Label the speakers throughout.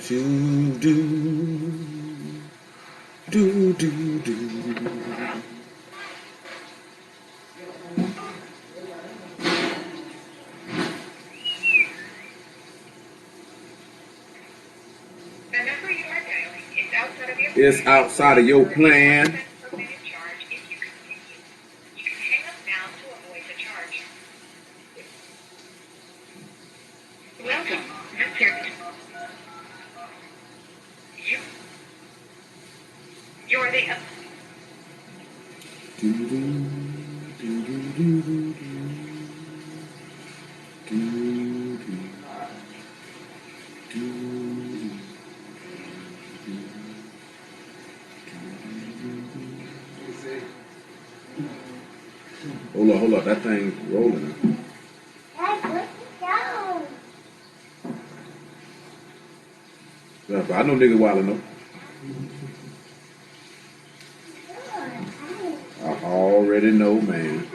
Speaker 1: Do, do, do, do, do. It's outside of your plan.
Speaker 2: Welcome, Mr. You're the
Speaker 1: Do, do, do, do, do, do, do, do, do. Hold up, that thing's rolling. Yeah, but I know niggas wildin' though. I already know, man.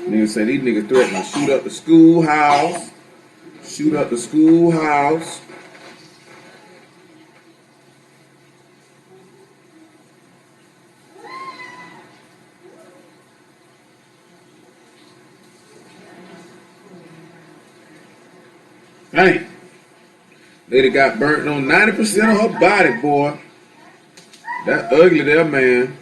Speaker 1: Niggas say these niggas threatening to shoot up the schoolhouse. Shoot up the schoolhouse. Dang. Lady got burnt on 90% of her body, boy. That ugly there, man.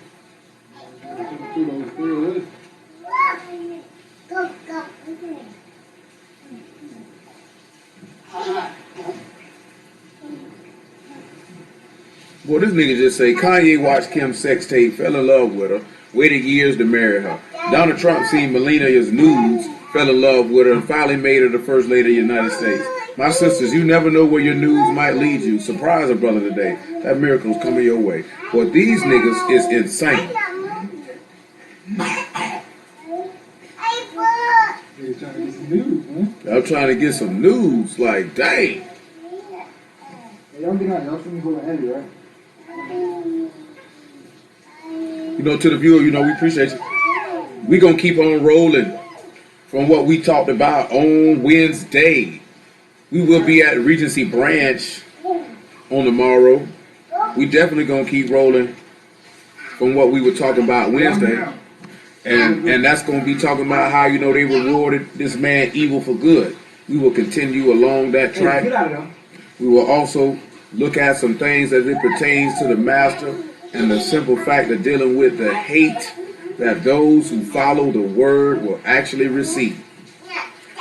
Speaker 1: Boy, this nigga just say Kanye watched Kim's sex tape, fell in love with her, waited years to marry her. Donald Trump seen Melania's nudes, fell in love with her, and finally made her the first lady of the United States. My sisters, you never know where your news might lead you. Surprise a brother today. That miracle's coming your way. Boy, these niggas is insane. I'm trying to get some news, like, dang. You know, to the viewer, you know, we appreciate you. We gonna keep on rolling from what we talked about on Wednesday. We will be at the Regency Branch on tomorrow. We definitely gonna keep rolling from what we were talking about Wednesday. And that's gonna be talking about how, you know, they rewarded this man evil for good. We will continue along that track. We will also look at some things as it pertains to the master and the simple fact of dealing with the hate that those who follow the word will actually receive.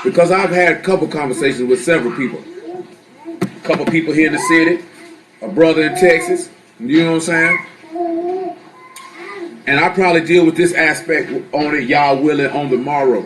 Speaker 1: Because I've had a couple conversations with several people. A couple people here in the city, a brother in Texas, you know what I'm saying? And I probably deal with this aspect on it, y'all willing, on tomorrow,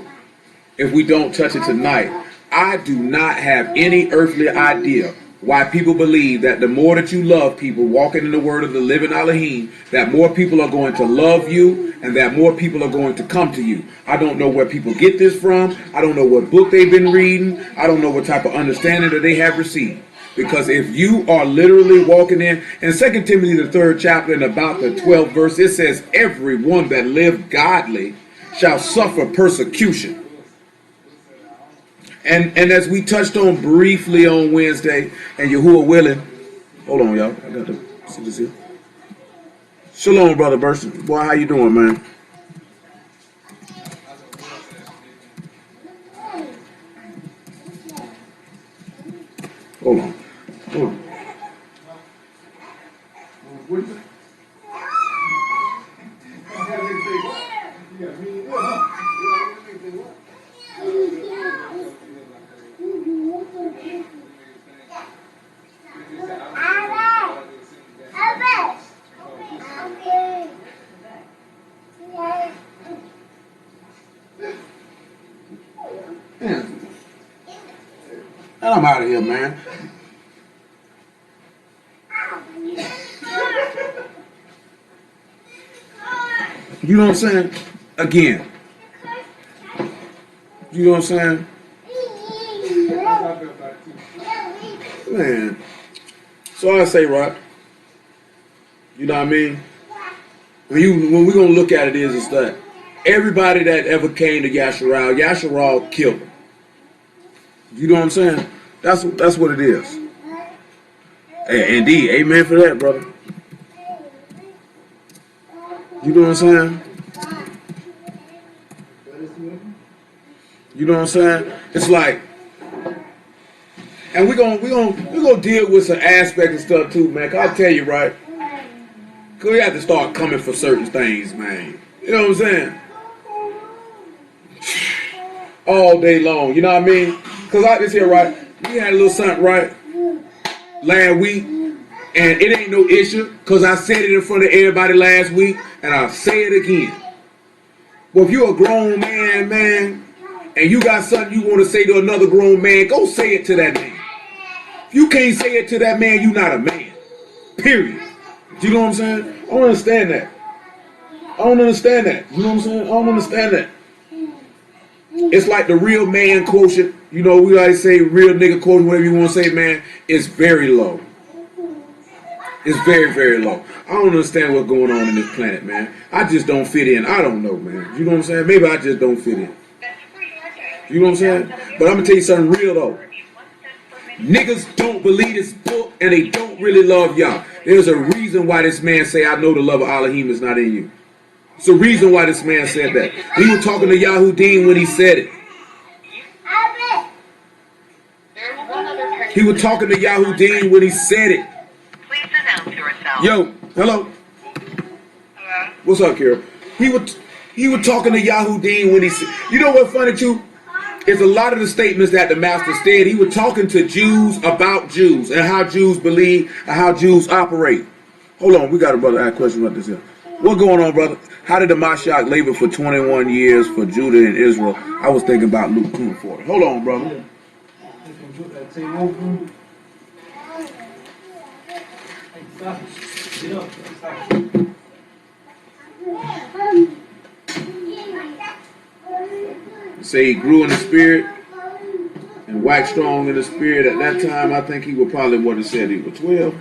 Speaker 1: if we don't touch it tonight. I do not have any earthly idea why people believe that the more that you love people walking in the word of the living Alahym, that more people are going to love you and that more people are going to come to you. I don't know where people get this from. I don't know what book they've been reading. I don't know what type of understanding that they have received. Because if you are literally walking in 2 Timothy, the 3rd chapter, and about the 12th verse, it says, everyone that live godly shall suffer persecution. And as we touched on briefly on Wednesday, and Yahuwah willing, hold on, y'all. I got to see this here. Shalom, Brother Burson. Boy, how you doing, man? Hold on. Hold on. What is it? And I'm out of here, man. You know what I'm saying? Again. You know what I'm saying? Man. So I say, Rod, You know what I mean? When we're going to look at it is that everybody that ever came to Yasharal killed him. You know what I'm saying? That's what it is. Hey, indeed. Amen for that, brother. You know what I'm saying? You know what I'm saying? It's like, and we're gonna deal with some aspects and stuff too, man. 'Cause I'll tell you, right? 'Cause we have to start coming for certain things, man. You know what I'm saying? All day long, you know what I mean? 'Cause like this here, right? We had a little something, right? Last week, and it ain't no issue, 'cause I said it in front of everybody last week, and I'll say it again. Well, if you're a grown man, and you got something you want to say to another grown man, go say it to that man. If you can't say it to that man, you're not a man. Period. Do you know what I'm saying? I don't understand that. I don't understand that. You know what I'm saying? I don't understand that. It's like the real man quotient. You know, we always say real nigga quotient, whatever you want to say, man. It's very low. It's very, very low. I don't understand what's going on in this planet, man. I just don't fit in. I don't know, man. You know what I'm saying? Maybe I just don't fit in. You know what I'm saying? But I'm going to tell you something real, though. Niggas don't believe this book, and they don't really love y'all. There's a reason why this man say, I know the love of Alahym is not in you. It's the reason why this man said that. He was talking to Yahudym when he said it. He was talking to Yahudym when he said it.
Speaker 2: Please announce yourself.
Speaker 1: Yo, hello.
Speaker 2: Hello?
Speaker 1: What's up, Carol? He was talking to Yahudym when he said, you know what's funny too? It's a lot of the statements that the master said. He was talking to Jews about Jews and how Jews believe and how Jews operate. Hold on, we got a brother ask a question about this here. What's going on, brother? How did the Mashiach labor for 21 years for Judah and Israel? I was thinking about Luke 2:40. Hold on, brother. Say he grew in the spirit and waxed strong in the spirit. At that time, I think he would probably would have said he was 12.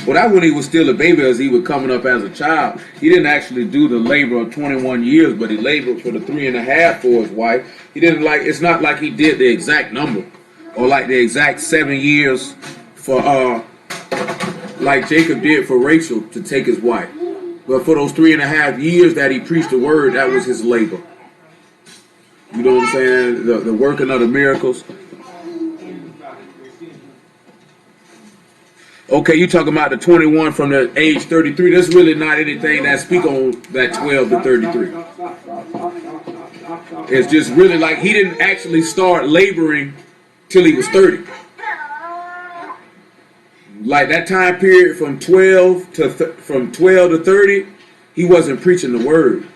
Speaker 1: Well, that when he was still a baby, as he was coming up as a child. He didn't actually do the labor of 21 years, but he labored for the 3.5 for his wife. He didn't it's not like he did the exact number or like the exact 7 years for, like Jacob did for Rachel to take his wife. But for those 3.5 years that he preached the word, that was his labor. You know what I'm saying? The working of the miracles. Okay, you talking about the 21 from the age 33. That's really not anything that speak on that 12 to 33. It's just really like he didn't actually start laboring till he was 30. Like that time period from 12 to 30, he wasn't preaching the word.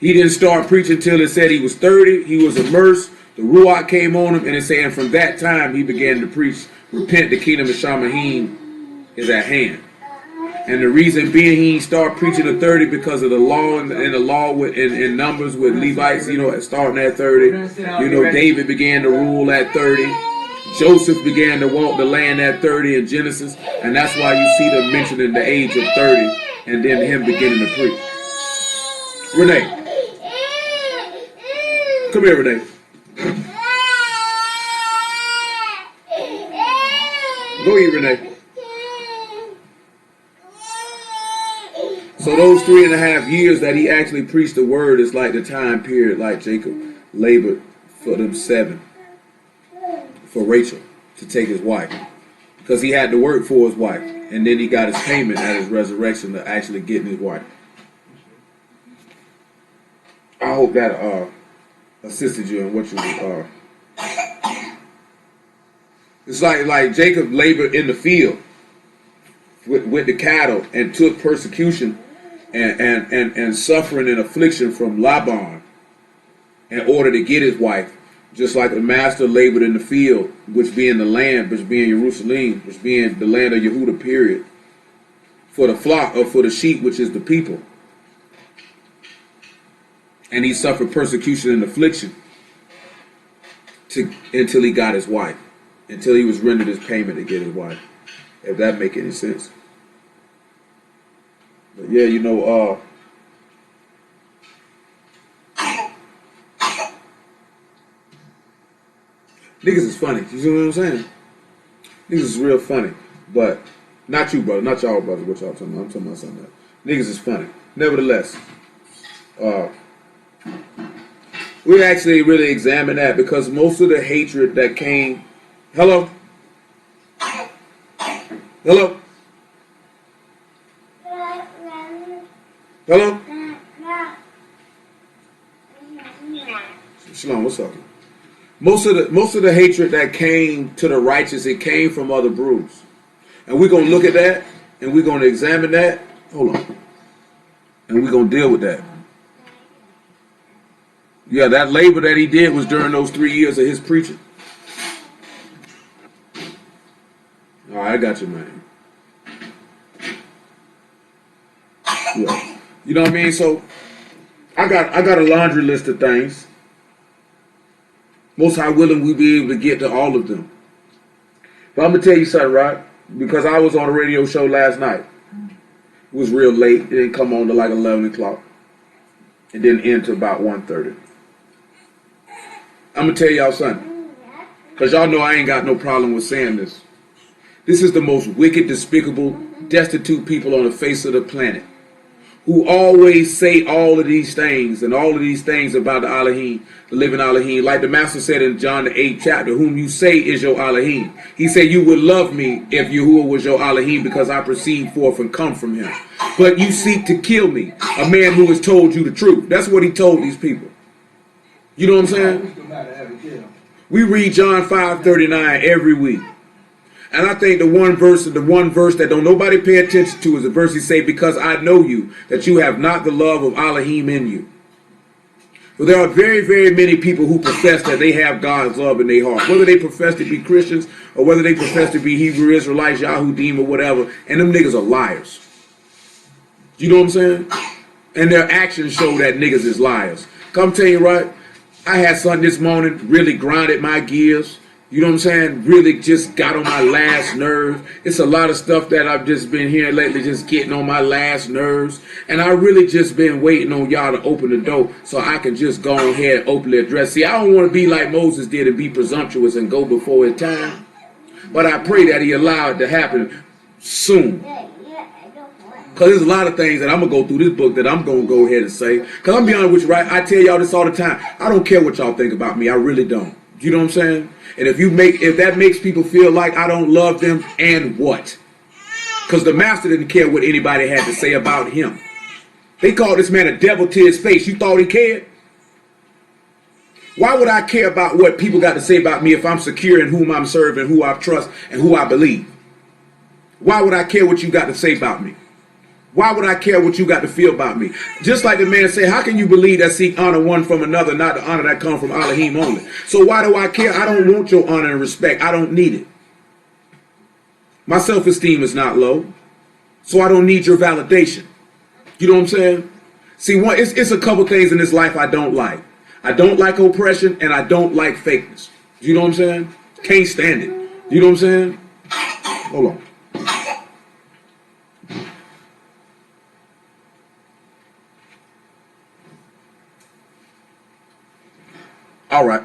Speaker 1: He didn't start preaching till it said he was 30. He was immersed. The Ruach came on him, and it's saying from that time he began to preach, repent, the kingdom of Shammahim is at hand. And the reason being he started preaching at 30 because of the law and the law in Numbers with Levites, you know, starting at 30. You know, David began to rule at 30. Joseph began to walk the land at 30 in Genesis. And that's why you see them mentioning the age of 30 and then him beginning to preach. Renee. Come here, Renee. Go eat, Renee. So those 3.5 years that he actually preached the word is like the time period like Jacob labored for them 7 for Rachel to take his wife. Because he had to work for his wife. And then he got his payment at his resurrection to actually getting his wife. I hope that assisted you in what you It's like Jacob labored in the field with the cattle and took persecution and suffering and affliction from Laban in order to get his wife. Just like the master labored in the field, which being the land, which being Jerusalem, which being the land of Yehuda, period, for the flock or for the sheep, which is the people. And he suffered persecution and affliction until he got his wife, until he was rendered his payment to get his wife. If that make any sense. But yeah, niggas is funny. You see what I'm saying? Niggas is real funny. But not you, brother. Not y'all, brother. What y'all talking about? I'm talking about something else. Niggas is funny. Nevertheless, we actually really examine that because most of the hatred that came. Hello? Hello? Hello? Shalom, what's up? Most of the hatred that came to the righteous, it came from other brews. And we're gonna look at that and we're gonna examine that. Hold on. And we're gonna deal with that. Yeah, that labor that he did was during those 3 years of his preaching. All right, I got you, man. Yeah. You know what I mean? So I got a laundry list of things. Most high willing, we be able to get to all of them. But I'm gonna tell you something, right? Because I was on a radio show last night. It was real late. It didn't come on to like 11 o'clock. It didn't end till about 1:30. I'm gonna tell y'all something. Because y'all know I ain't got no problem with saying this. This is the most wicked, despicable, destitute people on the face of the planet, who always say all of these things and all of these things about the Alahym, the living Alahym. Like the Master said in John the 8th chapter, whom you say is your Alahym. He said, you would love me if Yahuwah was your Alahym, because I proceed forth and come from him. But you seek to kill me, a man who has told you the truth. That's what he told these people. You know what I'm saying? We read John 5:39 every week. And I think the one verse that don't nobody pay attention to is the verse he say, because I know you, that you have not the love of Alahym in you. But there are very, very many people who profess that they have God's love in their heart. Whether they profess to be Christians or whether they profess to be Hebrew Israelites, Yahudym or whatever. And them niggas are liars. You know what I'm saying? And their actions show that niggas is liars. Come tell you right, I had something this morning, really grinded my gears. You know what I'm saying? Really just got on my last nerve. It's a lot of stuff that I've just been hearing lately, just getting on my last nerves. And I really just been waiting on y'all to open the door so I can just go ahead and openly address. See, I don't want to be like Moses did and be presumptuous and go before his time. But I pray that he allowed it to happen soon. Because there's a lot of things that I'm going to go through this book that I'm going to go ahead and say. Because I'm be honest with you, right? I tell y'all this all the time. I don't care what y'all think about me. I really don't. You know what I'm saying? And if that makes people feel like I don't love them, and what? Because the master didn't care what anybody had to say about him. They called this man a devil to his face. You thought he cared? Why would I care about what people got to say about me if I'm secure in whom I'm serving, who I trust, and who I believe? Why would I care what you got to say about me? Why would I care what you got to feel about me? Just like the man said, how can you believe that seek honor one from another, not the honor that comes from Alahym only? So why do I care? I don't want your honor and respect. I don't need it. My self-esteem is not low, so I don't need your validation. You know what I'm saying? See, it's a couple things in this life I don't like. I don't like oppression, and I don't like fakeness. You know what I'm saying? Can't stand it. You know what I'm saying? Hold on. All right.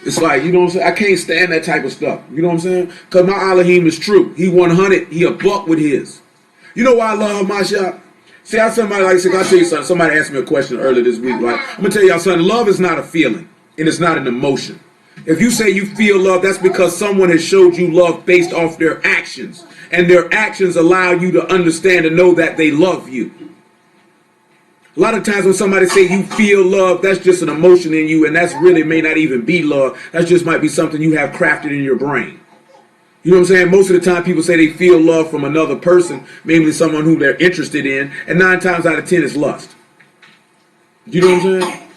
Speaker 1: It's like, you know what I'm saying? I can't stand that type of stuff. You know what I'm saying? Because my Alahym is true. He 100. He a buck with his. You know why I love my shop? See, I'll tell you something. Somebody asked me a question earlier this week, right? I'm going to tell y'all something. Love is not a feeling, and it's not an emotion. If you say you feel love, that's because someone has showed you love based off their actions. And their actions allow you to understand and know that they love you. A lot of times when somebody say you feel love, that's just an emotion in you, and that's really may not even be love. That just might be something you have crafted in your brain. You know what I'm saying? Most of the time people say they feel love from another person, mainly someone who they're interested in, and 9 times out of 10 is lust. You know what I'm saying?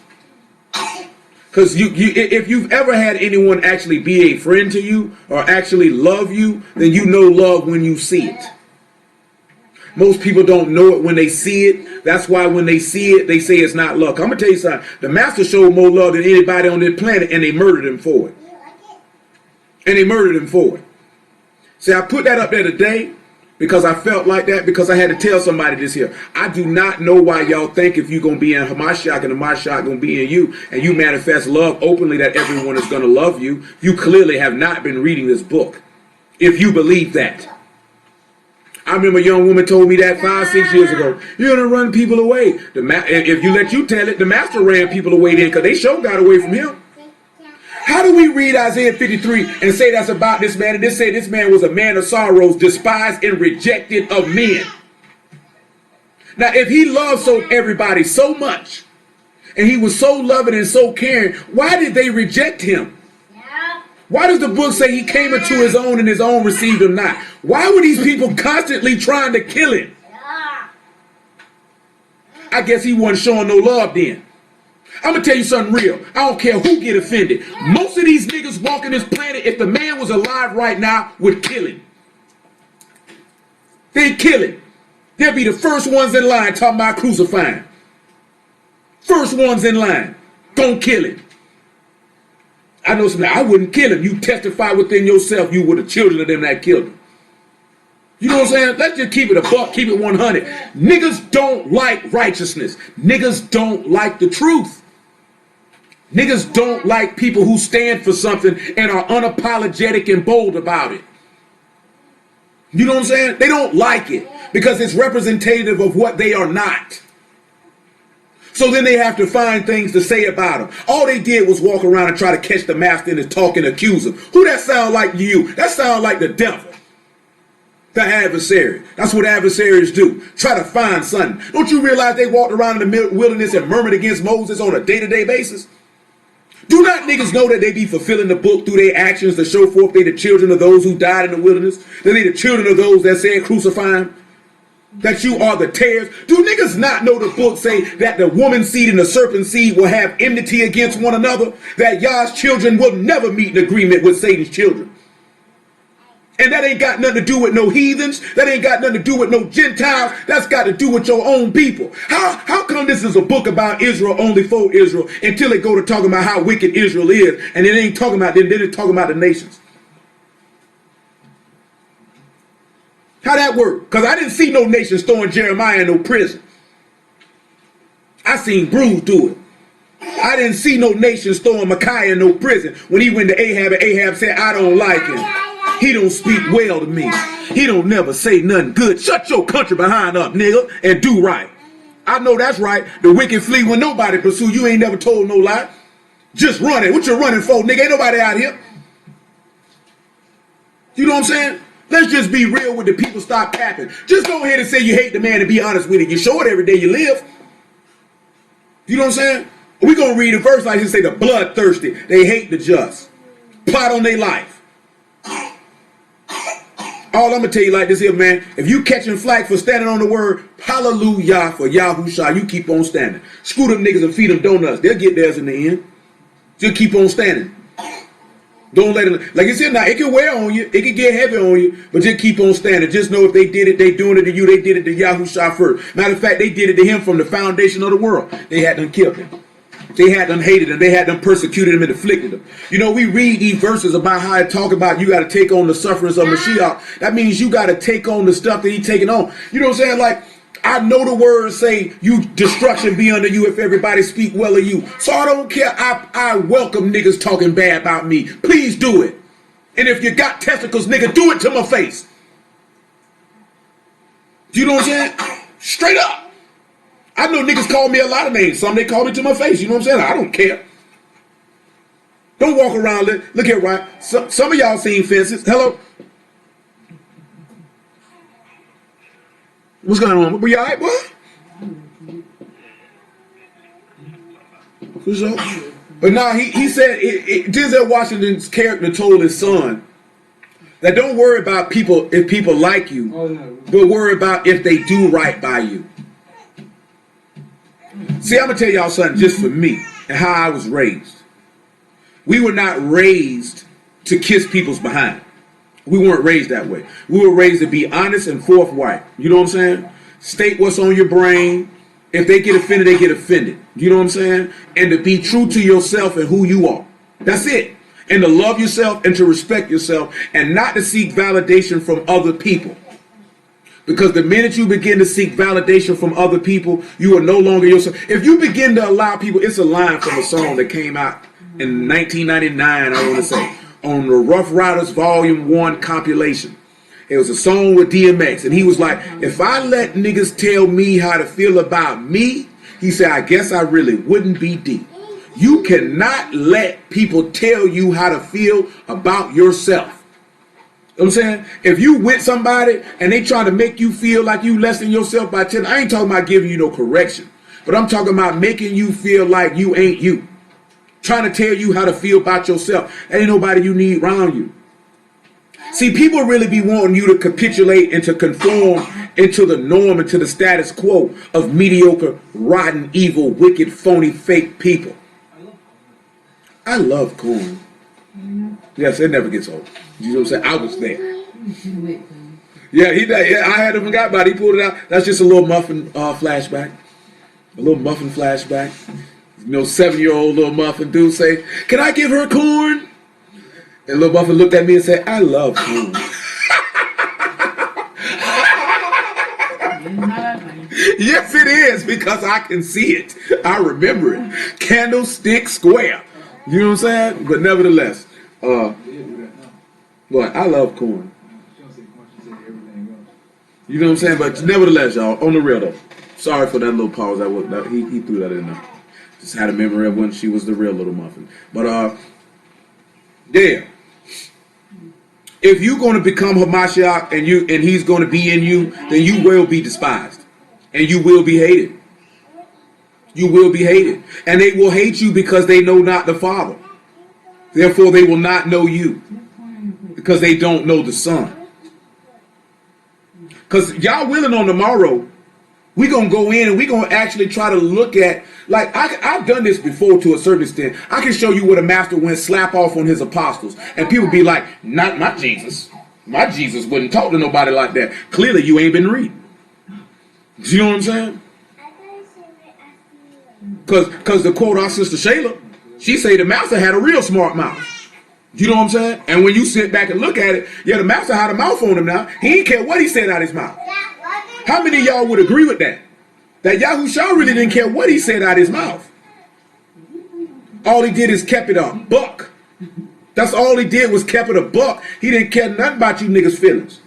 Speaker 1: Because if you've ever had anyone actually be a friend to you or actually love you, then you know love when you see it. Most people don't know it when they see it. That's why when they see it, they say it's not love. I'm going to tell you something. The master showed more love than anybody on this planet, and they murdered him for it. And they murdered him for it. See, I put that up there today because I felt like that, because I had to tell somebody this here. I do not know why y'all think if you're going to be in Hamashiach and Hamashiach going to be in you, and you manifest love openly, that everyone is going to love you. You clearly have not been reading this book, if you believe that. I remember a young woman told me that 5-6 years ago. You're going to run people away. If you let you tell it, the master ran people away then, because they sure got away from him. How do we read Isaiah 53 and say that's about this man, and say this man was a man of sorrows, despised and rejected of men? Now, if he loved everybody so much, and he was so loving and so caring, why did they reject him? Why does the book say he came into his own and his own received him not? Why were these people constantly trying to kill him? I guess he wasn't showing no love then. I'm going to tell you something real. I don't care who get offended. Most of these niggas walking this planet, if the man was alive right now, would kill him. They'd kill him. They'll be the first ones in line talking about crucifying. First ones in line. Gonna kill him. I know something. I wouldn't kill him. You testify within yourself you were the children of them that killed him. You know what I'm saying? Let's just keep it a buck, keep it 100. Niggas don't like righteousness. Niggas don't like the truth. Niggas don't like people who stand for something and are unapologetic and bold about it. You know what I'm saying? They don't like it because it's representative of what they are not. So then they have to find things to say about him. All they did was walk around and try to catch the master in his talk and accuse him. Who that sound like to you? That sound like the devil. The adversary. That's what adversaries do. Try to find something. Don't you realize they walked around in the wilderness and murmured against Moses on a day-to-day basis? Do not niggas know that they be fulfilling the book through their actions to show forth they the children of those who died in the wilderness? That they the children of those that said crucify him? That you are the tares? Do niggas not know the book say that the woman seed and the serpent seed will have enmity against one another? That Yah's children will never meet in agreement with Satan's children? And that ain't got nothing to do with no heathens. That ain't got nothing to do with no Gentiles. That's got to do with your own people. How come this is a book about Israel only for Israel until they go to talking about how wicked Israel is, and it ain't talking about, then it's talking about the nations? How that work? Because I didn't see no nations throwing Jeremiah in no prison. I seen Bruce do it. I didn't see no nations throwing Micaiah in no prison when he went to Ahab and Ahab said, I don't like him. He don't speak well to me. He don't never say nothing good. Shut your country behind up, nigga, and do right. I know that's right. The wicked flee when nobody pursue. You ain't never told no lie. Just running. What you running for, nigga? Ain't nobody out here. You know what I'm saying? Let's just be real with the people. Stop capping. Just go ahead and say you hate the man and be honest with it. You show it every day you live. You know what I'm saying? We're going to read a verse like this, say the bloodthirsty. They hate the just. Plot on their life. All I'm going to tell you like this here, man. If you catching flack for standing on the word, hallelujah for Yahusha, you keep on standing. Screw them niggas and feed them donuts. They'll get theirs in the end. Just keep on standing. Don't let it, like I said, now it can wear on you. It can get heavy on you, but just keep on standing. Just know if they did it, they doing it to you. They did it to Yahusha first. Matter of fact, they did it to him from the foundation of the world. They had them killed him. They had them hated him. They had them persecuted him and afflicted him. You know, we read these verses about how it talk about you got to take on the sufferings of Mashiach. That means you got to take on the stuff that he taking on. You know what I'm saying? Like, I know the words say, you destruction be under you if everybody speak well of you. So I don't care. I welcome niggas talking bad about me. Please do it. And if you got testicles, nigga, do it to my face. You know what I'm saying? Straight up. I know niggas call me a lot of names. Some they call me to my face. You know what I'm saying? I don't care. Don't walk around. Look here, right? Some of y'all seen fences. Hello? What's going on? We all right, boy? For sure. But now he said, Denzel Washington's character told his son that don't worry about people if people like you, but worry about if they do right by you. See, I'm going to tell y'all something just for me and how I was raised. We were not raised to kiss people's behind. We weren't raised that way. We were raised to be honest and forthright. You know what I'm saying? State what's on your brain. If they get offended, they get offended. You know what I'm saying? And to be true to yourself and who you are. That's it. And to love yourself and to respect yourself and not to seek validation from other people. Because the minute you begin to seek validation from other people, you are no longer yourself. If you begin to allow people, it's a line from a song that came out in 1999, I want to say, on the Rough Riders Volume 1 compilation. It was a song with DMX, and he was like, if I let niggas tell me how to feel about me, he said, I guess I really wouldn't be deep. You cannot let people tell you how to feel about yourself. You know what I'm saying? If you with somebody and they try to make you feel like you less than yourself by 10, I ain't talking about giving you no correction, but I'm talking about making you feel like you ain't you. Trying to tell you how to feel about yourself. Ain't nobody you need around you. See, people really be wanting you to capitulate and to conform into the norm and to the status quo of mediocre, rotten, evil, wicked, phony, fake people. I love corn. Yes, it never gets old. You know what I'm saying? I was there. Yeah, I had him forgot about it. He pulled it out. That's just a little muffin flashback. A little muffin flashback. You know, 7-year-old little muffin dude say, can I give her corn? And little muffin looked at me and said, I love corn. Yes, it is, because I can see it. I remember it. Candlestick Square. You know what I'm saying? But nevertheless, but I love corn. You know what I'm saying? But nevertheless, y'all, on the real though, sorry for that little pause. He threw that in there. Just had a memory of when she was the real little muffin. But yeah. If you're going to become Hamashiach and he's going to be in you, then you will be despised. And you will be hated. You will be hated. And they will hate you because they know not the Father. Therefore, they will not know you. Because they don't know the Son. Because y'all willing on tomorrow, we're going to go in and we're going to actually try to look at, like, I've done this before to a certain extent. I can show you what a master went slap off on his apostles. And people be like, not my Jesus. My Jesus wouldn't talk to nobody like that. Clearly, you ain't been reading. Do you know what I'm saying? Because to quote our sister Shayla, she say the master had a real smart mouth. You know what I'm saying? And when you sit back and look at it, yeah, the master had a mouth on him now. He didn't care what he said out his mouth. How many of y'all would agree with that? That Yahushua really didn't care what he said out his mouth. All he did is kept it a buck. That's all he did was kept it a buck. He didn't care nothing about you niggas' feelings.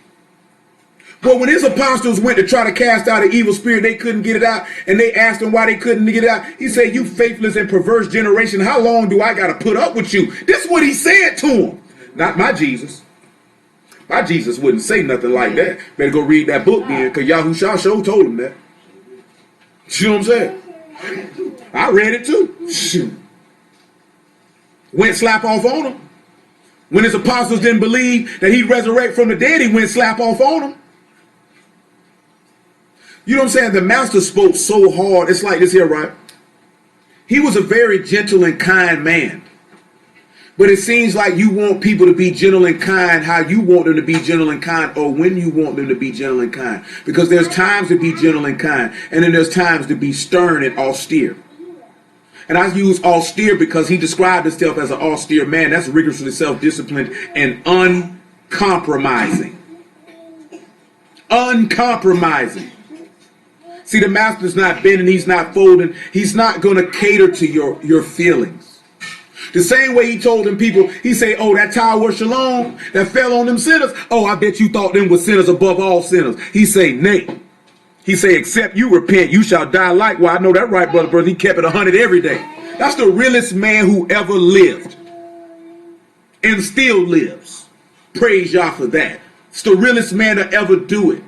Speaker 1: But when his apostles went to try to cast out an evil spirit, they couldn't get it out. And they asked him why they couldn't get it out. He said, you faithless and perverse generation, how long do I got to put up with you? This is what he said to him. Not my Jesus. My Jesus wouldn't say nothing like that. Better go read that book then, because Yahushua sure told him that. You know what I'm saying? I read it too. Shoot. Went slap off on him. When his apostles didn't believe that he'd resurrect from the dead, he went slap off on him. You know what I'm saying? The master spoke so hard. It's like this here, right? He was a very gentle and kind man. But it seems like you want people to be gentle and kind how you want them to be gentle and kind, or when you want them to be gentle and kind. Because there's times to be gentle and kind, and then there's times to be stern and austere. And I use austere because he described himself as an austere man. That's rigorously self-disciplined and uncompromising. Uncompromising. See, the master's not bending, he's not folding. He's not going to cater to your feelings. The same way he told them people, he say, oh, that tower of Shalom that fell on them sinners. Oh, I bet you thought them were sinners above all sinners. He say, nay. He say, except you repent, you shall die likewise. I know that right, brother. He kept it 100 every day. That's the realest man who ever lived. And still lives. Praise y'all for that. It's the realest man to ever do it.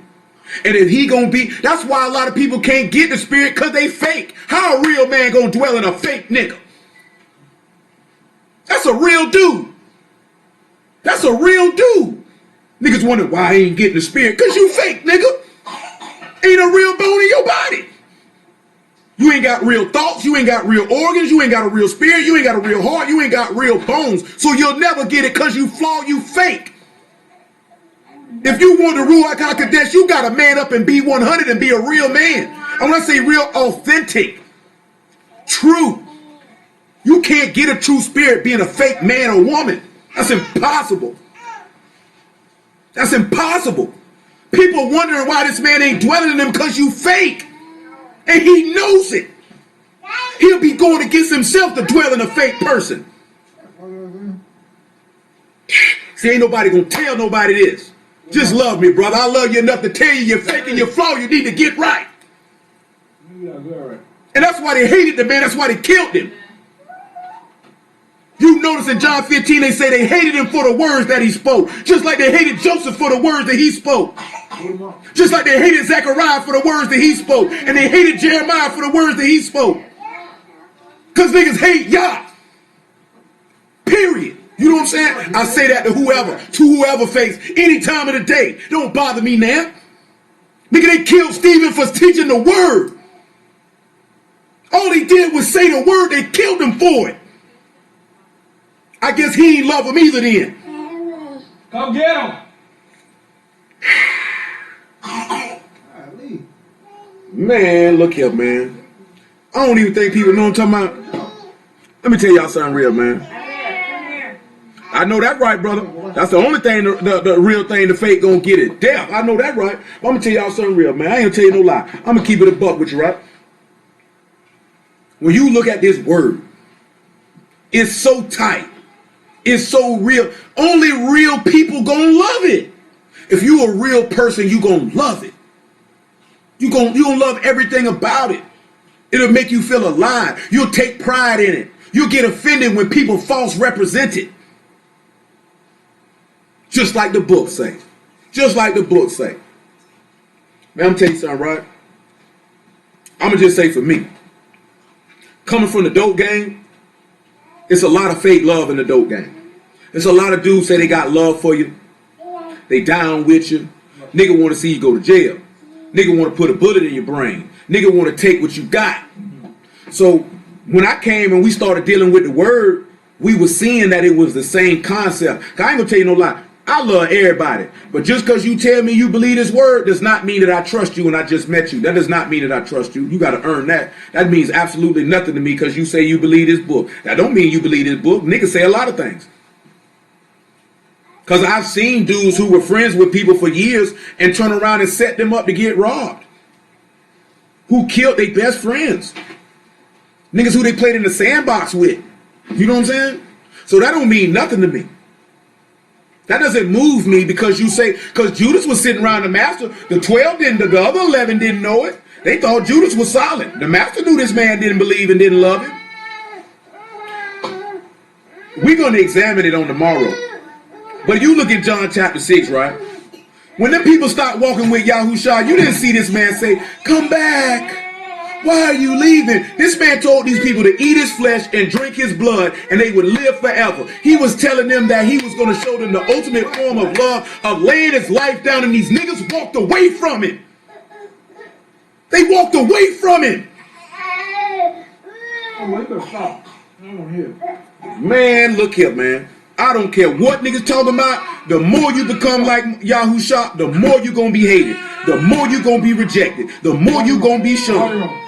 Speaker 1: And if he gonna be, that's why a lot of people can't get the spirit, because they fake. How a real man gonna dwell in a fake nigga? That's a real dude. That's a real dude. Niggas wonder why I ain't getting the spirit. Because you fake, nigga. Ain't a real bone in your body. You ain't got real thoughts. You ain't got real organs. You ain't got a real spirit. You ain't got a real heart. You ain't got real bones. So you'll never get it because you flaw, you fake. If you want the Ruach HaKodesh, you got to man up and be 100 and be a real man. And when I say real, authentic, true. You can't get a true spirit being a fake man or woman. That's impossible. That's impossible. People wondering why this man ain't dwelling in them because you fake. And he knows it. He'll be going against himself to dwell in a fake person. See, ain't nobody gonna tell nobody this. Just love me, brother. I love you enough to tell you you're fake and you're flawed. You need to get right. And that's why they hated the man. That's why they killed him. You notice in John 15, they say they hated him for the words that he spoke. Just like they hated Joseph for the words that he spoke. Just like they hated Zechariah for the words that he spoke. And they hated Jeremiah for the words that he spoke. Because niggas hate Yah. Period. You know what I'm saying? I say that to whoever face, any time of the day. Don't bother me now. Nigga, they killed Stephen for teaching the word. All he did was say the word. They killed him for it. I guess he ain't love him either then.
Speaker 3: Come get him.
Speaker 1: Man, look here, man. I don't even think people know what I'm talking about. Let me tell y'all something real, man. I know that right, brother. That's the only thing, the real thing the fake gonna get it. Death. I know that right. But I'm gonna tell y'all something real, man. I ain't gonna tell you no lie. I'm gonna keep it a buck with you, right? When you look at this word, it's so tight. It's so real. Only real people gonna love it. If you a real person, you gonna love it. You gonna love everything about it. It'll make you feel alive. You'll take pride in it. You'll get offended when people false represent it. Just like the book say. Just like the book say. Man, I'm gonna tell you something, right? I'm gonna just say for me. Coming from the dope game, it's a lot of fake love in the dope game. There's a lot of dudes say they got love for you. They down with you. Nigga want to see you go to jail. Nigga want to put a bullet in your brain. Nigga want to take what you got. So when I came and we started dealing with the word, we were seeing that it was the same concept. I ain't gonna tell you no lie. I love everybody. But just because you tell me you believe this word does not mean that I trust you and I just met you. That does not mean that I trust you. You got to earn that. That means absolutely nothing to me because you say you believe this book. That don't mean you believe this book. Niggas say a lot of things. Because I've seen dudes who were friends with people for years and turn around and set them up to get robbed. Who killed their best friends. Niggas who they played in the sandbox with. You know what I'm saying? So that don't mean nothing to me. That doesn't move me because you say, because Judas was sitting around the master. The 12 didn't, the other 11 didn't know it. They thought Judas was solid. The master knew this man didn't believe and didn't love him. We're going to examine it on tomorrow. But you look at John chapter 6, right? When them people start walking with Yahusha, you didn't see this man say, come back. Why are you leaving? This man told these people to eat his flesh and drink his blood and they would live forever. He was telling them that he was going to show them the ultimate form of love, of laying his life down, and these niggas walked away from him. They walked away from him. Man, look here, man. I don't care what niggas talking about. The more you become like Yahusha, the more you gonna be hated. The more you gonna be rejected. The more you gonna be shown.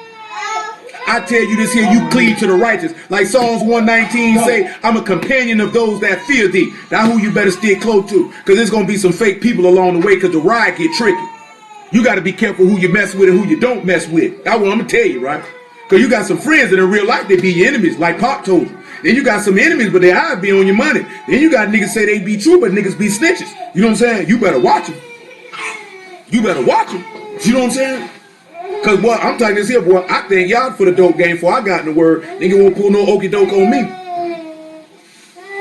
Speaker 1: I tell you this here, you cleave to the righteous. Like Psalms 119 say, I'm a companion of those that fear thee. That's who you better stick close to. Because there's going to be some fake people along the way because the ride get tricky. You got to be careful who you mess with and who you don't mess with. That's what I'm going to tell you, right? Because you got some friends that in real life, they be your enemies, like Pop told you. Then you got some enemies, but their eyes be on your money. Then you got niggas say they be true, but niggas be snitches. You know what I'm saying? You better watch them. You better watch them. You know what I'm saying? Because, boy, I'm talking this here, boy. I thank y'all for the dope game before I got in the word. Nigga won't pull no okie doke on me.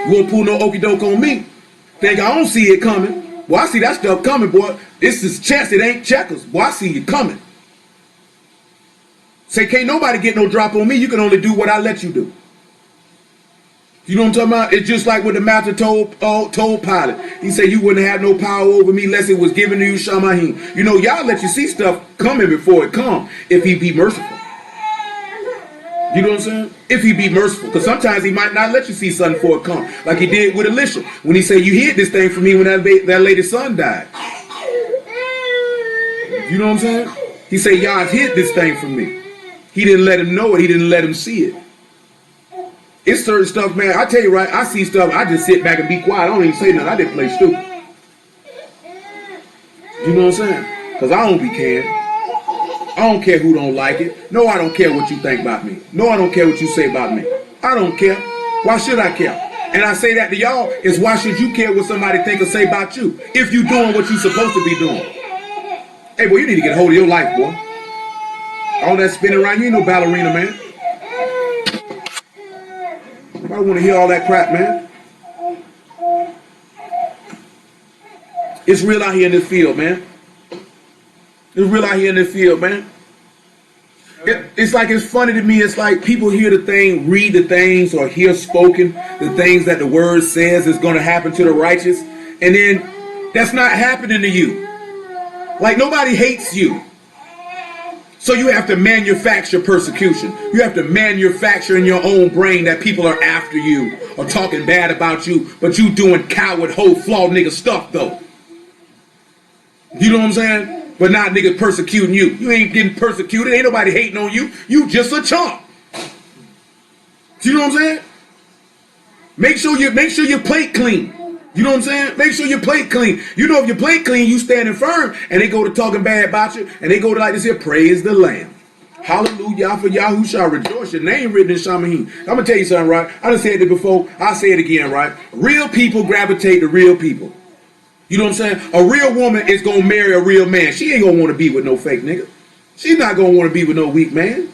Speaker 1: You won't pull no okie doke on me. Think I don't see it coming. Boy, I see that stuff coming, boy. This is chess, it ain't checkers. Boy, I see it coming. Say, can't nobody get no drop on me. You can only do what I let you do. You know what I'm talking about? It's just like what the master told Pilate. He said, you wouldn't have no power over me unless it was given to you, Shamahim. You know, y'all let you see stuff coming before it come, if he be merciful. You know what I'm saying? If he be merciful. Because sometimes he might not let you see something before it come. Like he did with Elisha. When he said, you hid this thing from me when that lady's son died. You know what I'm saying? He said, y'all hid this thing from me. He didn't let him know it. He didn't let him see it. It's certain stuff, man. I tell you right, I see stuff, I just sit back and be quiet. I don't even say nothing. I didn't play stupid. You know what I'm saying? Because I don't be caring. I don't care who don't like it. No, I don't care what you think about me. No, I don't care what you say about me. I don't care. Why should I care? And I say that to y'all is why should you care what somebody think or say about you if you doing what you supposed to be doing? Hey, boy, you need to get a hold of your life, boy. All that spinning around, you ain't no ballerina, man. I don't want to hear all that crap, man. It's real out here in this field, man. It's real out here in this field, man. It's like, it's funny to me. It's like people hear the thing, read the things, or hear spoken the things that the word says is going to happen to the righteous, and then that's not happening to you. Like, nobody hates you. So you have to manufacture persecution. You have to manufacture in your own brain that people are after you or talking bad about you, but you doing coward, hoe, flawed nigga stuff, though. You know what I'm saying? But not niggas persecuting you. You ain't getting persecuted. Ain't nobody hating on you. You just a chump. You know what I'm saying? Make sure your plate clean. You know what I'm saying? Make sure your plate clean. You know if your plate clean, you standing firm, and they go to talking bad about you, and they go to like this here, praise the Lamb. Hallelujah for Yahushua, rejoice, your name written in Shamahim. I'm going to tell you something, right? I done said it before, I'll say it again, right? Real people gravitate to real people. You know what I'm saying? A real woman is going to marry a real man. She ain't going to want to be with no fake nigga. She's not going to want to be with no weak man.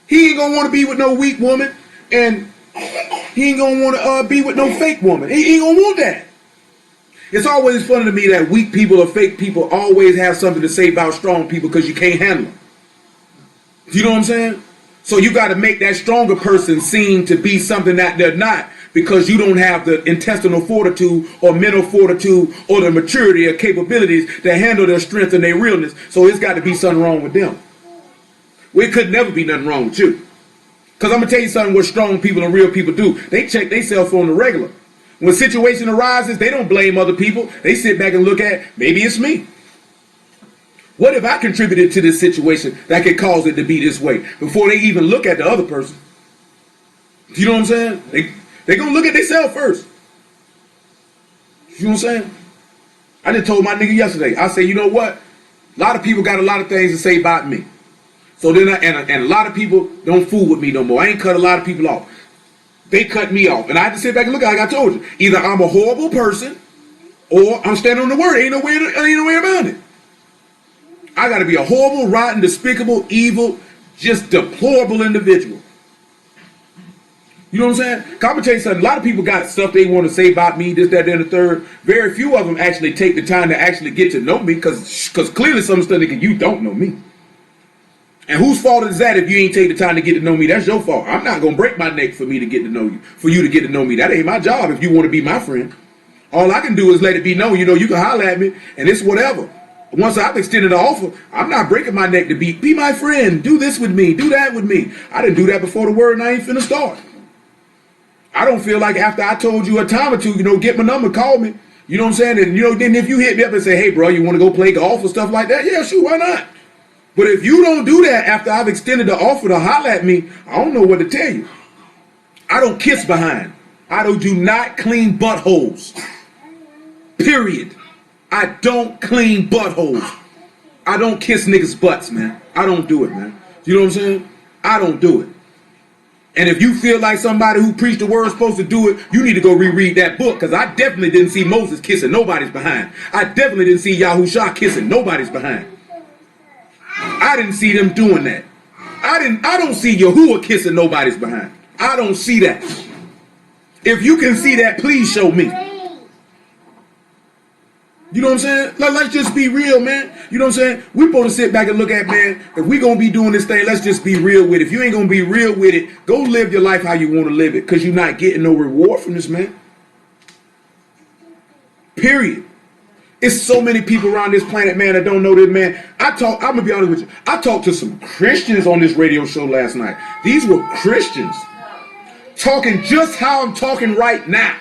Speaker 1: He ain't going to want to be with no weak woman, and he ain't going to want to be with no fake woman. He ain't going to want that. It's always funny to me that weak people or fake people always have something to say about strong people because you can't handle them. You know what I'm saying? So you got to make that stronger person seem to be something that they're not because you don't have the intestinal fortitude or mental fortitude or the maturity or capabilities to handle their strength and their realness. So it's got to be something wrong with them. Well, it could never be nothing wrong with you. Because I'm going to tell you something what strong people and real people do. They check their cell phone on the regular. When a situation arises, they don't blame other people. They sit back and look at, maybe it's me. What if I contributed to this situation that could cause it to be this way before they even look at the other person? You know what I'm saying? They're going to look at themselves first. You know what I'm saying? I just told my nigga yesterday. I said, you know what? A lot of people got a lot of things to say about me. So then, and a lot of people don't fool with me no more. I ain't cut a lot of people off. They cut me off. And I had to sit back and look at it like I told you. Either I'm a horrible person or I'm standing on the word. Ain't no way around it. I got to be a horrible, rotten, despicable, evil, just deplorable individual. You know what I'm saying? I'm going to tell you something. A lot of people got stuff they want to say about me, this, that, and the third. Very few of them actually take the time to actually get to know me because clearly some stuff you don't know me. And whose fault is that if you ain't take the time to get to know me? That's your fault. I'm not going to break my neck for me to get to know you, for you to get to know me. That ain't my job if you want to be my friend. All I can do is let it be known, you can holler at me and it's whatever. Once I've extended the offer, I'm not breaking my neck to be my friend. Do this with me. Do that with me. I didn't do that before the word and I ain't finna start. I don't feel like after I told you a time or two, get my number, call me. You know what I'm saying? And, then if you hit me up and say, hey, bro, you want to go play golf or stuff like that? Yeah, sure, why not? But if you don't do that after I've extended the offer to holler at me, I don't know what to tell you. I don't kiss behind. I do not clean buttholes. Period. I don't clean buttholes. I don't kiss niggas' butts, man. I don't do it, man. You know what I'm saying? I don't do it. And if you feel like somebody who preached the word is supposed to do it, you need to go reread that book, because I definitely didn't see Moses kissing nobody's behind. I definitely didn't see Yahushua kissing nobody's behind. I didn't see them doing that. I don't see Yahuwah kissing nobody's behind. I don't see that. If you can see that, please show me. You know what I'm saying? Let's just be real, man. You know what I'm saying? We're supposed to sit back and look at, man, if we're going to be doing this thing, let's just be real with it. If you ain't going to be real with it, go live your life how you want to live it, because you're not getting no reward from this, man. Period. It's so many people around this planet, man, that don't know this, man. I'm going to be honest with you. I talked to some Christians on this radio show last night. These were Christians talking just how I'm talking right now.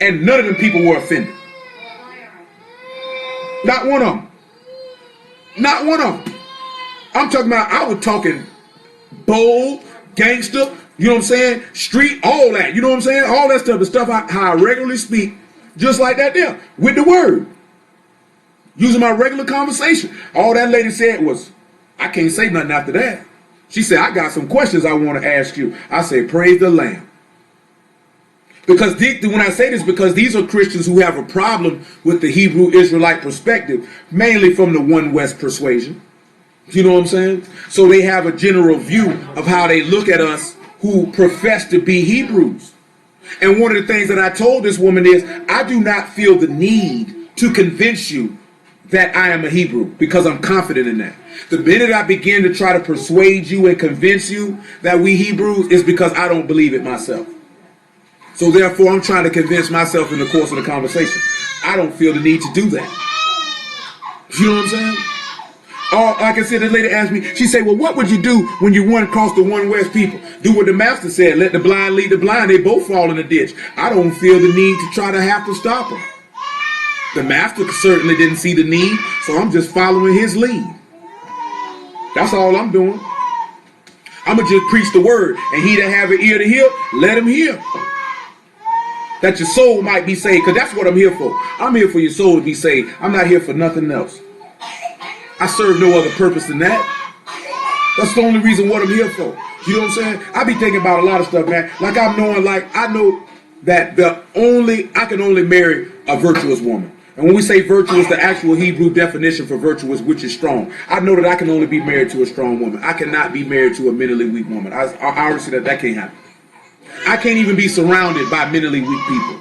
Speaker 1: And none of them people were offended. Not one of them. Not one of them. I'm talking about, I was talking bold, gangster, you know what I'm saying? Street, all that, you know what I'm saying? All that stuff, the stuff how I regularly speak, just like that there, with the word. Using my regular conversation. All that lady said was, I can't say nothing after that. She said, I got some questions I want to ask you. I said, praise the Lamb. Because when I say this, because these are Christians who have a problem with the Hebrew Israelite perspective, mainly from the One West persuasion. You know what I'm saying? So they have a general view of how they look at us who profess to be Hebrews. And one of the things that I told this woman is, I do not feel the need to convince you that I am a Hebrew, because I'm confident in that. The minute I begin to try to persuade you and convince you that we Hebrews is because I don't believe it myself. So therefore, I'm trying to convince myself in the course of the conversation. I don't feel the need to do that. You know what I'm saying? Or, like I said, the lady asked me, she said, well, what would you do when you run across the One West people? Do what the master said, let the blind lead the blind. They both fall in the ditch. I don't feel the need to try to have to stop them. The master certainly didn't see the need, so I'm just following his lead. That's all I'm doing. I'm going to just preach the word, and he that have an ear to hear, let him hear. That your soul might be saved, because that's what I'm here for. I'm here for your soul to be saved. I'm not here for nothing else. I serve no other purpose than that. That's the only reason what I'm here for. You know what I'm saying? I be thinking about a lot of stuff, man. Like I know that I can only marry a virtuous woman. And when we say virtuous, the actual Hebrew definition for virtuous, which is strong. I know that I can only be married to a strong woman. I cannot be married to a mentally weak woman. I already see that can't happen. I can't even be surrounded by mentally weak people.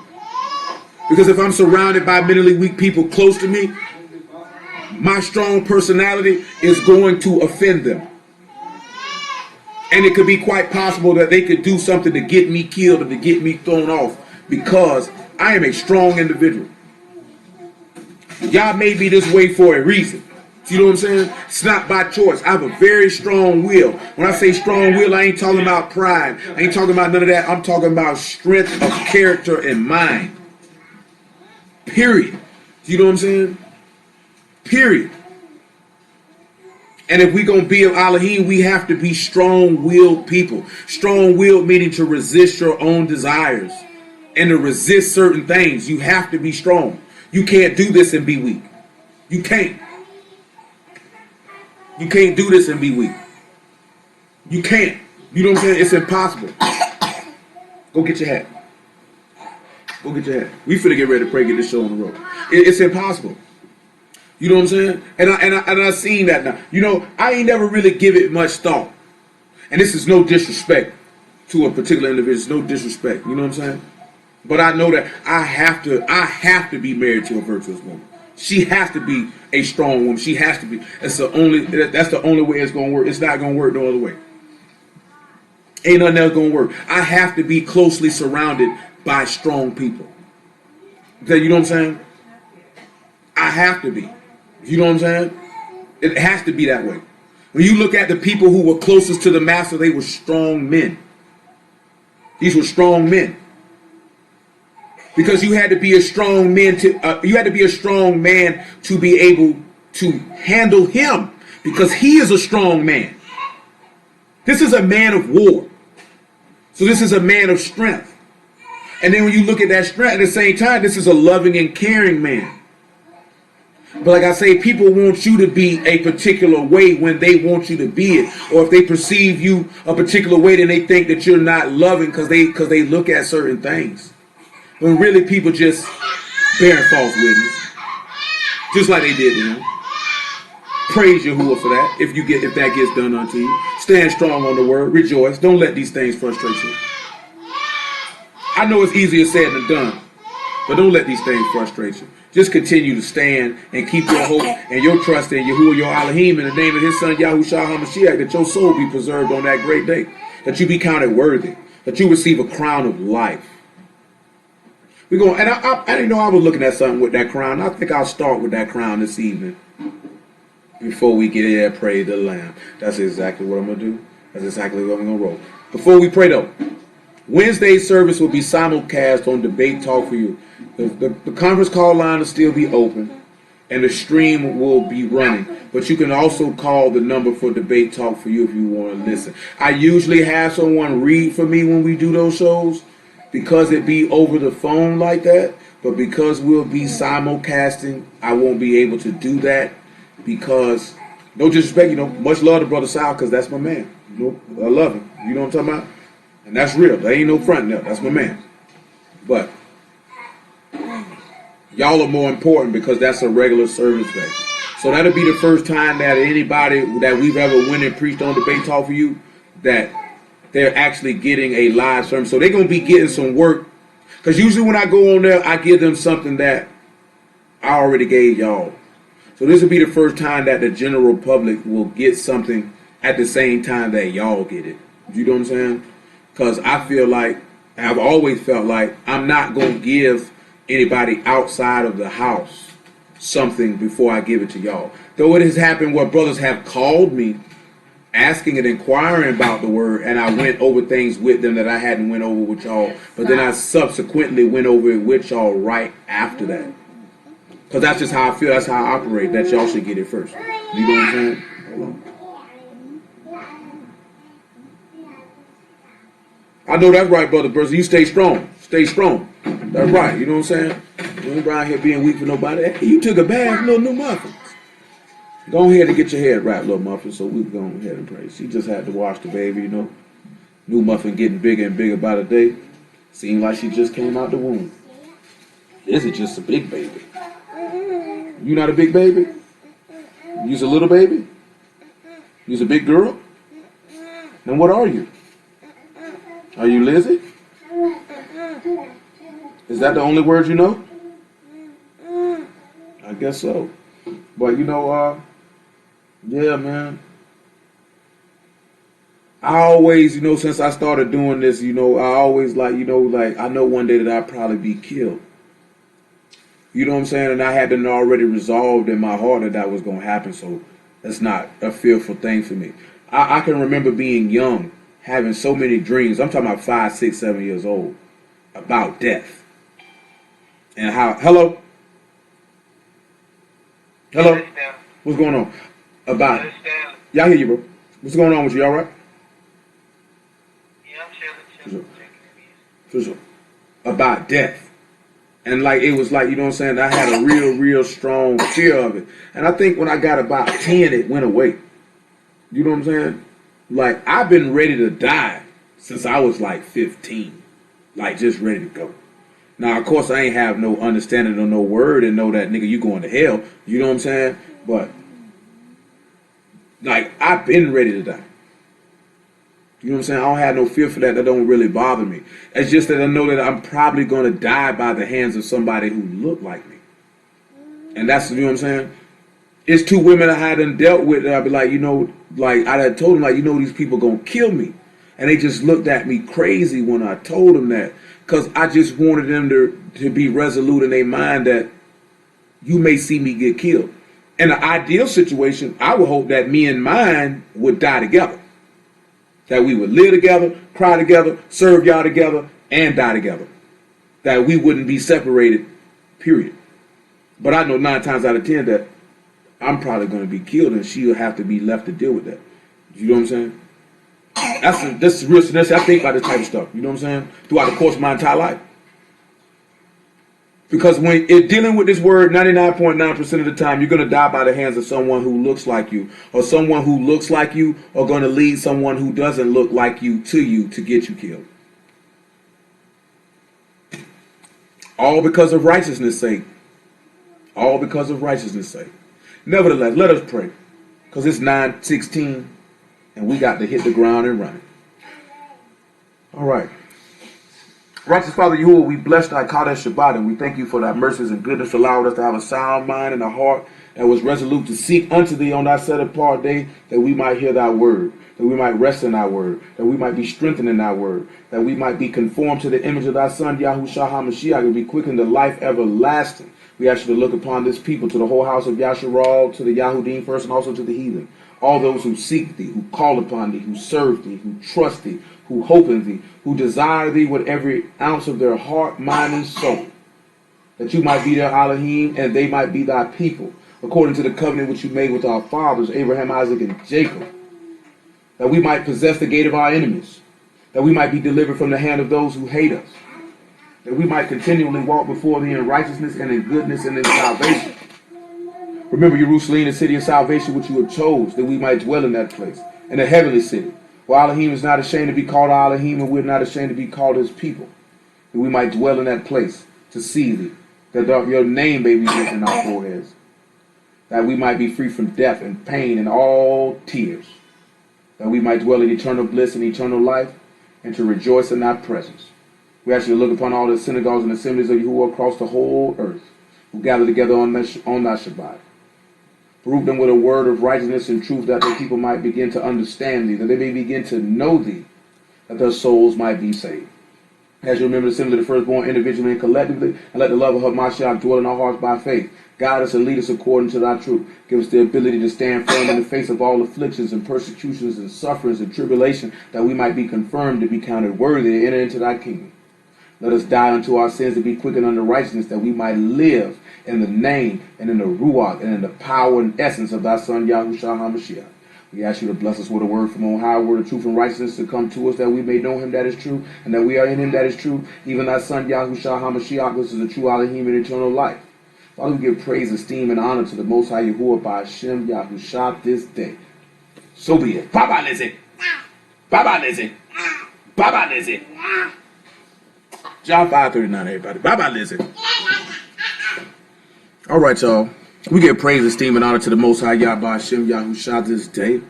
Speaker 1: Because if I'm surrounded by mentally weak people close to me, my strong personality is going to offend them. And it could be quite possible that they could do something to get me killed or to get me thrown off, because I am a strong individual. Y'all made me this way for a reason. You know what I'm saying? It's not by choice. I have a very strong will. When I say strong will, I ain't talking about pride. I ain't talking about none of that. I'm talking about strength of character and mind. Period. You know what I'm saying? Period. And if we're going to be of Alahym, we have to be strong-willed people. Strong-willed meaning to resist your own desires and to resist certain things. You have to be strong. You can't do this and be weak. You can't. You can't do this and be weak. You can't. You know what I'm saying? It's impossible. Go get your hat. Go get your hat. We finna get ready to pray, get this show on the road. It's impossible. You know what I'm saying? And I seen that now. You know, I ain't never really give it much thought. And this is no disrespect to a particular individual. It's no disrespect. You know what I'm saying? But I know that I have to be married to a virtuous woman. She has to be a strong woman. She has to be. That's the only way it's gonna work. It's not gonna work no other way. Ain't nothing else gonna work. I have to be closely surrounded by strong people. You know what I'm saying? I have to be. You know what I'm saying? It has to be that way. When you look at the people who were closest to the master, they were strong men. These were strong men. Because you had to be a strong man to be able to handle him, because he is a strong man. This is a man of war. So this is a man of strength. And then when you look at that strength, at the same time, this is a loving and caring man. But like I say, people want you to be a particular way when they want you to be it. Or if they perceive you a particular way, then they think that you're not loving because they look at certain things. When really people just bearing false witness. Just like they did to him. Praise Yahuwah for that, if that gets done unto you. Stand strong on the word. Rejoice. Don't let these things frustrate you. I know it's easier said than done, but don't let these things frustrate you. Just continue to stand and keep your hope and your trust in Yahuwah, your Alahym, in the name of his son, Yahushua HaMashiach, that your soul be preserved on that great day, that you be counted worthy, that you receive a crown of life. We're going, and I didn't know I was looking at something with that crown. I think I'll start with that crown this evening. Before we get there, pray the Lamb. That's exactly what I'm going to do. That's exactly what I'm going to roll. Before we pray though, Wednesday's service will be simulcast on Debate Talk for You. The conference call line will still be open. and the stream will be running. But you can also call the number for Debate Talk for you if you want to listen. I usually have someone read for me when we do those shows because it be over the phone like that. But because we'll be simulcasting, I won't be able to do that because, no disrespect, much love to Brother Sal because that's my man. I love him. You know what I'm talking about? And that's real. There ain't no front there. That's my man. But y'all are more important because that's a regular service day. So that'll be the first time that anybody that we've ever went and preached on Debate Talk for you that they're actually getting a live sermon. So they're going to be getting some work. Because usually when I go on there, I give them something that I already gave y'all. So this will be the first time that the general public will get something at the same time that y'all get it. You know what I'm saying? Because I feel like, I've always felt like, I'm not going to give anybody outside of the house something before I give it to y'all. Though it has happened where brothers have called me asking and inquiring about the word, and I went over things with them that I hadn't went over with y'all, but then I subsequently went over it with y'all right after that. Because that's just how I feel, that's how I operate, that y'all should get it first. You know what I'm saying? Hold on. I know that's right, Brother Burson. You stay strong. Stay strong. That's right. You know what I'm saying? You ain't around here being weak for nobody. Hey, you took a bath, little new muffins. Go ahead and get your head wrapped, little muffin, so we can go ahead and pray. She just had to wash the baby, New muffin getting bigger and bigger by the day. Seemed like she just came out the womb. This is just a big baby. You not a big baby? You's a little baby? You's a big girl? Then what are you? Are you Lizzie? Is that the only word you know? I guess so. But yeah, man. I always, since I started doing this, I always I know one day that I'll probably be killed. You know what I'm saying? And I had it already resolved in my heart that was going to happen, so that's not a fearful thing for me. I can remember being young, having so many dreams. I'm talking about 5, 6, 7 years old, about death. And how, hello? Hello? What's going on? About it. Yeah, I hear you, bro. What's going on with you? All right?
Speaker 2: Yeah, I'm chilling.
Speaker 1: For sure. About death. And it was you know what I'm saying? I had a real strong fear of it. And I think when I got about 10, it went away. You know what I'm saying? I've been ready to die since I was 15. Just ready to go. Now, of course, I ain't have no understanding or no word and know that, nigga, you going to hell. You know what I'm saying? But, I've been ready to die. You know what I'm saying? I don't have no fear for that. That don't really bother me. It's just that I know that I'm probably going to die by the hands of somebody who look like me. And that's, you know what I'm saying? It's 2 women I hadn't dealt with that I'd be I had told them, these people going to kill me. And they just looked at me crazy when I told them that. Because I just wanted them to be resolute in their mind that you may see me get killed. In an ideal situation, I would hope that me and mine would die together. That we would live together, cry together, serve y'all together, and die together. That we wouldn't be separated, period. But I know 9 times out of 10 that I'm probably going to be killed and she'll have to be left to deal with that. You know what I'm saying? That's real. I think about this type of stuff. You know what I'm saying? Throughout the course of my entire life. Because when dealing with this word, 99.9% of the time, you're going to die by the hands of someone who looks like you. Or someone who looks like you are going to lead someone who doesn't look like you to get you killed. All because of righteousness' sake. All because of righteousness' sake. Nevertheless, let us pray. Because it's 9:16 and we got to hit the ground and run it. All right. Righteous Father Yahuwah, we bless thy Kodesh Shabbat, and we thank you for thy mercies and goodness, allowing us to have a sound mind and a heart that was resolute to seek unto thee on thy set apart day, that we might hear thy word, that we might rest in thy word, that we might be strengthened in thy word, that we might be conformed to the image of thy Son, Yahushua HaMashiach, and be quickened to life everlasting. We ask you to look upon this people, to the whole house of Yasharal, to the Yahudym first, and also to the heathen. All those who seek thee, who call upon thee, who serve thee, who trust thee, who hope in thee, who desire thee with every ounce of their heart, mind, and soul. that you might be their Alahym, and they might be thy people, according to the covenant which you made with our fathers, Abraham, Isaac, and Jacob, that we might possess the gate of our enemies, that we might be delivered from the hand of those who hate us, that we might continually walk before thee in righteousness and in goodness and in salvation. Remember Jerusalem, the city of salvation which you have chose, that we might dwell in that place, in a heavenly city. For Alahym is not ashamed to be called Alahym, and we're not ashamed to be called his people, that we might dwell in that place to see thee, that your name may be written in our foreheads, that we might be free from death and pain and all tears, that we might dwell in eternal bliss and eternal life, and to rejoice in thy presence. We ask you to look upon all the synagogues and assemblies of Yahuwah across the whole earth, who gather together on thy Shabbat. Prove them with a word of righteousness and truth, that the people might begin to understand thee, that they may begin to know thee, that their souls might be saved. As you remember the assembly of the firstborn individually and collectively, and let the love of Hamashiach dwell in our hearts by faith. Guide us and lead us according to thy truth. Give us the ability to stand firm in the face of all afflictions and persecutions and sufferings and tribulation, that we might be confirmed to be counted worthy to enter into thy kingdom. Let us die unto our sins and be quickened unto righteousness, that we might live in the name and in the ruach and in the power and essence of thy Son, Yahushua HaMashiach. We ask you to bless us with a word from on high, a word of truth and righteousness to come to us, that we may know him that is true, and that we are in him that is true, even thy Son, Yahushua HaMashiach, which is the true Alahym and eternal life. Father, we give praise, esteem, and honor to the Most High Yahuwah by Hashem Yahushua this day. So be it. Baba Lizzie. Baba Lizzie. Baba Lizzie. John 5:39, everybody. Baba Lizzie. All right, y'all. We give praise, esteem, and honor to the Most High Yah by Hashem Yahushua this day.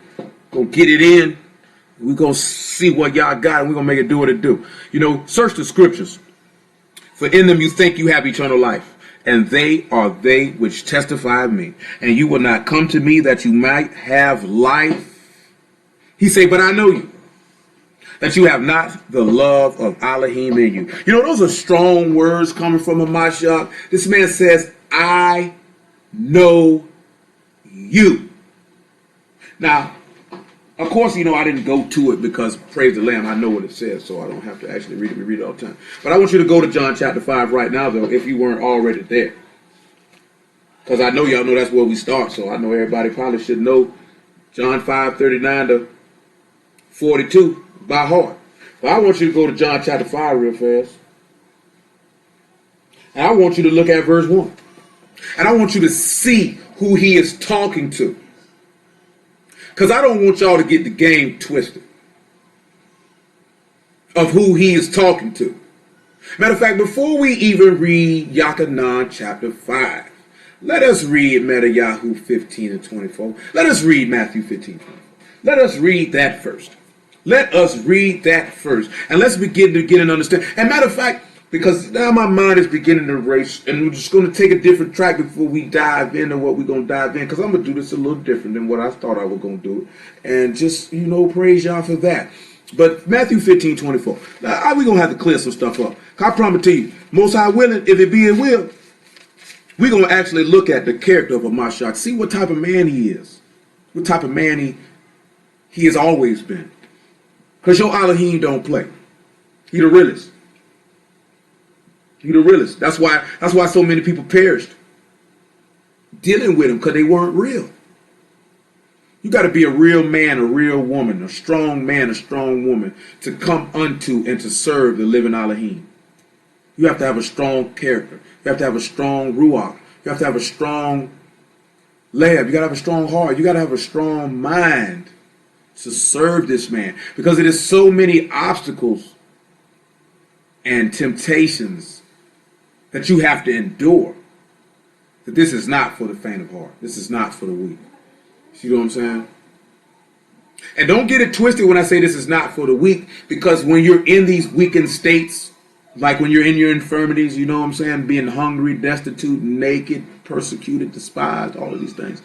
Speaker 1: Gonna get it in. We're gonna see what y'all got, and we're gonna make it do what it do. You know, search the scriptures, for in them you think you have eternal life, and they are they which testify of me. And you will not come to me that you might have life. He say, but I know you, that you have not the love of Alahym in you. You know, those are strong words coming from a Mashiach. This man says, I know you. Now, of course, you know, I didn't go to it because, praise the Lamb, I know what it says, so I don't have to actually read it. We read it all the time. But I want you to go to John chapter 5 right now, though, if you weren't already there. Because I know y'all know that's where we start, so I know everybody probably should know John 5:39 to 42 by heart. But I want you to go to John chapter 5 real fast. And I want you to look at verse 1. And I want you to see who he is talking to. Because I don't want y'all to get the game twisted of who he is talking to. Matter of fact, before we even read Yahudym chapter 5, let us read Metayahu 15 and 24. Let us read Matthew 15, 24. Let us read that first. Let us read that first. And let's begin to get an understanding. And matter of fact, because now my mind is beginning to race, and we're just going to take a different track before we dive into what we're going to dive in, because I'm going to do this a little different than what I thought I was going to do it. And just, you know, praise y'all for that. But Matthew 15, 24. Now, we're going to have to clear some stuff up. I promise to you, Most High willing, if it be His will, we're going to actually look at the character of a Mashiach, see what type of man he is, what type of man he has always been. Because your Alahym don't play. He the realest. He the realest. That's why so many people perished dealing with him, because they weren't real. You got to be a real man, a real woman, a strong man, a strong woman to come unto and to serve the living Alahym. You have to have a strong character. You have to have a strong ruach. You have to have a strong lab. You got to have a strong heart. You got to have a strong mind to serve this man, because it is so many obstacles and temptations that you have to endure, that this is not for the faint of heart. This is not for the weak. See what I'm saying? And don't get it twisted when I say this is not for the weak, because when you're in these weakened states, like when you're in your infirmities, you know what I'm saying, being hungry, destitute, naked, persecuted, despised, all of these things,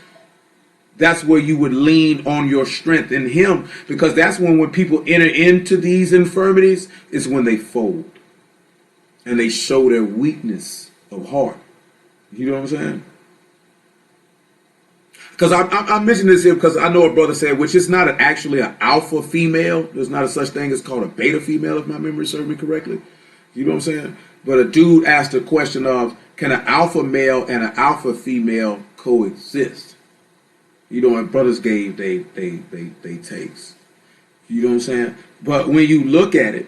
Speaker 1: that's where you would lean on your strength in Him, because that's when people enter into these infirmities is when they fold and they show their weakness of heart. You know what I'm saying? Because I mentioned this here because I know a brother said, which is not actually an alpha female. There's not a such thing as called a beta female, if my memory serves me correctly. You know what I'm saying? But a dude asked a question of, Can an alpha male and an alpha female coexist? You know, and brothers gave they takes. You know what I'm saying? But when you look at it,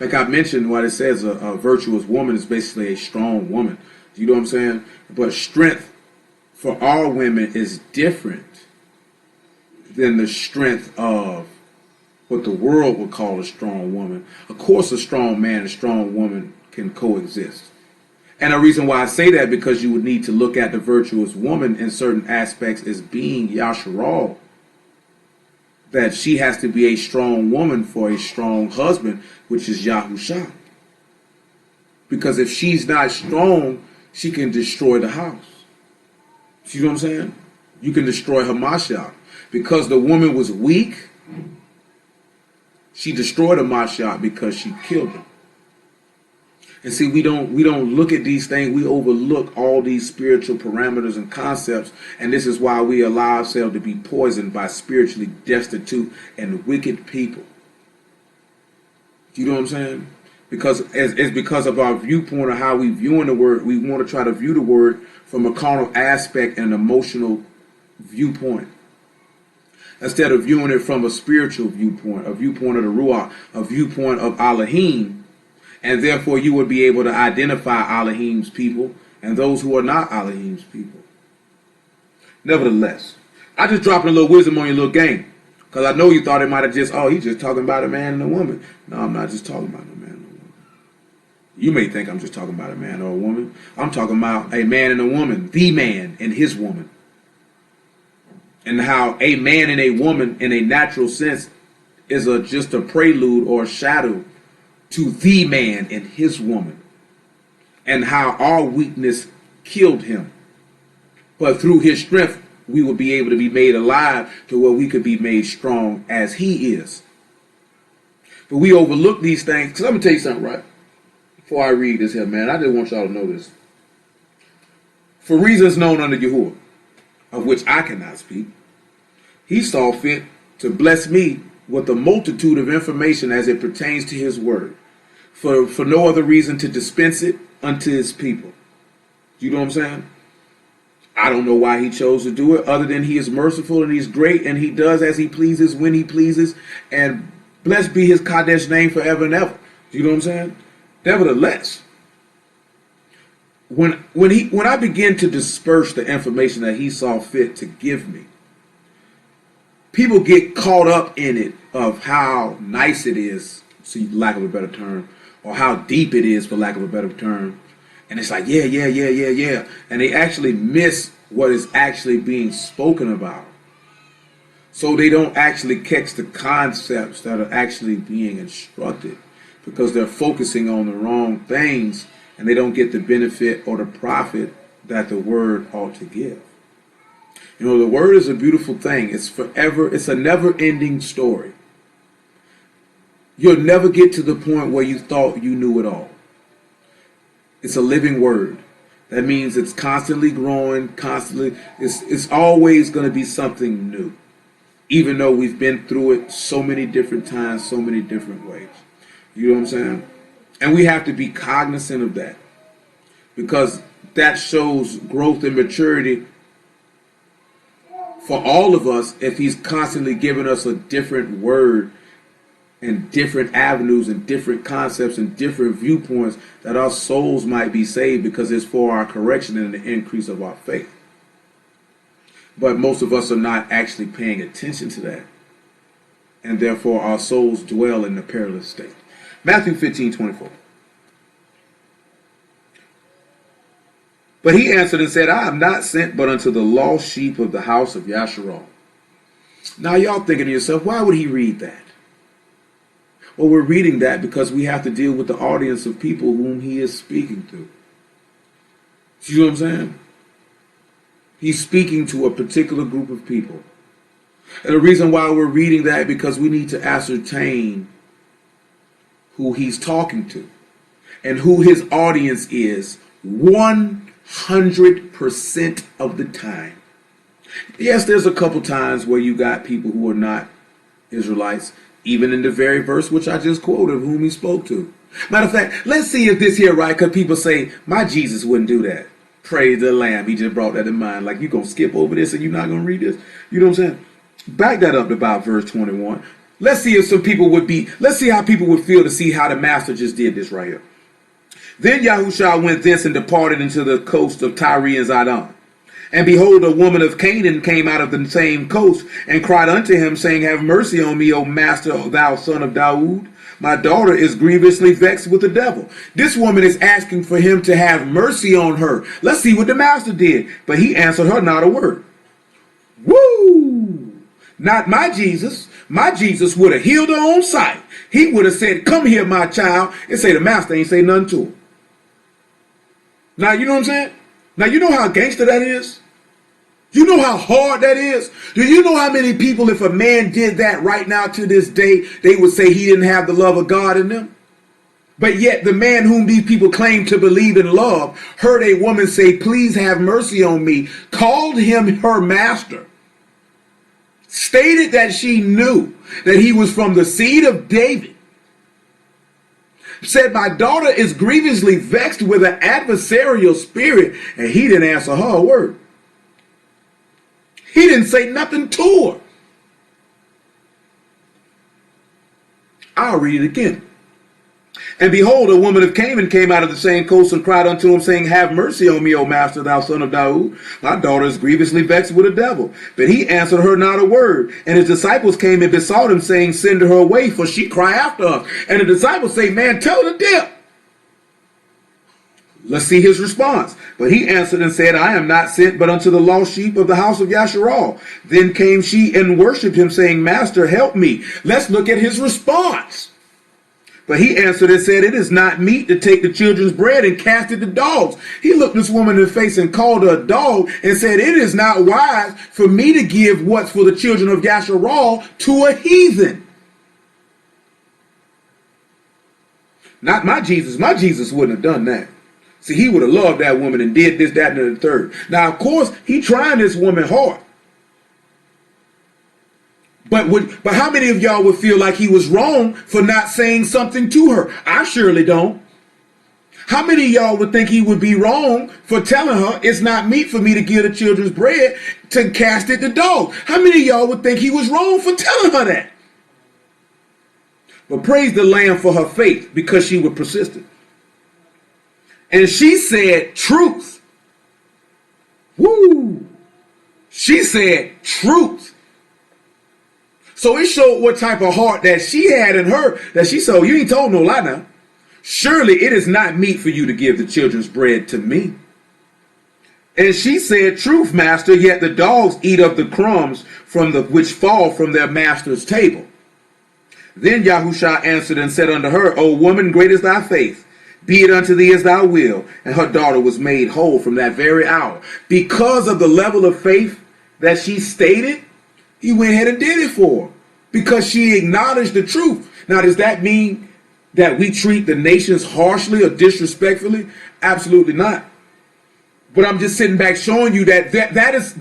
Speaker 1: like I mentioned, what it says, a virtuous woman is basically a strong woman. You know what I'm saying? But strength for all women is different than the strength of what the world would call a strong woman. Of course, a strong man and a strong woman can coexist. And the reason why I say that, because you would need to look at the virtuous woman in certain aspects as being Yasharal. That she has to be a strong woman for a strong husband, which is Yahusha. Because if she's not strong, she can destroy the house. You know what I'm saying? You can destroy Hamashiach. Because the woman was weak, she destroyed Hamashiach because she killed him. And see, we don't look at these things. We overlook all these spiritual parameters and concepts. And this is why we allow ourselves to be poisoned by spiritually destitute and wicked people. You know what I'm saying? Because it's because of our viewpoint of how we viewing the word. We want to try to view the word from a carnal aspect and an emotional viewpoint, instead of viewing it from a spiritual viewpoint, a viewpoint of the Ruach, a viewpoint of Alahym. And therefore you would be able to identify Alahym's people and those who are not Alahym's people. Nevertheless, I just dropping a little wisdom on your little game. Because I know you thought it might have just, he's just talking about a man and a woman. No, I'm not just talking about a man and a woman. You may think I'm just talking about a man or a woman. I'm talking about a man and a woman, the man and his woman. And how a man and a woman in a natural sense is just a prelude or a shadow to the man and his woman, and how our weakness killed him. But through his strength, we will be able to be made alive to where we could be made strong as he is. But we overlook these things. Because I'm going to tell you something, right? Before I read this here, man, I just want y'all to know this. For reasons known unto Yahuwah, of which I cannot speak, he saw fit to bless me with a multitude of information as it pertains to his word, for no other reason to dispense it unto his people. You know what I'm saying? I don't know why he chose to do it, other than he is merciful and he's great and he does as he pleases when he pleases, and blessed be his Kadesh name forever and ever. You know what I'm saying? Nevertheless, when I begin to disperse the information that he saw fit to give me, people get caught up in it of how nice it is, for lack of a better term, or how deep it is, for lack of a better term. And it's like, yeah. And they actually miss what is actually being spoken about. So they don't actually catch the concepts that are actually being instructed, because they're focusing on the wrong things, and they don't get the benefit or the profit that the word ought to give. You know, the word is a beautiful thing. It's forever. It's a never-ending story. You'll never get to the point where you thought you knew it all. It's a living word. That means it's constantly growing, constantly. It's always going to be something new, even though we've been through it so many different times, so many different ways. You know what I'm saying? And we have to be cognizant of that, because that shows growth and maturity for all of us if he's constantly giving us a different word and different avenues and different concepts and different viewpoints, that our souls might be saved, because it's for our correction and the increase of our faith. But most of us are not actually paying attention to that, and therefore our souls dwell in the perilous state. Matthew 15:24. But he answered and said, I am not sent but unto the lost sheep of the house of Yasharal. Now y'all thinking to yourself, why would he read that? Well, we're reading that because we have to deal with the audience of people whom he is speaking to. You know what I'm saying? He's speaking to a particular group of people. And the reason why we're reading that, because we need to ascertain who he's talking to and who his audience is 100% of the time. Yes, there's a couple times where you got people who are not Israelites, even in the very verse which I just quoted, whom he spoke to. Matter of fact, let's see if this here right, because people say, my Jesus wouldn't do that. Praise the Lamb. He just brought that in mind. Like, you going to skip over this and you're not going to read this? You know what I'm saying? Back that up to about verse 21. Let's see if some people would be, let's see how people would feel to see how the master just did this right here. Then Yahushua went thence and departed into the coast of Tyre and Zidon. And behold, a woman of Canaan came out of the same coast and cried unto him, saying, have mercy on me, O master, thou son of Daoud. My daughter is grievously vexed with the devil. This woman is asking for him to have mercy on her. Let's see what the master did. But he answered her not a word. Woo! Not my Jesus. My Jesus would have healed her on sight. He would have said, come here, my child, and say the master ain't say nothing to her. Now, you know what I'm saying? Now, you know how gangster that is? You know how hard that is? Do you know how many people, if a man did that right now to this day, they would say he didn't have the love of God in them? But yet the man whom these people claim to believe in love heard a woman say, please have mercy on me, called him her master, stated that she knew that he was from the seed of David, said, my daughter is grievously vexed with an adversarial spirit, and he didn't answer her a word. He didn't say nothing to her. I'll read it again. And behold, a woman of Canaan came out of the same coast and cried unto him, saying, have mercy on me, O master, thou son of Daoud. My daughter is grievously vexed with a devil. But he answered her not a word. And his disciples came and besought him, saying, send her away, for she cry after us. And the disciples say, man, tell her to dip. Let's see his response. But he answered and said, I am not sent but unto the lost sheep of the house of Yasharal. Then came she and worshipped him, saying, master, help me. Let's look at his response. But he answered and said, it is not meet to take the children's bread and cast it to dogs. He looked this woman in the face and called her a dog and said, it is not wise for me to give what's for the children of Yasharal to a heathen. Not my Jesus. My Jesus wouldn't have done that. See, he would have loved that woman and did this, that, and the third. Now, of course, he trying this woman hard. But how many of y'all would feel like he was wrong for not saying something to her? I surely don't. How many of y'all would think he would be wrong for telling her it's not meet for me to give the children's bread to cast it to dogs? How many of y'all would think he was wrong for telling her that? But praise the Lamb for her faith, because she was persistent. And she said truth. Woo! She said truth. So it showed what type of heart that she had in her, that she said, you ain't told no lie now. Surely it is not meet for you to give the children's bread to me. And she said, truth, master, yet the dogs eat of the crumbs which fall from their master's table. Then Yahushua answered and said unto her, O woman, great is thy faith. Be it unto thee as thou wilt. And her daughter was made whole from that very hour. Because of the level of faith that she stated, he went ahead and did it for her. Because she acknowledged the truth. Now, does that mean that we treat the nations harshly or disrespectfully? Absolutely not. But I'm just sitting back showing you that that is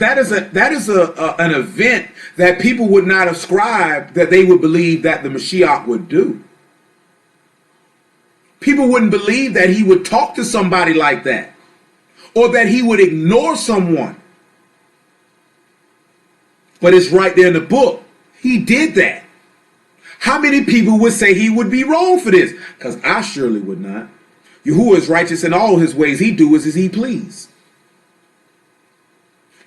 Speaker 1: an event that people would not ascribe that they would believe that the Mashiach would do. People wouldn't believe that he would talk to somebody like that, or that he would ignore someone. But it's right there in the book. He did that. How many people would say he would be wrong for this? Because I surely would not. Yahuwah is righteous in all his ways. He doeth as he please.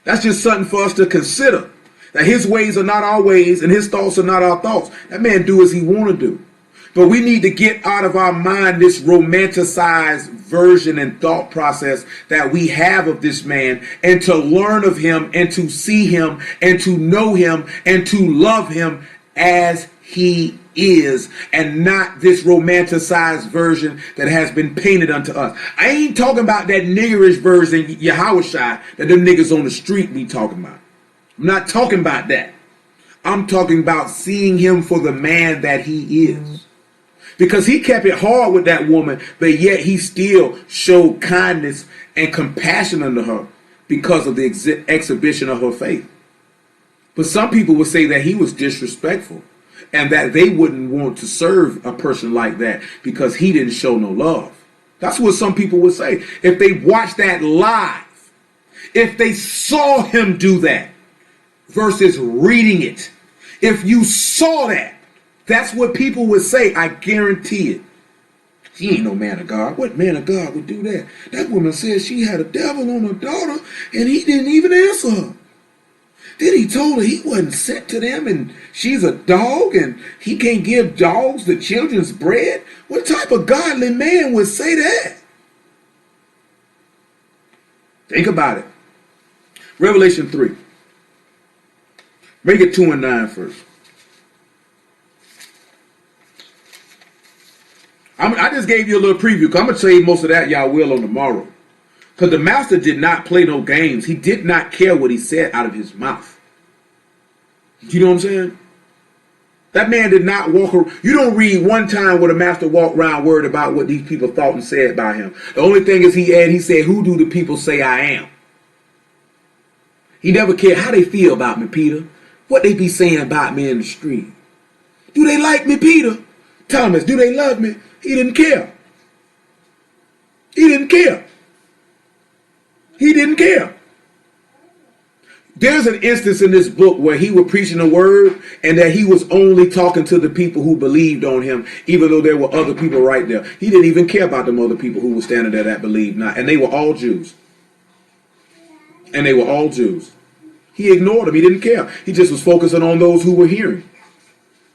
Speaker 1: That's just something for us to consider. That his ways are not our ways and his thoughts are not our thoughts. That man do as he want to do. But we need to get out of our mind this romanticized version and thought process that we have of this man, and to learn of him and to see him and to know him and to love him as he is, and not this romanticized version that has been painted unto us. I ain't talking about that niggerish version, Yahushua, that them niggas on the street be talking about. I'm not talking about that. I'm talking about seeing him for the man that he is. Because he kept it hard with that woman, but yet he still showed kindness and compassion unto her because of the exhibition of her faith. But some people would say that he was disrespectful. and that they wouldn't want to serve a person like that because he didn't show no love. That's what some people would say. If they watched that live, if they saw him do that versus reading it, if you saw that, that's what people would say. I guarantee it. He ain't no man of God. What man of God would do that? That woman said she had a devil on her daughter and he didn't even answer her. Then he told her he wasn't sent to them and she's a dog and he can't give dogs the children's bread. What type of godly man would say that? Think about it. Revelation 3. Make it 2 and 9 first. I just gave you a little preview because I'm going to tell you most of that y'all will on tomorrow. Because the master did not play no games. He did not care what he said out of his mouth. You know what I'm saying? That man did not walk around. You don't read one time where the master walked around worried about what these people thought and said about him. The only thing is he said, who do the people say I am? He never cared how they feel about me, Peter. What they be saying about me in the street. Do they like me, Peter? Thomas, do they love me? He didn't care. He didn't care. He didn't care. There's an instance in this book where he was preaching the word and that he was only talking to the people who believed on him, even though there were other people right there. He didn't even care about them other people who were standing there that believed not. And they were all Jews. And they were all Jews. He ignored them. He didn't care. He just was focusing on those who were hearing.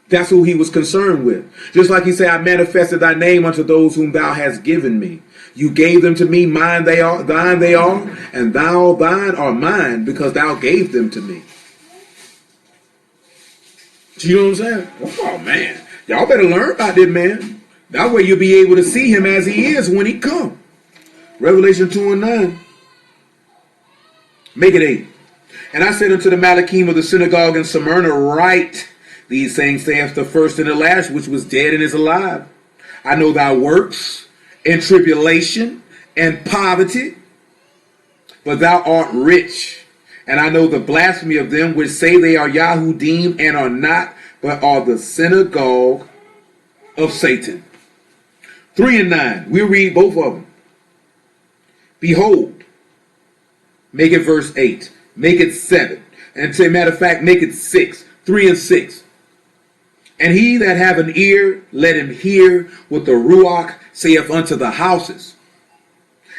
Speaker 1: That's who he was concerned with. Just like he said, I manifested thy name unto those whom thou hast given me. You gave them to me, mine they are, thine they are, and thine are mine because thou gave them to me. You know what I'm saying? Oh man, y'all better learn about this man. That way you'll be able to see him as he is when he come. Revelation 2 and 9. Make it 8. And I said unto the Alahym of the synagogue in Smyrna, write, these things saith the first and the last, which was dead and is alive. I know thy works, and tribulation, and poverty, but thou art rich. And I know the blasphemy of them which say they are Yahudym and are not, but are the synagogue of Satan. 3 and 9. We'll read both of them. Behold, make it verse 8. Make it 7. And say, matter of fact, make it 6. 3 and 6. And he that have an ear, let him hear what the Ruach saith unto the houses.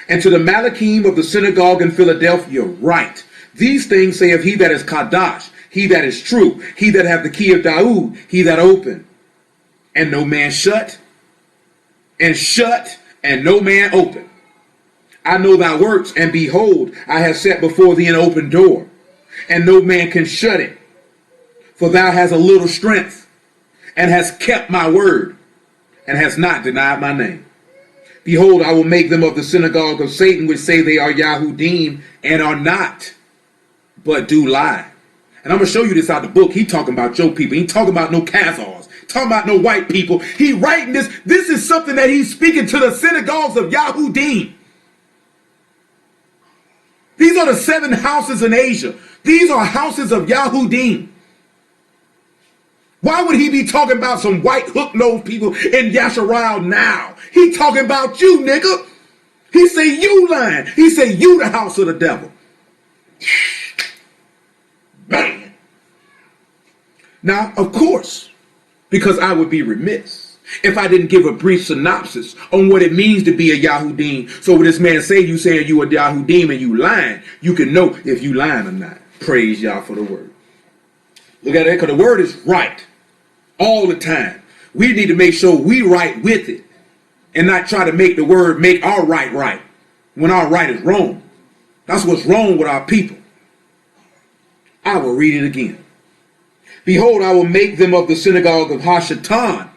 Speaker 1: And to the Alahym of the synagogue in Philadelphia write, these things saith he that is Kadash, he that is true, he that hath the key of Daoud, he that opened, and no man shut, and no man open. I know thy works, and behold, I have set before thee an open door, and no man can shut it. For thou hast a little strength, and hast kept my word, and hast not denied my name. Behold, I will make them of the synagogue of Satan, which say they are Yahudym, and are not, but do lie. And I'm going to show you this out of the book. He talking about your people. He talking about no Khazars. Talking about no white people. He writing this. This is something that he's speaking to the synagogues of Yahudym. These are the 7 houses in Asia. These are houses of Yahudym. Why would he be talking about some white hook-nosed people in Yasharal now? He talking about you, nigga. He say you lying. He say you the house of the devil. Man. Now, of course, because I would be remiss if I didn't give a brief synopsis on what it means to be a Yahudym. So when this man say you saying you a Yahudym and you lying, you can know if you lying or not. Praise Yah for the word. Look at it, because the word is right all the time. We need to make sure we right with it and not try to make the word make our right when our right is wrong. That's what's wrong with our people. I will read it again. Behold, I will make them of the synagogue of Hashatan,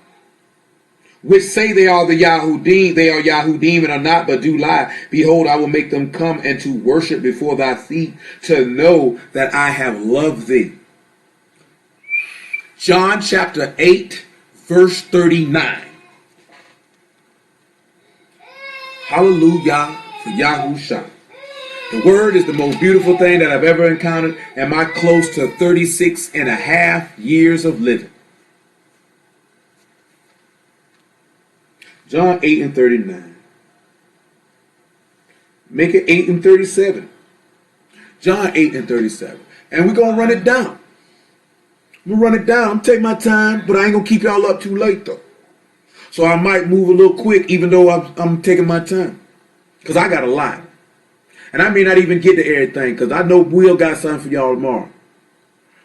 Speaker 1: which say they are the Yahudym, they are Yahudym and are not, but do lie. Behold, I will make them come and to worship before thy feet, to know that I have loved thee. John chapter 8, verse 39. Hallelujah for Yahusha. The word is the most beautiful thing that I've ever encountered in my close to 36 and a half years of living. John 8 and 39. Make it 8 and 37. John 8 and 37. And we're going to run it down. I'm going to run it down. I'm going to take my time, but I ain't going to keep y'all up too late, though. So I might move a little quick, even though I'm taking my time. Because I got a lot. And I may not even get to everything, because I know Will got something for y'all tomorrow.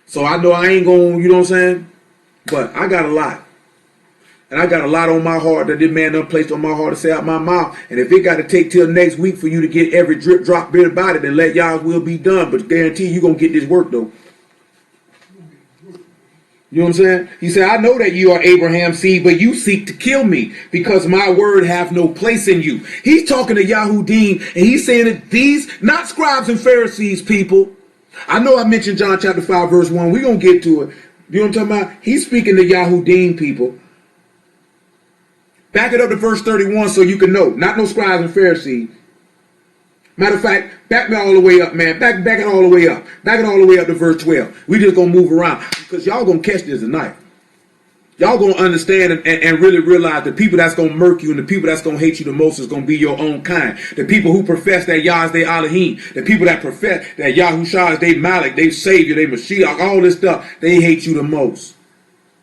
Speaker 1: So I know I ain't going to, you know what I'm saying? But I got a lot. And I got a lot on my heart that this man done placed on my heart to say out my mouth. And if it got to take till next week for you to get every drip, drop, bit about it, then let y'all will be done. But guarantee you going to get this work, though. You know what I'm saying? He said, I know that you are Abraham's seed, but you seek to kill me because my word have no place in you. He's talking to Yahudym, and he's saying that these, not scribes and Pharisees, people. I know I mentioned John chapter 5, verse 1. We're going to get to it. You know what I'm talking about? He's speaking to Yahudym, people. Back it up to verse 31 so you can know. Not no scribes and Pharisees. Matter of fact, back me all the way up, man. Back it all the way up. Back it all the way up to verse 12. We just going to move around because y'all going to catch this tonight. Y'all going to understand and really realize the people that's going to murk you and the people that's going to hate you the most is going to be your own kind. The people who profess that Yah is their Alahym. The people that profess that Yahushua is their Malik, their Savior, their Mashiach, all this stuff, they hate you the most.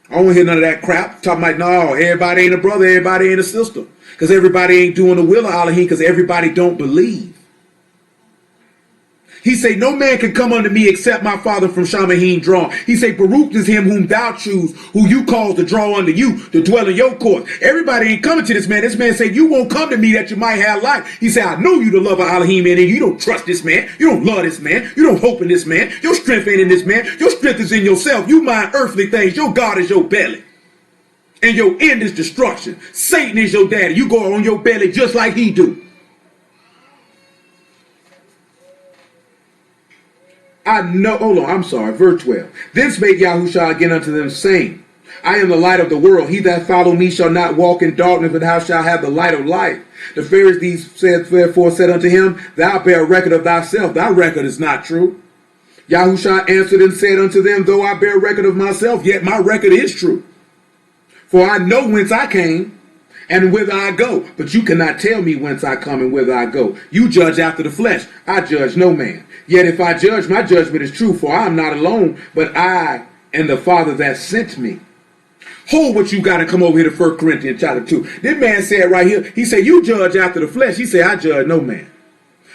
Speaker 1: I don't hear none of that crap. Talking like, no, everybody ain't a brother, everybody ain't a sister. Because everybody ain't doing the will of Alahym because everybody don't believe. He say, no man can come unto me except my Father from Shamahim drawn. He say, Baruch is him whom thou choose, who you cause to draw unto you, to dwell in your court. Everybody ain't coming to this man. This man say, you won't come to me that you might have life. He say, I know you the love of Alahym, and you don't trust this man. You don't love this man. You don't hope in this man. Your strength ain't in this man. Your strength is in yourself. You mind earthly things. Your God is your belly. And your end is destruction. Satan is your daddy. You go on your belly just like he do. I know, hold on, I'm sorry, verse 12. Then spake Yahushua again unto them, saying, I am the light of the world. He that follow me shall not walk in darkness, but thou shalt have the light of life. The Pharisees therefore said unto him, Thou bear record of thyself. Thy record is not true. Yahushua answered and said unto them, Though I bear record of myself, yet my record is true. For I know whence I came, and whither I go. But you cannot tell me whence I come and whither I go. You judge after the flesh. I judge no man. Yet if I judge, my judgment is true, for I am not alone, but I and the Father that sent me. Hold what you got and come over here to 1 Corinthians chapter 2. This man said right here, he said, you judge after the flesh. He said, I judge no man.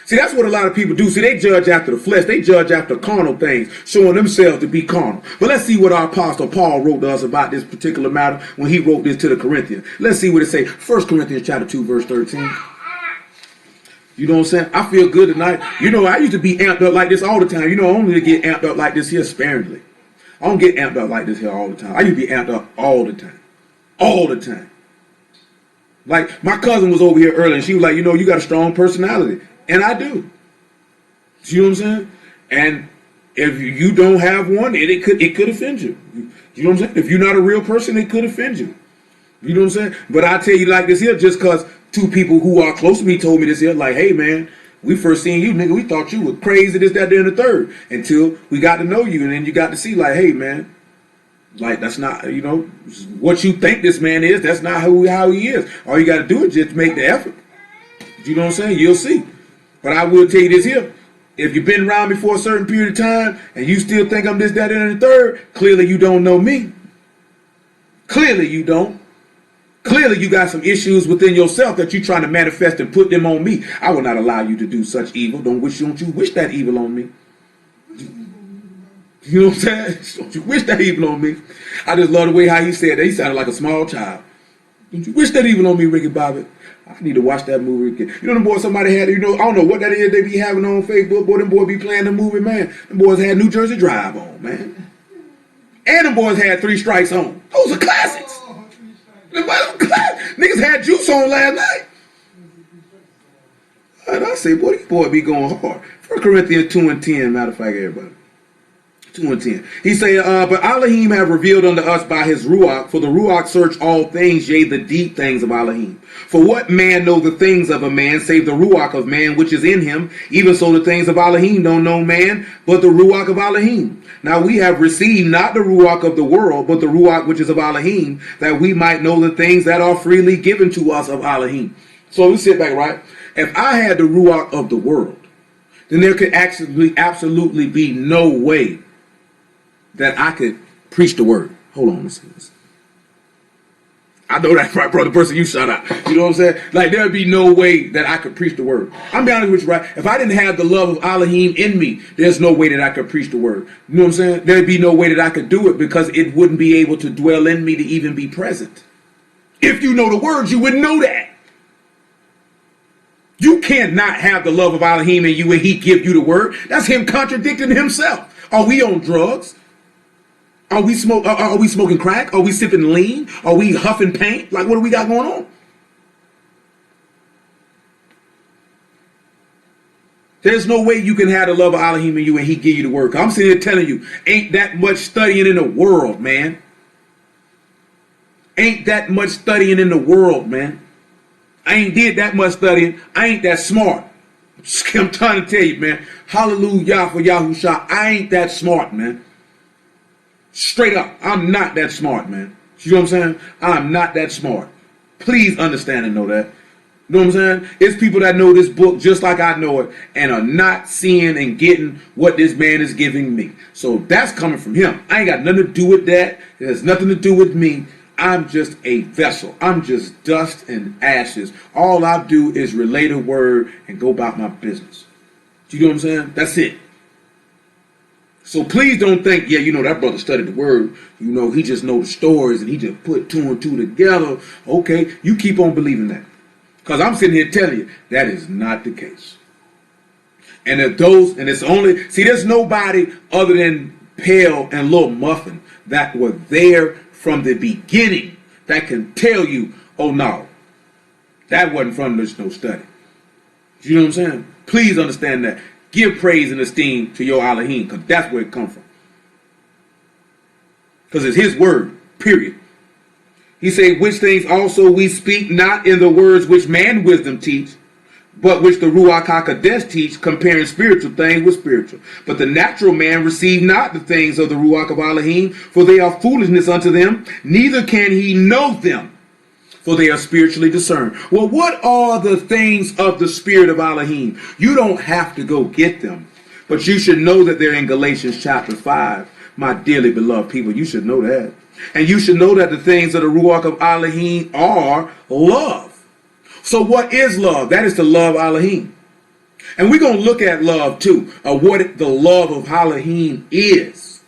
Speaker 1: See, that's what a lot of people do. See, they judge after the flesh. They judge after carnal things, showing themselves to be carnal. But let's see what our apostle Paul wrote to us about this particular matter when he wrote this to the Corinthians. Let's see what it says. 1 Corinthians chapter 2, verse 13. You know what I'm saying? I feel good tonight. You know, I used to be amped up like this all the time. You know, I only get amped up like this here sparingly. I don't get amped up like this here all the time. I used to be amped up all the time. All the time. Like, my cousin was over here earlier, and she was like, you know, you got a strong personality. And I do. You know what I'm saying? And if you don't have one, it could offend you. You know what I'm saying? If you're not a real person, it could offend you. You know what I'm saying? But I tell you like this here, just because two people who are close to me told me this here, like, hey, man, we first seen you, nigga, we thought you were crazy, this, that, there, and the third. Until we got to know you, and then you got to see, like, hey, man, like, that's not, you know, what you think this man is, that's not how he is. All you got to do is just make the effort. You know what I'm saying? You'll see. But I will tell you this here. If you've been around me for a certain period of time, and you still think I'm this, that, and the third, clearly you don't know me. Clearly you don't. Clearly you got some issues within yourself that you're trying to manifest and put them on me. I will not allow you to do such evil. Don't you wish that evil on me. You know what I'm saying? Don't you wish that evil on me. I just love the way how he said that. He sounded like a small child. Don't you wish that evil on me, Ricky Bobby? I need to watch that movie again. You know them boys somebody had, you know, I don't know what that is they be having on Facebook. Boy, them boys be playing the movie, man. Them boys had New Jersey Drive on, man. And them boys had Three Strikes on. Those are classics. Niggas had Juice on last night. And I say, boy, these boys be going hard. 1 Corinthians 2 and 10, matter of fact, everybody. 2 and 10. He say, but Alahym have revealed unto us by his Ruach, for the Ruach search all things, yea, the deep things of Alahym. For what man know the things of a man, save the Ruach of man which is in him? Even so the things of Alahym don't know man, but the Ruach of Alahym. Now we have received not the Ruach of the world, but the Ruach which is of Alahym, that we might know the things that are freely given to us of Alahym. So we sit back, right? If I had the Ruach of the world, then there could actually absolutely be no way that I could preach the word. Hold on, let's see this. I know that's right, brother. Person, you shut up. You know what I'm saying? Like, there'd be no way that I could preach the word. I'm be honest with you, right? If I didn't have the love of Alahym in me, there's no way that I could preach the word. You know what I'm saying? There'd be no way that I could do it because it wouldn't be able to dwell in me to even be present. If you know the words, you would know that. You cannot have the love of Alahym in you and he give you the word. That's him contradicting himself. Are we on drugs? Are we smoking crack? Are we sipping lean? Are we huffing paint? Like, what do we got going on? There's no way you can have the love of Alahym in you and he give you the word. I'm sitting here telling you, ain't that much studying in the world, man. Ain't that much studying in the world, man. I ain't did that much studying. I ain't that smart. I'm trying to tell you, man. Hallelujah for Yahusha. I ain't that smart, man. Straight up, I'm not that smart, man. You know what I'm saying? I'm not that smart. Please understand and know that. You know what I'm saying? It's people that know this book just like I know it and are not seeing and getting what this man is giving me. So that's coming from him. I ain't got nothing to do with that. It has nothing to do with me. I'm just a vessel. I'm just dust and ashes. All I do is relay the word and go about my business. You know what I'm saying? That's it. So please don't think, yeah, you know, that brother studied the word. You know, he just knows the stories and he just put 2 and 2 together. Okay, you keep on believing that. Because I'm sitting here telling you, that is not the case. And if those, and it's only, see, there's nobody other than Pale and Lil Muffin that were there from the beginning that can tell you, oh no, that wasn't from no study. You know what I'm saying? Please understand that. Give praise and esteem to your Alahym, because that's where it comes from. Because it's his word, period. He said, which things also we speak not in the words which man wisdom teach, but which the Ruach HaKodesh teach, comparing spiritual things with spiritual. But the natural man receive not the things of the Ruach of Alahym, for they are foolishness unto them, neither can he know them, for they are spiritually discerned. Well, what are the things of the spirit of Alahym? You don't have to go get them, but you should know that they're in Galatians chapter 5. My dearly beloved people, you should know that. And you should know that the things of the Ruach of Alahym are love. So what is love? That is to love Alahym. And we're going to look at love too, what the love of Alahym is.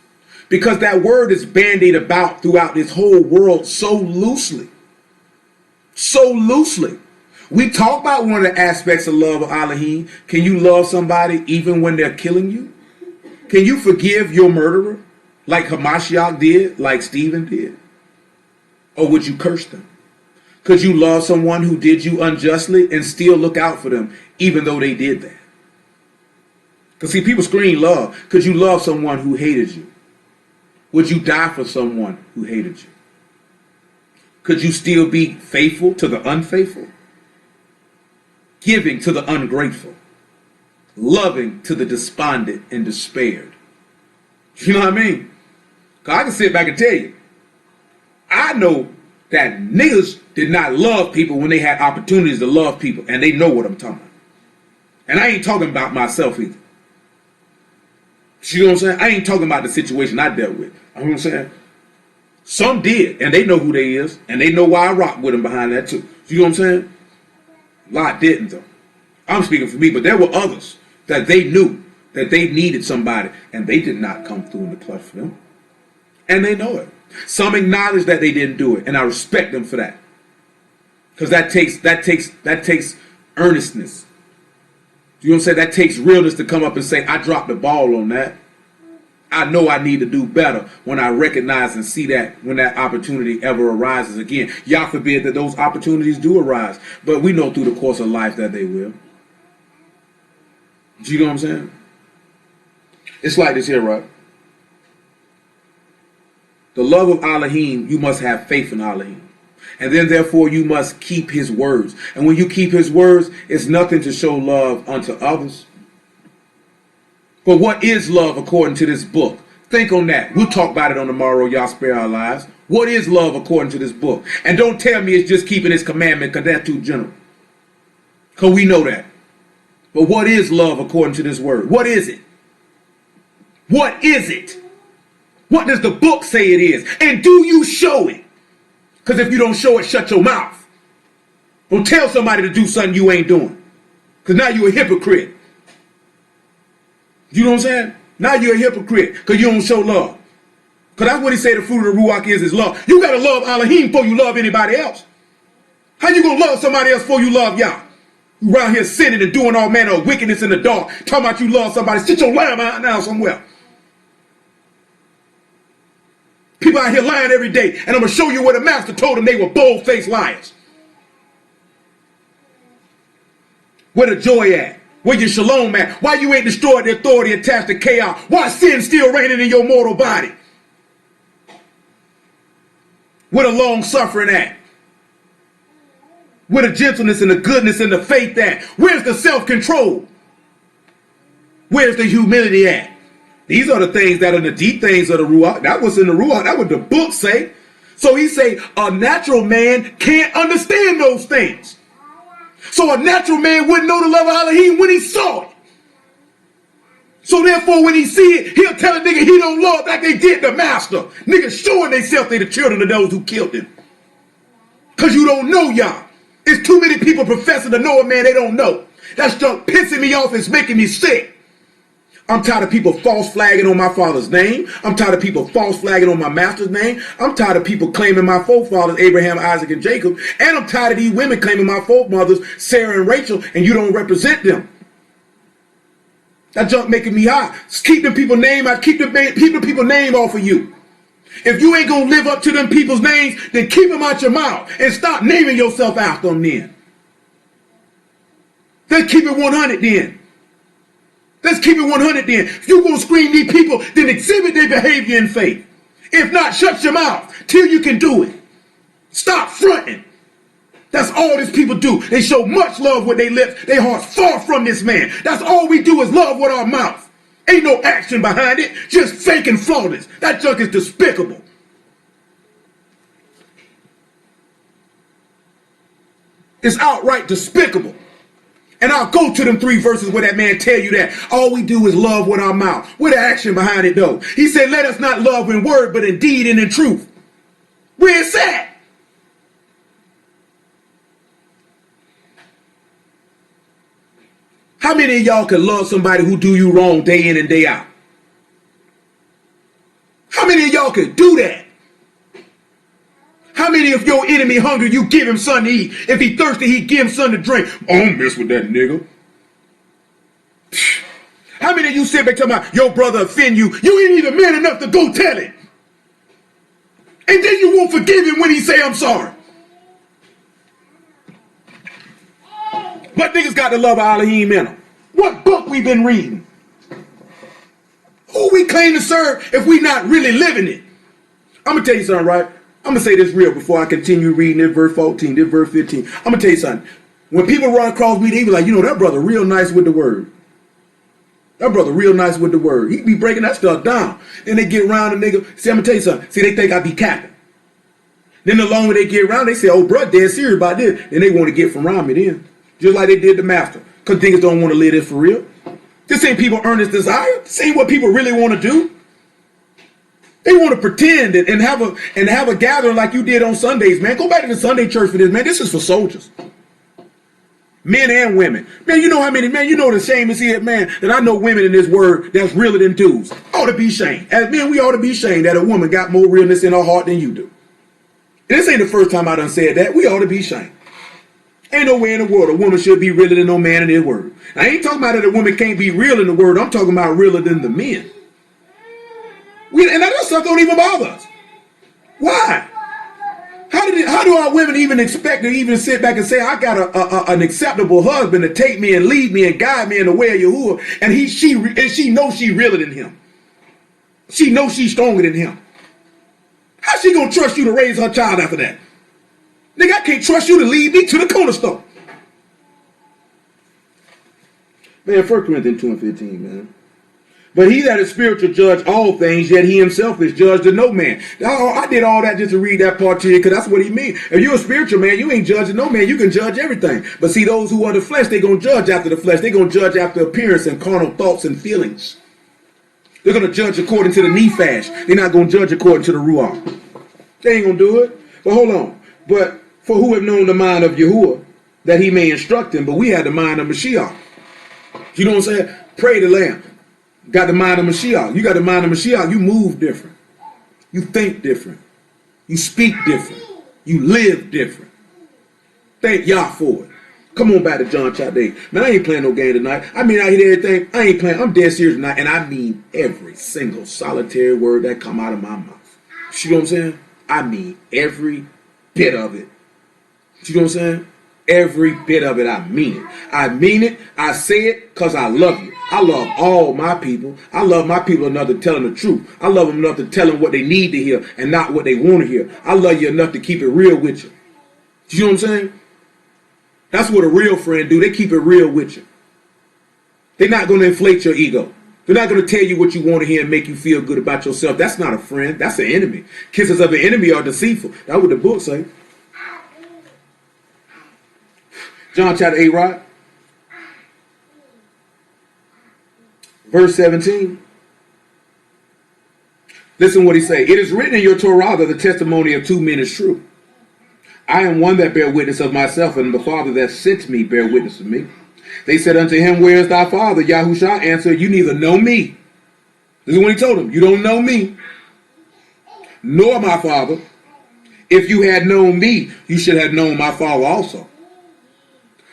Speaker 1: Because that word is bandied about throughout this whole world so loosely. So loosely. We talk about one of the aspects of love of Alahym. Can you love somebody even when they're killing you? Can you forgive your murderer like Hamashiach did, like Stephen did? Or would you curse them? Could you love someone who did you unjustly and still look out for them even though they did that? Because see, people scream love. Could you love someone who hated you? Would you die for someone who hated you? Could you still be faithful to the unfaithful? Giving to the ungrateful? Loving to the despondent and despaired? You know what I mean? Because I can sit back and tell you, I know that niggas did not love people when they had opportunities to love people, and they know what I'm talking about. And I ain't talking about myself either. You know what I'm saying? I ain't talking about the situation I dealt with. You know what I'm saying? Some did, and they know who they is, and they know why I rock with them behind that too. You know what I'm saying? A lot didn't though. I'm speaking for me, but there were others that they knew that they needed somebody, and they did not come through in the clutch for them. And they know it. Some acknowledge that they didn't do it, and I respect them for that. Because that takes earnestness. You know what I'm saying? That takes realness to come up and say, I dropped the ball on that. I know I need to do better when I recognize and see that when that opportunity ever arises again. Y'all forbid that those opportunities do arise. But we know through the course of life that they will. Do you know what I'm saying? It's like this here, right? The love of Alahym, you must have faith in Alahym. And then therefore you must keep his words. And when you keep his words, it's nothing to show love unto others. But what is love according to this book? Think on that. We'll talk about it on tomorrow. Y'all spare our lives. What is love according to this book? And don't tell me it's just keeping his commandment, because that's too general. Because we know that. But what is love according to this word? What is it? What is it? What does the book say it is? And do you show it? Because if you don't show it, shut your mouth. Don't tell somebody to do something you ain't doing. Because now you're a hypocrite. You know what I'm saying? Now you're a hypocrite because you don't show love. Because that's what he said the fruit of the Ruach is love. You got to love Alahym before you love anybody else. How you going to love somebody else before you love Yah? You around here sinning and doing all manner of wickedness in the dark. Talking about you love somebody. Sit your lamb out now somewhere. People out here lying every day. And I'm going to show you where the master told them they were bold-faced liars. Where the joy at? Where your shalom at? Why you ain't destroyed the authority attached to chaos? Why sin still reigning in your mortal body? Where the long suffering at? Where the gentleness and the goodness and the faith at? Where's the self-control? Where's the humility at? These are the things that are the deep things of the Ruach. That was in the Ruach. That what the book say. So he say a natural man can't understand those things. So a natural man wouldn't know the love of Alahym when he saw it. So therefore when he see it, he'll tell a nigga he don't love like they did the master. Niggas showing themselves they the children of those who killed him. Because you don't know y'all. It's too many people professing to know a man they don't know. That's just pissing me off. It's making me sick. I'm tired of people false flagging on my father's name. I'm tired of people false flagging on my master's name. I'm tired of people claiming my forefathers, Abraham, Isaac, and Jacob. And I'm tired of these women claiming my foremothers, Sarah and Rachel, and you don't represent them. That junk making me hot. Keep them people name out. Keep the people name off of you. If you ain't going to live up to them people's names, then keep them out your mouth and stop naming yourself after them then. Let's keep it 100 then. Let's keep it 100 then. If you're going to screen these people, then exhibit their behavior in faith. If not, shut your mouth till you can do it. Stop fronting. That's all these people do. They show much love with their lips. Their hearts far from this man. That's all we do is love with our mouth. Ain't no action behind it. Just fake and flawless. That junk is despicable. It's outright despicable. And I'll go to them 3 verses where that man tell you that all we do is love with our mouth. With the action behind it though. He said, let us not love in word, but in deed and in truth. Where it's at? How many of y'all can love somebody who do you wrong day in and day out? How many of y'all can do that? How many of your enemy hungry, you give him something to eat? If he thirsty, he give him something to drink. I don't mess with that nigga. How many of you sit back talking about your brother offend you? You ain't even man enough to go tell it. And then you won't forgive him when he say I'm sorry. But niggas got the love of Alahym in them. What book we been reading? Who we claim to serve if we not really living it? I'm going to tell you something, right? I'm going to say this real before I continue reading this verse 14, this verse 15. I'm going to tell you something. When people run across me, they be like, you know, that brother real nice with the word. That brother real nice with the word. He be breaking that stuff down. Then they get around the nigga. See, I'm going to tell you something. See, they think I be capping. Then the longer they get around, they say, oh, bro, dead serious about this. Then they want to get from around me then. Just like they did the master. Because niggas don't want to live this for real. This ain't people earnest desire. This ain't what people really want to do. They want to pretend and have a gathering like you did on Sundays, man. Go back to the Sunday church for this, man. This is for soldiers. Men and women. Man, you know how many, man, you know the shame is here, man, that I know women in this word that's realer than dudes. Ought to be shamed. As men, we ought to be shamed that a woman got more realness in her heart than you do. And this ain't the first time I done said that. We ought to be shamed. Ain't no way in the world a woman should be realer than no man in his word. I ain't talking about that a woman can't be real in the word. I'm talking about realer than the men. And that stuff don't even bother us. Why? How do our women even expect to even sit back and say, I got an acceptable husband to take me and lead me and guide me in the way of Yahuwah, and she knows she realer than him. She knows she's stronger than him. How's she going to trust you to raise her child after that? Nigga, I can't trust you to lead me to the corner store. Man, 1 Corinthians 2 and 15, man. But he that is spiritual judge all things, yet he himself is judged of no man. I did all that just to read that part to you, because that's what he means. If you're a spiritual man, you ain't judging no man. You can judge everything. But see, those who are the flesh, they going to judge after the flesh. They going to judge after appearance and carnal thoughts and feelings. They're going to judge according to the nephash. They're not going to judge according to the ruach. They ain't going to do it. But hold on. But for who have known the mind of Yahuwah, that he may instruct him, but we had the mind of Mashiach. You know what I'm saying? Pray the Lamb. Got the mind of Mashiach. You got the mind of Mashiach. You move different. You think different. You speak different. You live different. Thank Yah for it. Come on back to John chapter 8. Man, I ain't playing no game tonight. I mean, I hear everything. I ain't playing. I'm dead serious tonight. And I mean every single solitary word that come out of my mouth. You know what I'm saying? I mean every bit of it. You know what I'm saying? Every bit of it, I mean it. I mean it. I say it because I love you. I love all my people. I love my people enough to tell them the truth. I love them enough to tell them what they need to hear and not what they want to hear. I love you enough to keep it real with you. You know what I'm saying? That's what a real friend do. They keep it real with you. They're not going to inflate your ego. They're not going to tell you what you want to hear and make you feel good about yourself. That's not a friend. That's an enemy. Kisses of an enemy are deceitful. That's what the book say. John chapter 8, right? Verse 17. Listen what he say. It is written in your Torah that the testimony of two men is true. I am one that bear witness of myself, and the Father that sent me bear witness of me. They said unto him, where is thy father? Yahushua answered, you neither know me. This is what he told them. You don't know me, nor my father. If you had known me, you should have known my father also.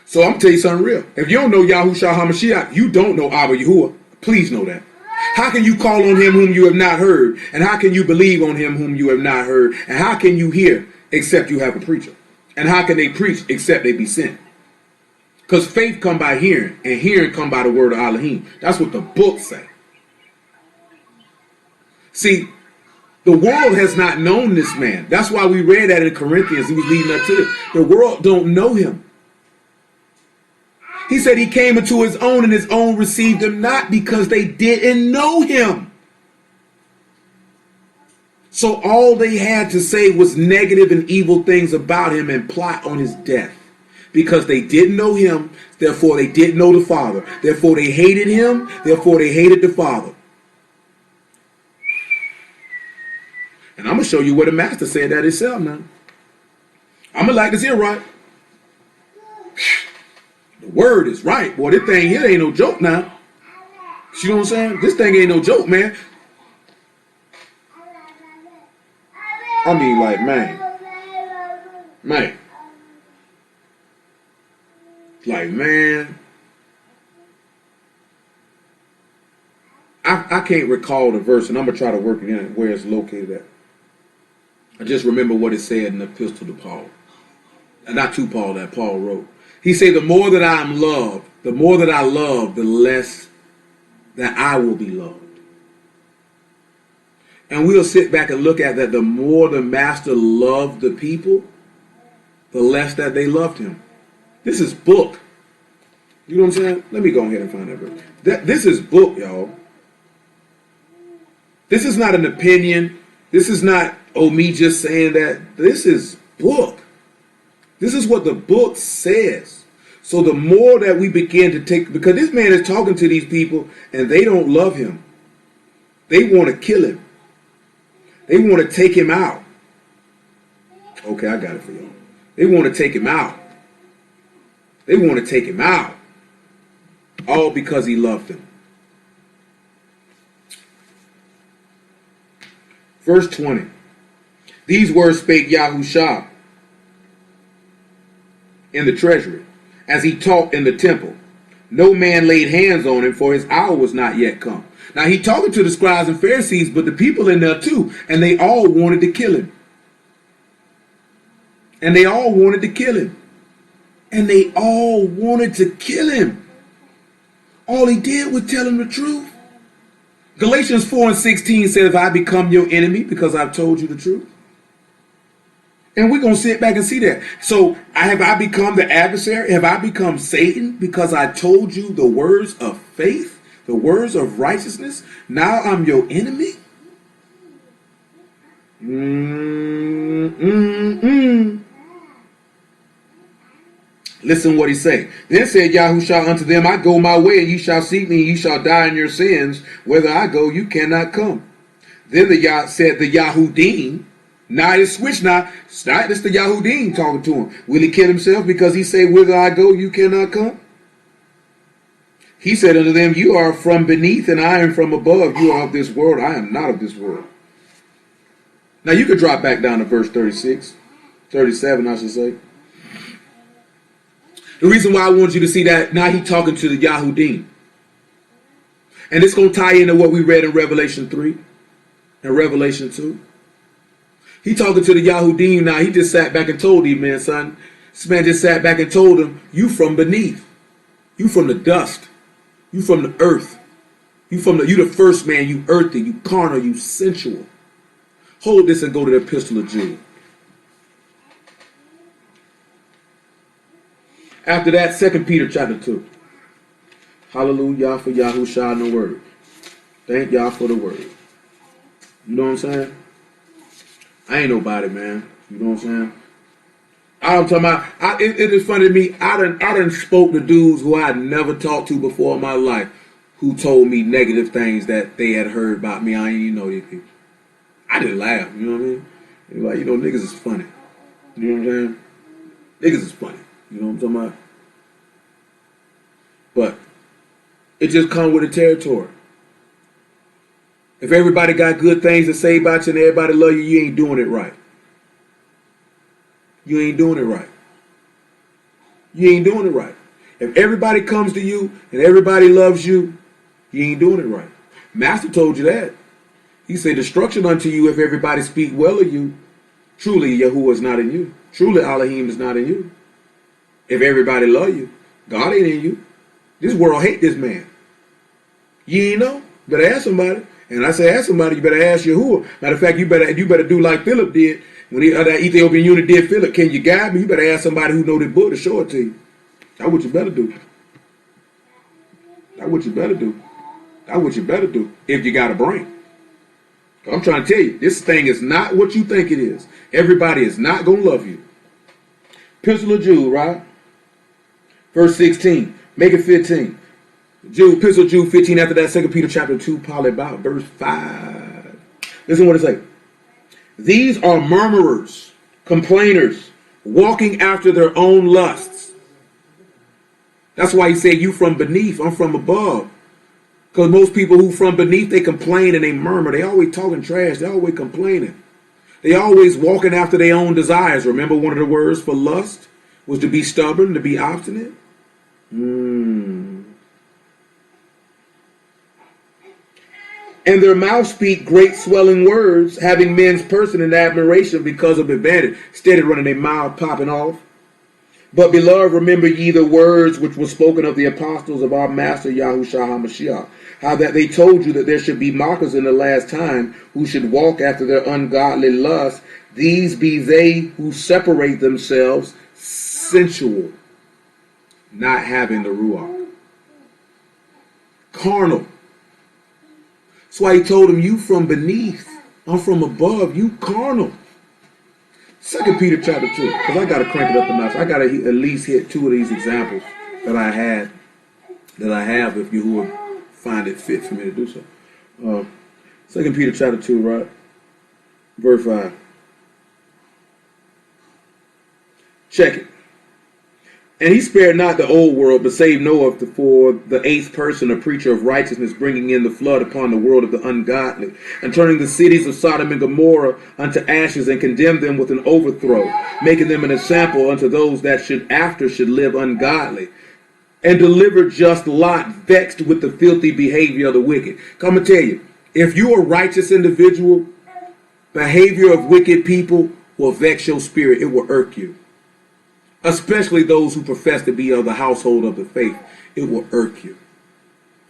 Speaker 1: So I'm going to tell you something real. If you don't know Yahushua HaMashiach, you don't know Abba Yahuwah. Please know that. How can you call on him whom you have not heard? And how can you believe on him whom you have not heard? And how can you hear except you have a preacher? And how can they preach except they be sent? Because faith come by hearing, and hearing come by the word of Alahym. That's what the book say. See, the world has not known this man. That's why we read that in Corinthians. He was leading up to this. The world don't know him. He said he came into his own, and his own received him not, because they didn't know him. So all they had to say was negative and evil things about him and plot on his death. Because they didn't know him, therefore they didn't know the Father. Therefore they hated him, therefore they hated the Father. And I'm going to show you what the Master said that himself now. I'm going to like this here, right? The word is right. Boy, this thing here ain't no joke now. You know what I'm saying? This thing ain't no joke, man. I mean, like, man. Like, man. I can't recall the verse, and I'm going to try to work it in where it's located at. I just remember what it said in the epistle to Paul. And not to Paul, that Paul wrote. He said, the more that I am loved, the more that I love, the less that I will be loved. And we'll sit back and look at that. The more the master loved the people, the less that they loved him. This is book. You know what I'm saying? Let me go ahead and find that verse. This is book, y'all. This is not an opinion. This is not, me just saying that. This is book. This is what the book says. So the more that we begin to take, because this man is talking to these people and they don't love him. They want to kill him. They want to take him out. Okay, I got it for y'all. They want to take him out. They want to take him out. All because he loved them. Verse 20. These words spake Yahushua in the treasury, as he taught in the temple. No man laid hands on him, for his hour was not yet come. Now he talking to the scribes and Pharisees, but the people in there too, and they all wanted to kill him. And they all wanted to kill him. And they all wanted to kill him. All he did was tell them the truth. Galatians 4:16 says, I become your enemy because I've told you the truth. And we're going to sit back and see that. So have I become the adversary? Have I become Satan because I told you the words of faith, the words of righteousness? Now I'm your enemy? Listen what he say. Then said Yahushua unto them, I go my way, and ye shall seek me, and ye shall die in your sins. Whither I go, you cannot come. Then said the Yahudym. Now it switched now. It's the Yahudym talking to him. Will he kill himself because he say, whither I go, you cannot come? He said unto them, you are from beneath, and I am from above. You are of this world. I am not of this world. Now you could drop back down to verse 36, 37, I should say. The reason why I want you to see that, now he's talking to the Yahudym. And it's going to tie into what we read in Revelation 3 and Revelation 2. He talking to the Yahudym now. He just sat back and told him, man, son. This man just sat back and told him, you from beneath. You from the dust. You from the earth. You the first man, you earthy, you carnal, you sensual. Hold this and go to the epistle of Jude. After that, 2 Peter chapter 2. Hallelujah for Yahushua and the word. Thank Yah for the word. You know what I'm saying? I ain't nobody, man. You know what I'm saying? I'm talking about, it is funny to me, I done spoke to dudes who I had never talked to before in my life who told me negative things that they had heard about me. I ain't even know these people. I just laugh, you know what I mean? They're like, niggas is funny. You know what I'm saying? Niggas is funny. You know what I'm talking about? But it just comes with the territory. If everybody got good things to say about you and everybody love you, you ain't doing it right. You ain't doing it right. You ain't doing it right. If everybody comes to you and everybody loves you, you ain't doing it right. Master told you that. He said, destruction unto you if everybody speak well of you. Truly, Yahuwah is not in you. Truly, Alahym is not in you. If everybody love you, God ain't in you. This world hate this man. You ain't know? You better ask somebody. And I say ask somebody, you better ask Yahuwah. Matter of fact, you better do like Philip did. When that Ethiopian eunuch did Philip, can you guide me? You better ask somebody who know the book to show it to you. That's what you better do. That's what you better do. That's what you better do if you got a brain. I'm trying to tell you, this thing is not what you think it is. Everybody is not going to love you. Epistle of Jude, right? Verse 16. Make it 15. Epistle of Jude 15 after that, 2 Peter chapter 2, probably about verse 5. Listen what it says. These are murmurers, complainers, walking after their own lusts. That's why he said, you from beneath, I'm from above. Because most people who from beneath, they complain and they murmur. They always talking trash. They always complaining. They always walking after their own desires. Remember one of the words for lust was to be stubborn, to be obstinate? And their mouths speak great swelling words, having men's person in admiration because of advantage. Steady running their mouth, popping off. But beloved, remember ye the words which were spoken of the apostles of our Master Yahushua HaMashiach, how that they told you that there should be mockers in the last time, who should walk after their ungodly lust. These be they who separate themselves, sensual, not having the Ruach. Carnal. That's why he told him, you from beneath, I'm from above, you carnal. 2 Peter chapter 2, because I got to crank it up a notch. I got to at least hit two of these examples that I have, if you would find it fit for me to do so. 2 Peter chapter 2, right? Verse 5. Check it. And he spared not the old world, but saved Noah for the eighth person, a preacher of righteousness, bringing in the flood upon the world of the ungodly, and turning the cities of Sodom and Gomorrah unto ashes, and condemned them with an overthrow, making them an example unto those that should live ungodly, and delivered just Lot, vexed with the filthy behavior of the wicked. Come and tell you, if you're a righteous individual, behavior of wicked people will vex your spirit. It will irk you. Especially those who profess to be of the household of the faith. It will irk you.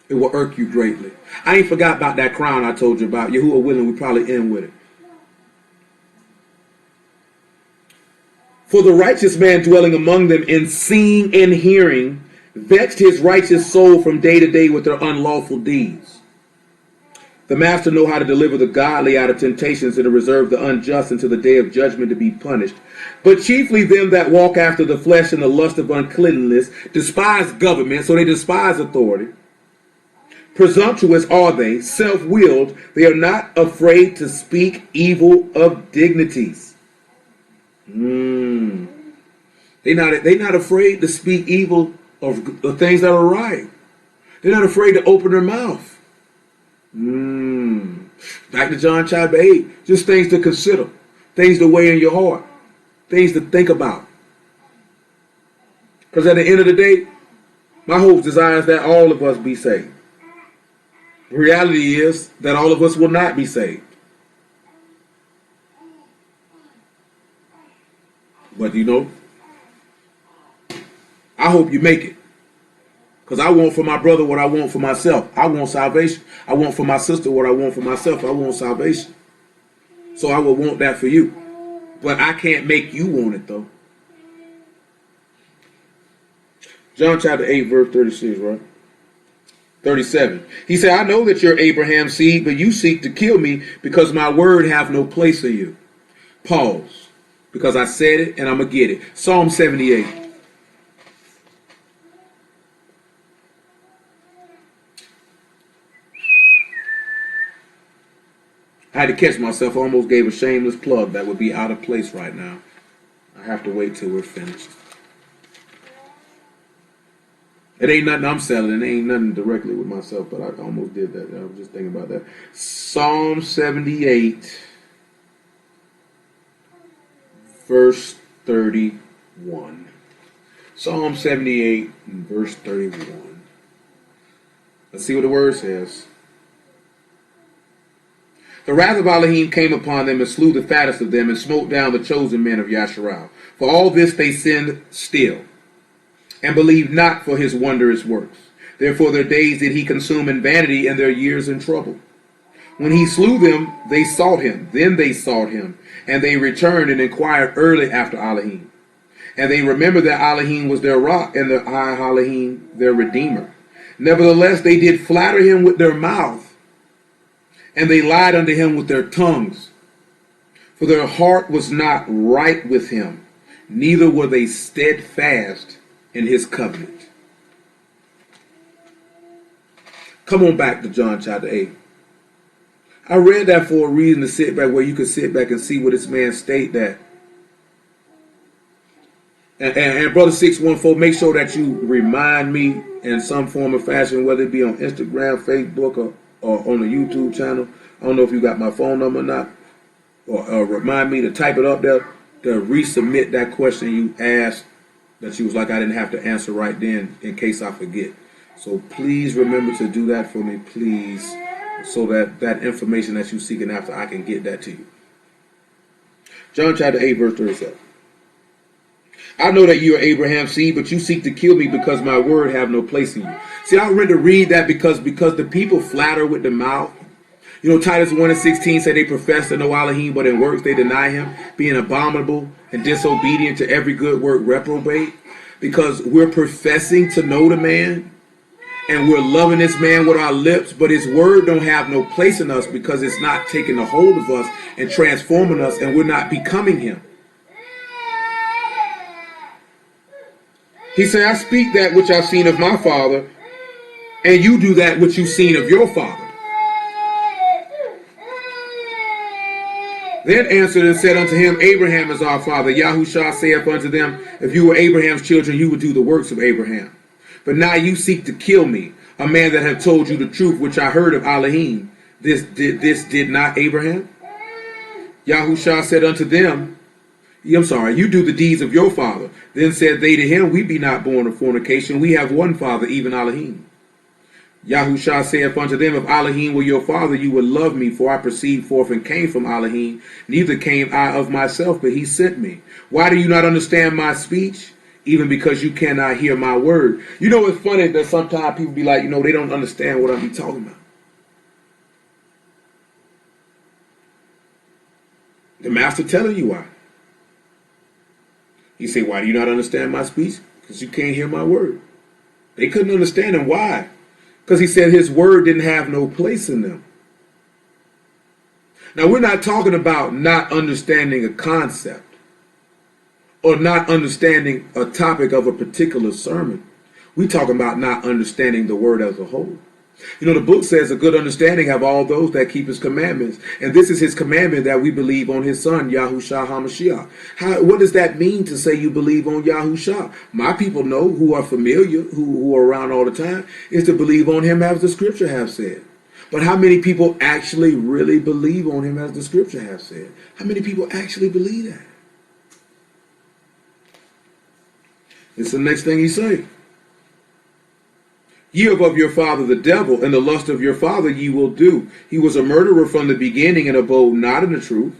Speaker 1: It will irk you greatly. I ain't forgot about that crown I told you about. Yahuwah willing, we probably end with it. For the righteous man dwelling among them in seeing and hearing vexed his righteous soul from day to day with their unlawful deeds. The master know how to deliver the godly out of temptations and to reserve the unjust until the day of judgment to be punished. But chiefly them that walk after the flesh and the lust of uncleanness despise government, so they despise authority. Presumptuous are they, self-willed. They are not afraid to speak evil of dignities. They're not afraid to speak evil of the things that are right. They're not afraid to open their mouth. Back to John chapter 8. Just things to consider. Things to weigh in your heart. Things to think about. Because at the end of the day, my hope desires that all of us be saved. The reality is that all of us will not be saved. But I hope you make it. Because I want for my brother what I want for myself. I want salvation. I want for my sister what I want for myself. I want salvation. So I will want that for you. But I can't make you want it though. John chapter 8 verse 36, right? 37. He said, I know that you're Abraham's seed, but you seek to kill me because my word have no place in you. Pause. Because I said it and I'm going to get it. Psalm 78. I had to catch myself. I almost gave a shameless plug that would be out of place right now. I have to wait till we're finished. It ain't nothing I'm selling. It ain't nothing directly with myself, but I almost did that. I was just thinking about that. Psalm 78, verse 31. Psalm 78, verse 31. Let's see what the word says. The wrath of Alahym came upon them and slew the fattest of them and smote down the chosen men of Yasharal. For all this they sinned still, and believed not for his wondrous works. Therefore their days did he consume in vanity, and their years in trouble. When he slew them, they sought him. Then they sought him, and they returned and inquired early after Alahym. And they remembered that Alahym was their rock, and the high Alahym their redeemer. Nevertheless, they did flatter him with their mouth, and they lied unto him with their tongues. For their heart was not right with him, neither were they steadfast in his covenant. Come on back to John chapter 8. I read that for a reason, to sit back where you can sit back and see what this man state that. And Brother 614, make sure that you remind me in some form or fashion, whether it be on Instagram, Facebook, or on the YouTube channel. I don't know if you got my phone number or not. Or remind me to type it up there to resubmit that question you asked that you was like I didn't have to answer right then in case I forget. So please remember to do that for me, please, so that that information that you're seeking after, I can get that to you. John chapter 8, verse 37. I know that you are Abraham's seed, but you seek to kill me because my word have no place in you. See, I remember to read that because the people flatter with the mouth. You know, Titus 1:16 said they profess to know Alahym, but in works they deny him, being abominable and disobedient to every good work, reprobate. Because we're professing to know the man, and we're loving this man with our lips, but his word don't have no place in us because it's not taking a hold of us and transforming us, and we're not becoming him. He said, I speak that which I've seen of my father, and you do that which you've seen of your father. Then answered and said unto him, Abraham is our father. Yahushua saith unto them, if you were Abraham's children, you would do the works of Abraham. But now you seek to kill me, a man that have told you the truth, which I heard of Alahym. This did not Abraham? Yahushua said unto them, you do the deeds of your father. Then said they to him, we be not born of fornication. We have one father, even Alahym. Yahushua saith unto them, if Alahym were your father, you would love me, for I proceed forth and came from Alahym. Neither came I of myself, but he sent me. Why do you not understand my speech? Even because you cannot hear my word. You know, it's funny that sometimes people be like, they don't understand what I be talking about. The master telling you why. He said, why do you not understand my speech? Because you can't hear my word. They couldn't understand him. Why? Because he said his word didn't have no place in them. Now, we're not talking about not understanding a concept or not understanding a topic of a particular sermon. We're talking about not understanding the word as a whole. You know, the book says a good understanding have all those that keep his commandments. And this is his commandment, that we believe on his son, Yahushua HaMashiach. What does that mean to say you believe on Yahushua? My people know, who are familiar, who are around all the time, is to believe on him as the scripture have said. But how many people actually really believe on him as the scripture have said? How many people actually believe that? It's the next thing he says. Ye are of your father the devil, and the lust of your father ye will do. He was a murderer from the beginning, and abode not in the truth,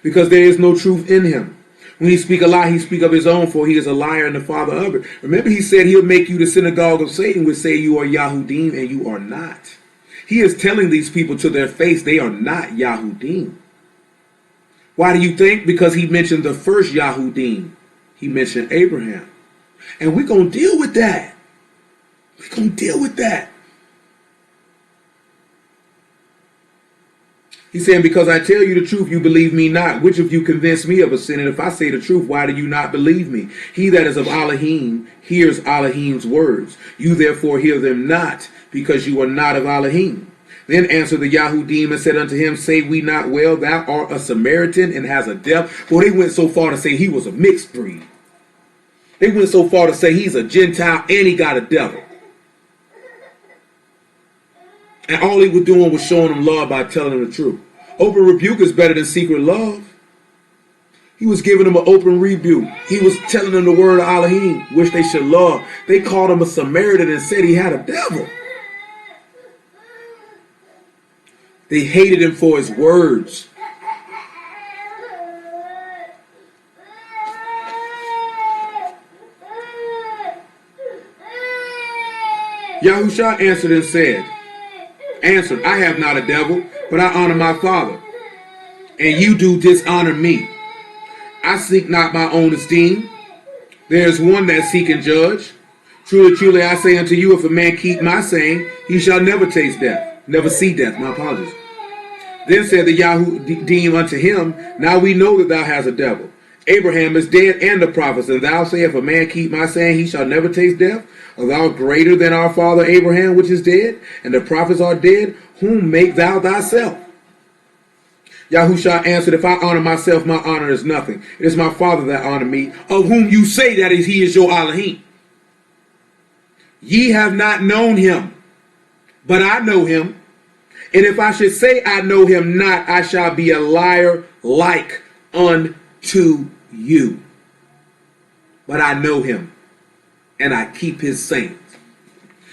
Speaker 1: because there is no truth in him. When he speak a lie, he speak of his own, for he is a liar and the father of it. Remember, he said he'll make you the synagogue of Satan, which say you are Yahudym, and you are not. He is telling these people to their face they are not Yahudym. Why do you think? Because he mentioned the first Yahudym. He mentioned Abraham. And we're going to deal with that. We're going to deal with that. He's saying, because I tell you the truth, you believe me not. Which of you convince me of a sin? And if I say the truth, why do you not believe me? He that is of Alahym hears Alahym's words. You therefore hear them not, because you are not of Alahym. Then answered the Yahudym and said unto him, say we not well, thou art a Samaritan and has a devil. Well, they went so far to say he was a mixed breed. They went so far to say he's a Gentile and he got a devil. And all he was doing was showing them love by telling them the truth. Open rebuke is better than secret love. He was giving them an open rebuke. He was telling them the word of Alahym, which they should love. They called him a Samaritan and said he had a devil. They hated him for his words. Yahushua answered and said, I have not a devil, but I honor my Father, and you do dishonor me. I seek not my own esteem. There is one that seek and judge. Truly, truly, I say unto you, if a man keep my saying, he shall never taste death. Never see death, my apologies. Then said the Yahudym unto him, now we know that thou hast a devil. Abraham is dead and the prophets, and thou say, if a man keep my saying, he shall never taste death. Art thou greater than our father Abraham, which is dead, and the prophets are dead? Whom make thou thyself? Yahushua answered, if I honor myself, my honor is nothing. It is my Father that honor me, of whom you say that he is your Alahym. Ye have not known him, but I know him. And if I should say I know him not, I shall be a liar like unto you. But I know him, and I keep his sayings.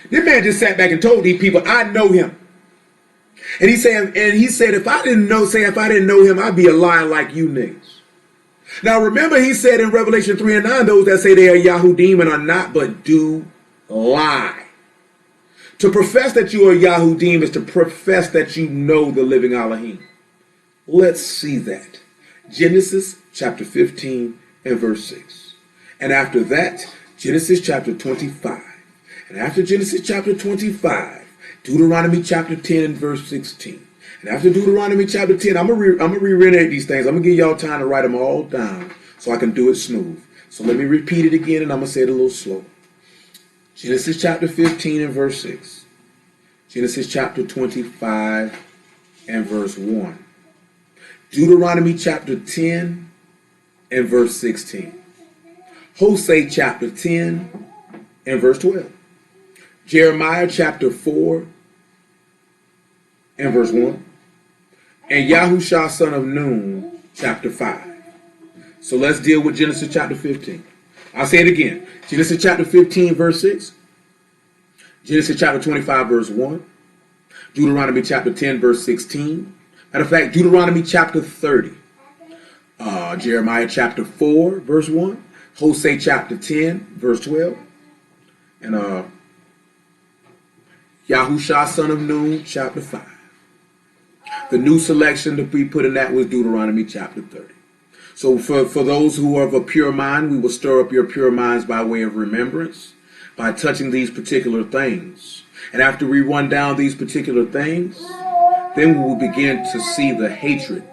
Speaker 1: This man just sat back and told these people, I know him. And he said, if I didn't know him, I'd be a liar like you niggas. Now remember, he said in Revelation 3 and 9, those that say they are Yahudym and are not, but do lie. To profess that you are Yahudym is to profess that you know the living Alahym. Let's see that. Genesis chapter 15 and verse 6. And after that, Genesis chapter 25. And after Genesis chapter 25, Deuteronomy chapter 10 and verse 16. And after Deuteronomy chapter 10, I'm going to reiterate these things. I'm going to give y'all time to write them all down so I can do it smooth. So let me repeat it again, and I'm going to say it a little slow. Genesis chapter 15 and verse 6. Genesis chapter 25 and verse 1. Deuteronomy chapter 10 and verse 16. Hosea chapter 10 and verse 12. Jeremiah chapter 4 and verse 1. And Yahushua son of Nun chapter 5. So let's deal with Genesis chapter 15. I'll say it again. Genesis chapter 15 verse 6. Genesis chapter 25 verse 1. Deuteronomy chapter 10 verse 16. Matter of fact, Deuteronomy chapter 30. Jeremiah chapter 4 verse 1. Hosea chapter 10 verse 12. And Yahushua son of Nun chapter 5. The new selection to be put in that was Deuteronomy chapter 30. So for those who are of a pure mind, we will stir up your pure minds by way of remembrance, by touching these particular things. And after we run down these particular things, then we will begin to see the hatred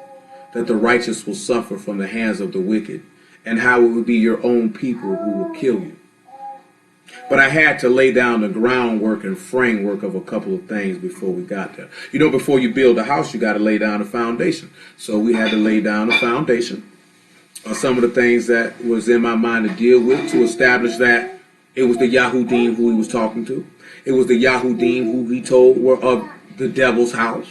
Speaker 1: that the righteous will suffer from the hands of the wicked, and how it will be your own people who will kill you. But I had to lay down the groundwork and framework of a couple of things before we got there. You know, before you build a house, you got to lay down a foundation. So we had to lay down a foundation of some of the things that was in my mind to deal with, to establish that it was the Yahudym who he was talking to. It was the Yahudym who he told were of the devil's house,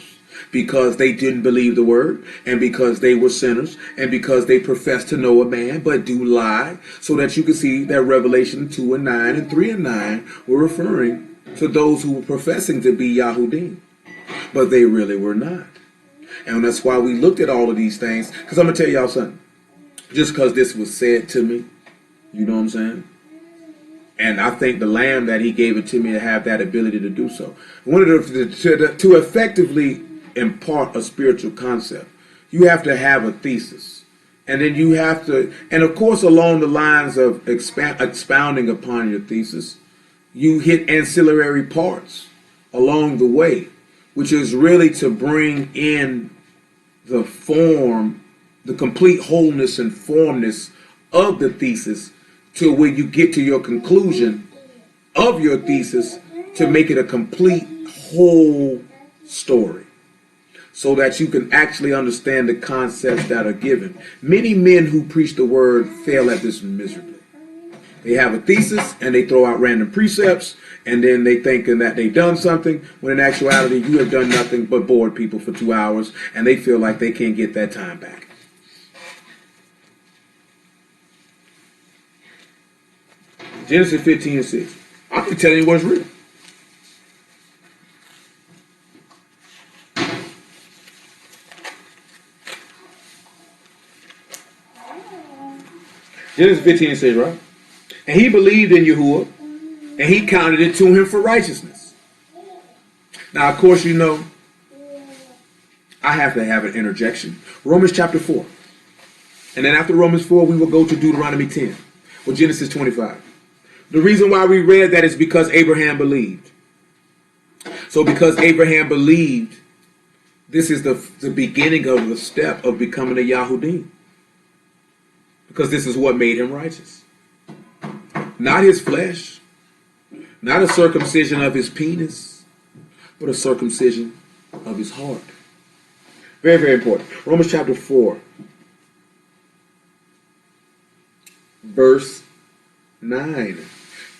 Speaker 1: because they didn't believe the word, and because they were sinners, and because they professed to know a man but do lie, so that you can see that Revelation 2 and 9 and 3 and 9 were referring to those who were professing to be Yahudym, but they really were not. And that's why we looked at all of these things, because I'm going to tell y'all something. Just because this was said to me, you know what I'm saying? And I thank the Lamb that he gave it to me to have that ability to do so. To effectively impart a spiritual concept, you have to have a thesis. And then you have to, and of course along the lines of expounding upon your thesis, you hit ancillary parts along the way, which is really to bring in the form, the complete wholeness and formness of the thesis, to where you get to your conclusion of your thesis, to make it a complete whole story, so that you can actually understand the concepts that are given. Many men who preach the word fail at this miserably. They have a thesis and they throw out random precepts, and then they thinking that they've done something, when in actuality you have done nothing but bored people for 2 hours, and they feel like they can't get that time back. Genesis 15 and 6. I'm going to tell you what's real. Genesis 15 and 6, right? And he believed in Yahuwah, and he counted it to him for righteousness. Now, of course, you know, I have to have an interjection. Romans chapter 4. And then after Romans 4, we will go to Deuteronomy 10. Or Genesis 25. The reason why we read that is because Abraham believed. So because Abraham believed, this is the beginning of the step of becoming a Yahudym. Because this is what made him righteous. Not his flesh, not a circumcision of his penis, but a circumcision of his heart. Very, very important. Romans chapter 4, verse 9.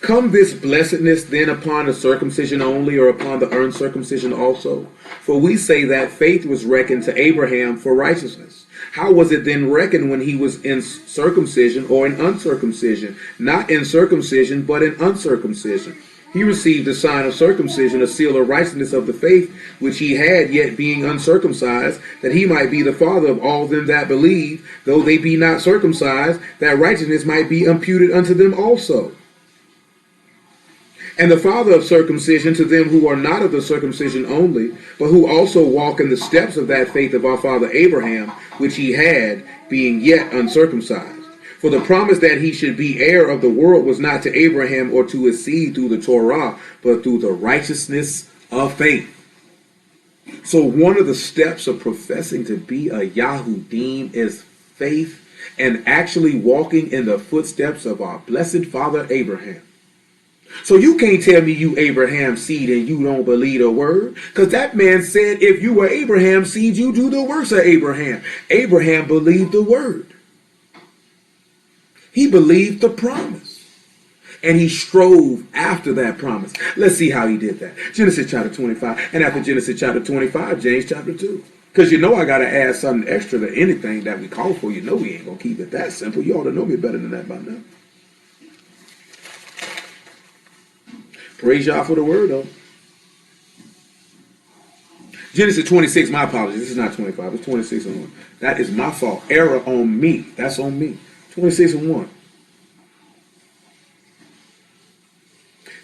Speaker 1: Come this blessedness then upon the circumcision only, or upon the uncircumcision also? For we say that faith was reckoned to Abraham for righteousness. How was it then reckoned when he was in circumcision or in uncircumcision? Not in circumcision, but in uncircumcision. He received the sign of circumcision, a seal of righteousness of the faith which he had, yet being uncircumcised, that he might be the father of all them that believe, though they be not circumcised, that righteousness might be imputed unto them also. And the father of circumcision to them who are not of the circumcision only, but who also walk in the steps of that faith of our father Abraham, which he had, being yet uncircumcised. For the promise that he should be heir of the world was not to Abraham or to his seed through the Torah, but through the righteousness of faith. So one of the steps of professing to be a Yahudym is faith, and actually walking in the footsteps of our blessed father Abraham. So you can't tell me you Abraham's seed and you don't believe the word, because that man said if you were Abraham's seed, you do the works of Abraham. Abraham believed the word. He believed the promise. And he strove after that promise. Let's see how he did that. Genesis chapter 25. And after Genesis chapter 25, James chapter 2. Because you know I got to add something extra to anything that we call for. You know we ain't going to keep it that simple. You ought to know me better than that by now. Praise y'all for the word, though. Genesis 26, my apologies. This is not 25. It's 26 and 1. That is my fault. Error on me. That's on me. 26 and 1.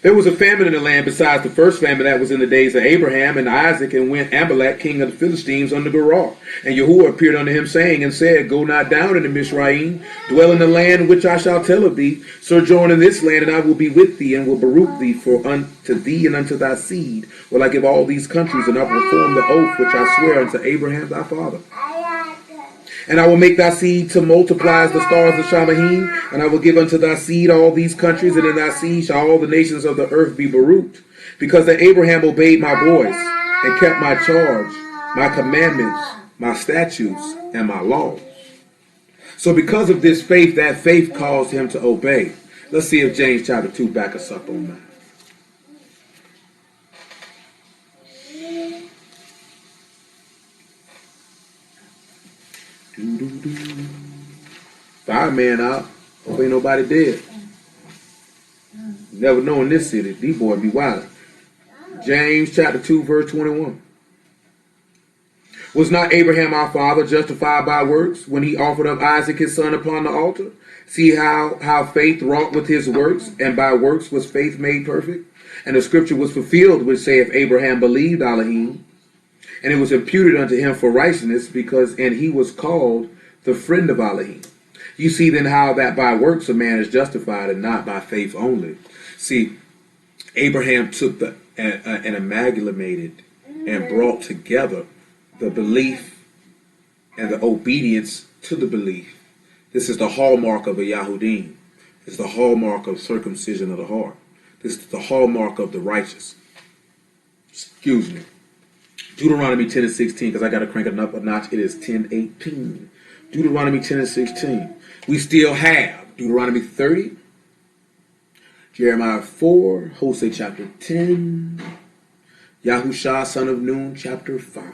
Speaker 1: There was a famine in the land besides the first famine that was in the days of Abraham and Isaac, and went Amalek, king of the Philistines, unto Gerar. And Yahuwah appeared unto him, saying, and said, Go not down into Mizraim, dwell in the land which I shall tell of thee, sojourn in this land, and I will be with thee, and will baruch thee, for unto thee and unto thy seed will I give all these countries, and I will perform the oath which I swear unto Abraham thy father. And I will make thy seed to multiply as the stars of Shamahim, and I will give unto thy seed all these countries, and in thy seed shall all the nations of the earth be baruched, because that Abraham obeyed my voice, and kept my charge, my commandments, my statutes, and my laws. So because of this faith, that faith caused him to obey. Let's see if James chapter 2 back us up on that. Fireman out. Hope ain't nobody dead. Never know in this city. These boys be wild. James chapter 2 verse 21. Was not Abraham our father justified by works when he offered up Isaac his son upon the altar? See how faith wrought with his works, and by works was faith made perfect? And the scripture was fulfilled which saith, Abraham believed Alahym, and it was imputed unto him for righteousness, and he was called the friend of Alahym. You see then how that by works a man is justified, and not by faith only. See, Abraham took and amalgamated and brought together the belief and the obedience to the belief. This is the hallmark of a Yahudym. It's the hallmark of circumcision of the heart. This is the hallmark of the righteous. Excuse me. Deuteronomy 10 and 16, because I got to crank it up a notch. It is 10:18. Deuteronomy 10 and 16. We still have Deuteronomy 30, Jeremiah 4, Hosea chapter 10, Yahushua son of Nun chapter 5.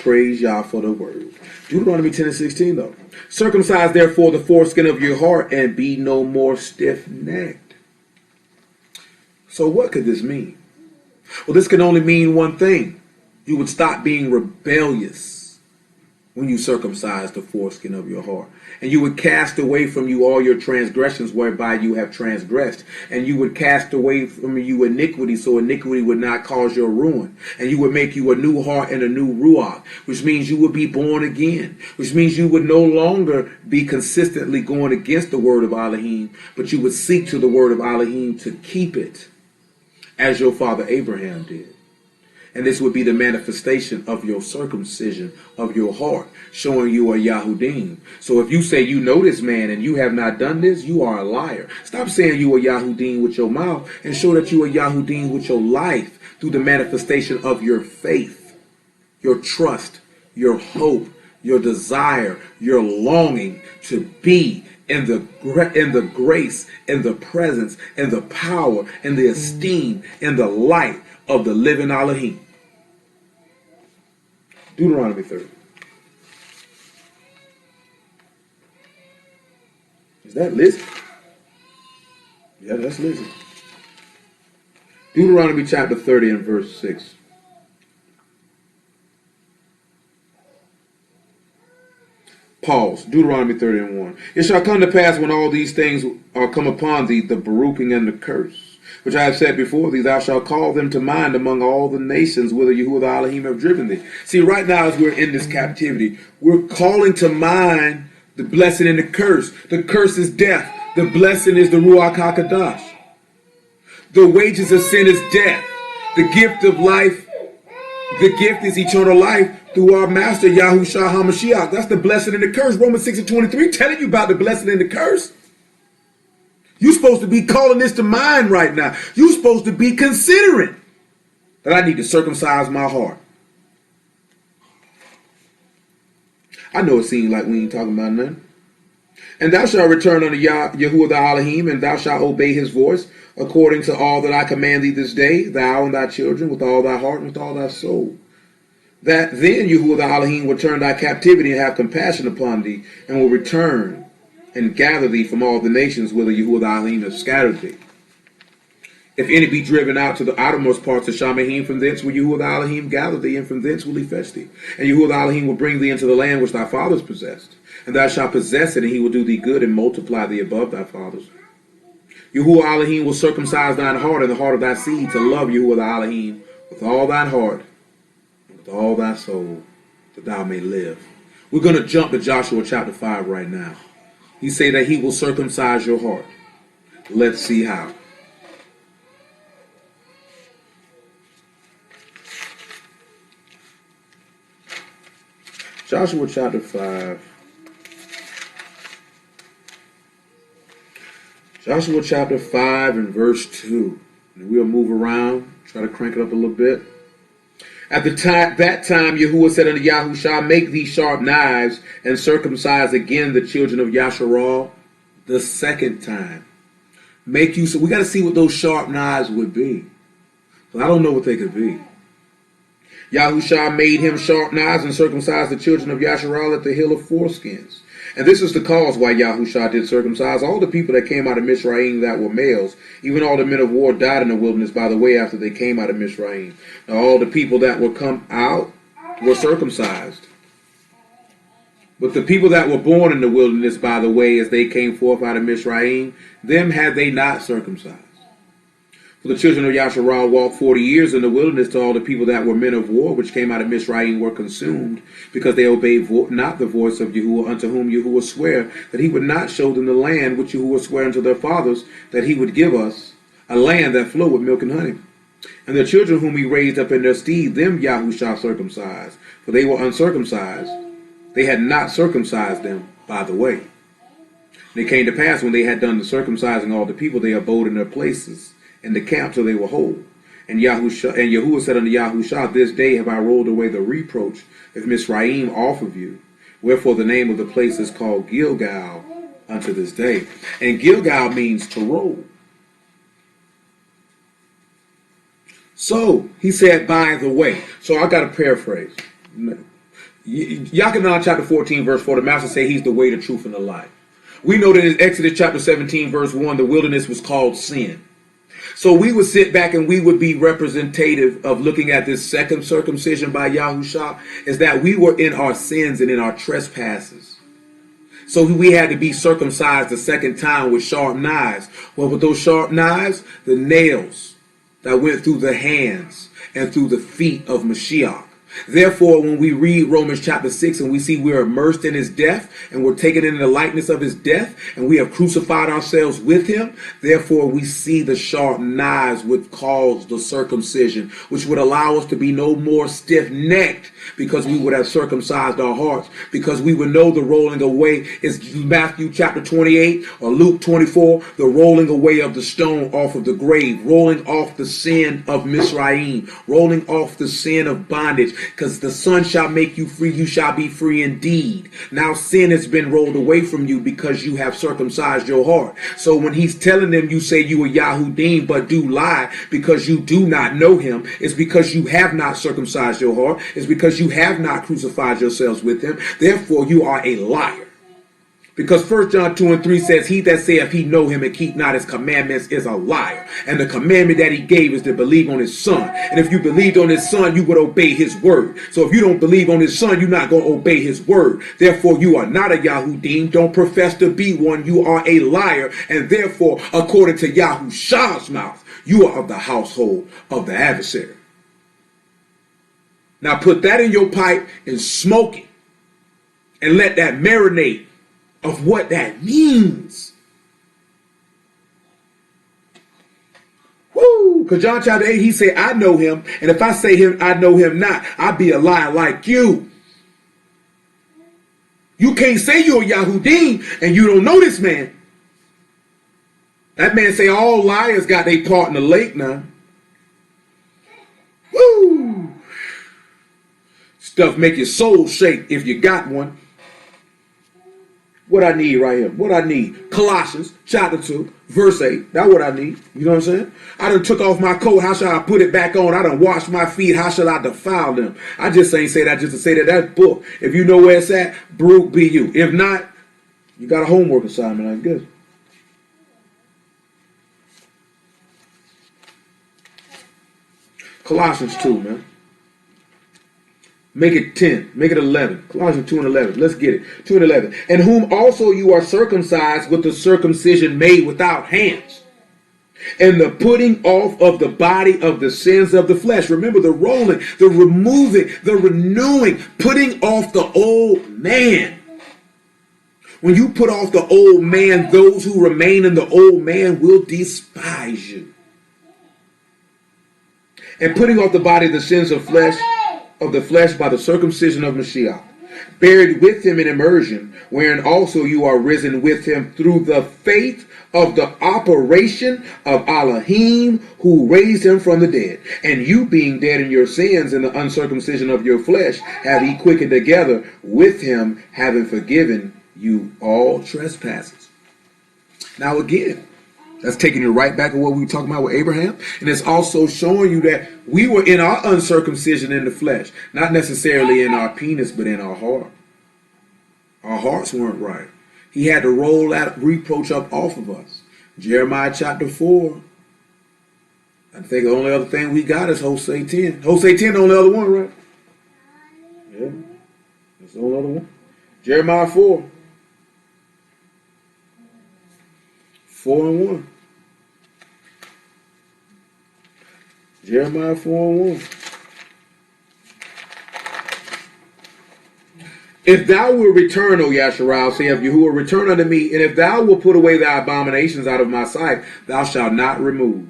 Speaker 1: Praise Yah for the word. Deuteronomy 10 and 16 though. Circumcise therefore the foreskin of your heart, and be no more stiff-necked. So what could this mean? Well, this can only mean one thing. You would stop being rebellious when you circumcise the foreskin of your heart. And you would cast away from you all your transgressions whereby you have transgressed. And you would cast away from you iniquity, so iniquity would not cause your ruin. And you would make you a new heart and a new ruach, which means you would be born again, which means you would no longer be consistently going against the word of Alahym, but you would seek to the word of Alahym to keep it, as your father Abraham did. And this would be the manifestation of your circumcision of your heart, showing you a Yahudym. So if you say you know this man and you have not done this, you are a liar. Stop saying you a Yahudym with your mouth and show that you a Yahudym with your life through the manifestation of your faith, your trust, your hope, your desire, your longing to be in the grace, in the presence, in the power, in the esteem, in the light of the living Alahym. Deuteronomy 30. Is that Lizzie? Yeah, that's Lizzie. Deuteronomy chapter 30 and verse 6. Pause. Deuteronomy 30 and 1. It shall come to pass when all these things are come upon thee, the baruching and the curse, which I have said before thee, thou shalt call them to mind among all the nations whither Yahuwah the Alahym have driven thee. See, right now as we're in this captivity, we're calling to mind the blessing and the curse. The curse is death. The blessing is the Ruach HaKadosh. The wages of sin is death. The gift of life, the gift is eternal life through our master Yahushua HaMashiach. That's the blessing and the curse. Romans 6 and 23 telling you about the blessing and the curse. You're supposed to be calling this to mind right now. You're supposed to be considering that I need to circumcise my heart. I know it seems like we ain't talking about nothing. And thou shalt return unto Yahuwah the Alahym, and thou shalt obey his voice, according to all that I command thee this day, thou and thy children, with all thy heart and with all thy soul. That then Yahuwah the Alahym will turn thy captivity and have compassion upon thee, and will return and gather thee from all the nations whither Yahuwah the Alahym have scattered thee. If any be driven out to the outermost parts of Shamahim, from thence will Yahuwah the Alahym gather thee, and from thence will he fetch thee. And Yahuwah the Alahym will bring thee into the land which thy fathers possessed. And thou shalt possess it, and he will do thee good and multiply thee above thy fathers. Yahuwah Alahym will circumcise thine heart and the heart of thy seed to love Yahuwah the Alahym with all thine heart and with all thy soul, that thou may live. We're going to jump to Joshua chapter 5 right now. He say that he will circumcise your heart. Let's see how. Joshua chapter 5. Joshua chapter 5 and verse 2. And we'll move around, try to crank it up a little bit. At that time, Yahuwah said unto Yahushua, make these sharp knives and circumcise again the children of Yasharal the second time. Make you, so we got to see what those sharp knives would be. I don't know what they could be. Yahushua made him sharp knives and circumcised the children of Yasharal at the hill of foreskins. And this is the cause why Yahushua did circumcise all the people that came out of Mizraim that were males. Even all the men of war died in the wilderness by the way after they came out of Mizraim. Now all the people that were come out were circumcised. But the people that were born in the wilderness by the way as they came forth out of Mizraim, them had they not circumcised. For the children of Yasharal walked 40 years in the wilderness till all the people that were men of war, which came out of Mizraim, were consumed, because they obeyed not the voice of Yahuwah, unto whom Yahuwah sware that he would not show them the land which Yahuwah sware unto their fathers, that he would give us, a land that flow with milk and honey. And the children whom he raised up in their stead, them Yahushua circumcised, for they were uncircumcised. They had not circumcised them by the way. And it came to pass, when they had done the circumcising all the people, they abode in their places in the camp till they were whole. And Yahuwah said unto Yahushua, this day have I rolled away the reproach of Mizraim off of you. Wherefore the name of the place is called Gilgal unto this day. And Gilgal means to roll. So he said, by the way. So I got to paraphrase. Yahudym chapter 14 verse 4, the master say he's the way, the truth, and the life. We know that in Exodus chapter 17 verse 1, the wilderness was called sin. So we would sit back and we would be representative of looking at this second circumcision by Yahushua, is that we were in our sins and in our trespasses. So we had to be circumcised the second time with sharp knives. Well, with those sharp knives, the nails that went through the hands and through the feet of Mashiach. Therefore, when we read Romans chapter 6 and we see we're immersed in his death and we're taken into the likeness of his death and we have crucified ourselves with him, therefore we see the sharp knives which cause the circumcision, which would allow us to be no more stiff-necked, because we would have circumcised our hearts, because we would know the rolling away is Matthew chapter 28 or Luke 24, the rolling away of the stone off of the grave, rolling off the sin of Mizraim, rolling off the sin of bondage. Because the Son shall make you free, you shall be free indeed. Now sin has been rolled away from you because you have circumcised your heart. So when he's telling them, you say you are Yahudym, but do lie because you do not know him, it's because you have not circumcised your heart. It's because you have not crucified yourselves with him. Therefore you are a liar. Because 1 John 2 and 3 says, he that saith he know him and keep not his commandments is a liar. And the commandment that he gave is to believe on his son. And if you believed on his son, you would obey his word. So if you don't believe on his son, you're not going to obey his word. Therefore, you are not a Yahudym. Don't profess to be one. You are a liar. And therefore, according to Yahushua's mouth, you are of the household of the adversary. Now put that in your pipe and smoke it. And let that marinate of what that means. Woo! Because John chapter 8, he said, I know him. And if I say him, I know him not, I'll be a liar like you. You can't say you're a Yahudym and you don't know this man. That man say all liars got their part in the lake now. Woo! Stuff make your soul shake if you got one. What I need right here. What I need. Colossians chapter 2, verse 8. That's what I need. You know what I'm saying? I done took off my coat. How shall I put it back on? I done washed my feet. How shall I defile them? I just ain't say that just to say that. That book. If you know where it's at, Baruch be you. If not, you got a homework assignment, I guess. Colossians 2, man. Make it 10. Make it 11. Colossians 2 and 11. Let's get it. 2 and 11. And whom also you are circumcised with the circumcision made without hands. and the putting off of the body of the sins of the flesh. Remember the rolling, the removing, the renewing, putting off the old man. When you put off the old man, those who remain in the old man will despise you. And putting off the body of the sins of the flesh by the circumcision of Mashiach, buried with him in immersion, wherein also you are risen with him through the faith of the operation of Alahym, who raised him from the dead. And you, being dead in your sins and the uncircumcision of your flesh, have he quickened together with him, having forgiven you all trespasses. Now again, that's taking you right back to what we were talking about with Abraham. And it's also showing you that we were in our uncircumcision in the flesh. Not necessarily in our penis, but in our heart. Our hearts weren't right. He had to roll that reproach up off of us. Jeremiah chapter 4. I think the only other thing we got is Hosea 10. Hosea 10 the only other one, right? Yeah. That's the only other one. Jeremiah 4. 4 and 1. Jeremiah 4 and 1. If thou wilt return, O Yasharal, saith Yahuwah, return unto me, and if thou wilt put away thy abominations out of my sight, thou shalt not remove.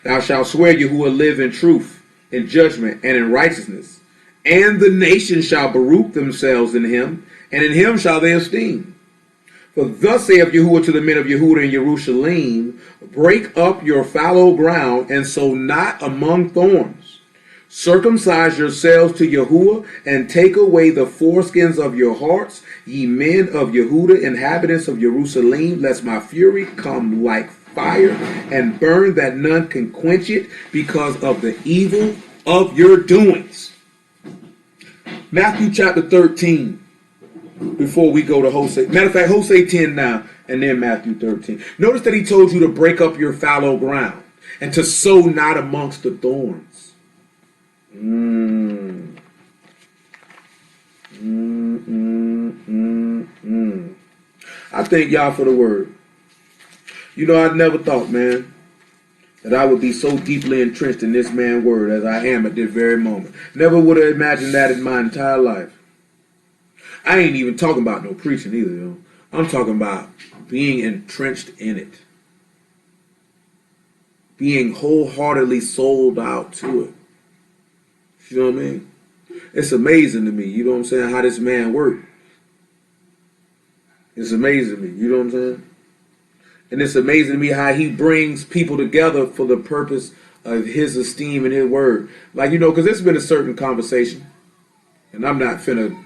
Speaker 1: Thou shalt swear, Yahuwah, live in truth, in judgment, and in righteousness. And the nations shall baruch themselves in him, and in him shall they esteem. For thus saith Yahuwah to the men of Yehuda and Jerusalem, break up your fallow ground, and sow not among thorns. Circumcise yourselves to Yahuwah, and take away the foreskins of your hearts, ye men of Yehuda, inhabitants of Jerusalem, lest my fury come like fire, and burn that none can quench it, because of the evil of your doings. Matthew chapter 13. Before we go to Hosea. Matter of fact, Hosea 10 now, and then Matthew 13. Notice that he told you to break up your fallow ground and to sow not amongst the thorns. I thank y'all for the word. You know, I never thought, man, that I would be so deeply entrenched in this man's word as I am at this very moment. Never would have imagined that in my entire life. I ain't even talking about no preaching either, yo. I'm talking about being entrenched in it. Being wholeheartedly sold out to it. You know what I mean? It's amazing to me, you know what I'm saying, how this man worked. It's amazing to me, you know what I'm saying? And it's amazing to me how he brings people together for the purpose of his esteem and his word. Like, you know, because there's been a certain conversation, and I'm not finna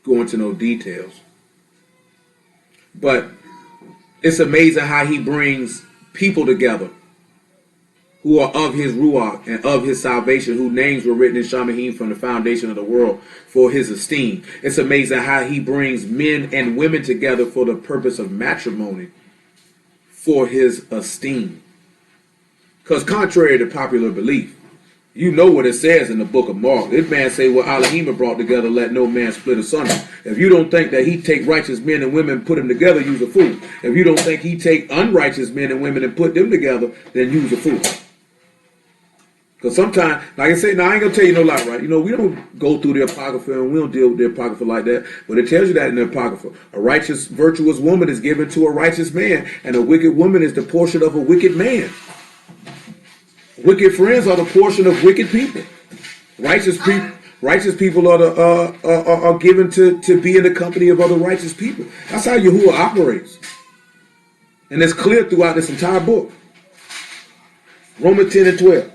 Speaker 1: go into no details. But it's amazing how he brings people together who are of his Ruach and of his salvation, whose names were written in Shamahim from the foundation of the world for his esteem. It's amazing how he brings men and women together for the purpose of matrimony for his esteem. Because contrary to popular belief, you know what it says in the book of Mark. This man say, well, Alahym brought together, let no man split asunder. If you don't think that he take righteous men and women and put them together, you's a fool. If you don't think he take unrighteous men and women and put them together, then you's a fool. Because sometimes, like I say, now I ain't going to tell you no lie, right? You know, we don't go through the Apocrypha and we don't deal with the Apocrypha like that. But it tells you that in the Apocrypha. A righteous, virtuous woman is given to a righteous man, and a wicked woman is the portion of a wicked man. Wicked friends are the portion of wicked people. Righteous people are given to be in the company of other righteous people. That's how Yahuwah operates. And it's clear throughout this entire book. Romans 10 and 12.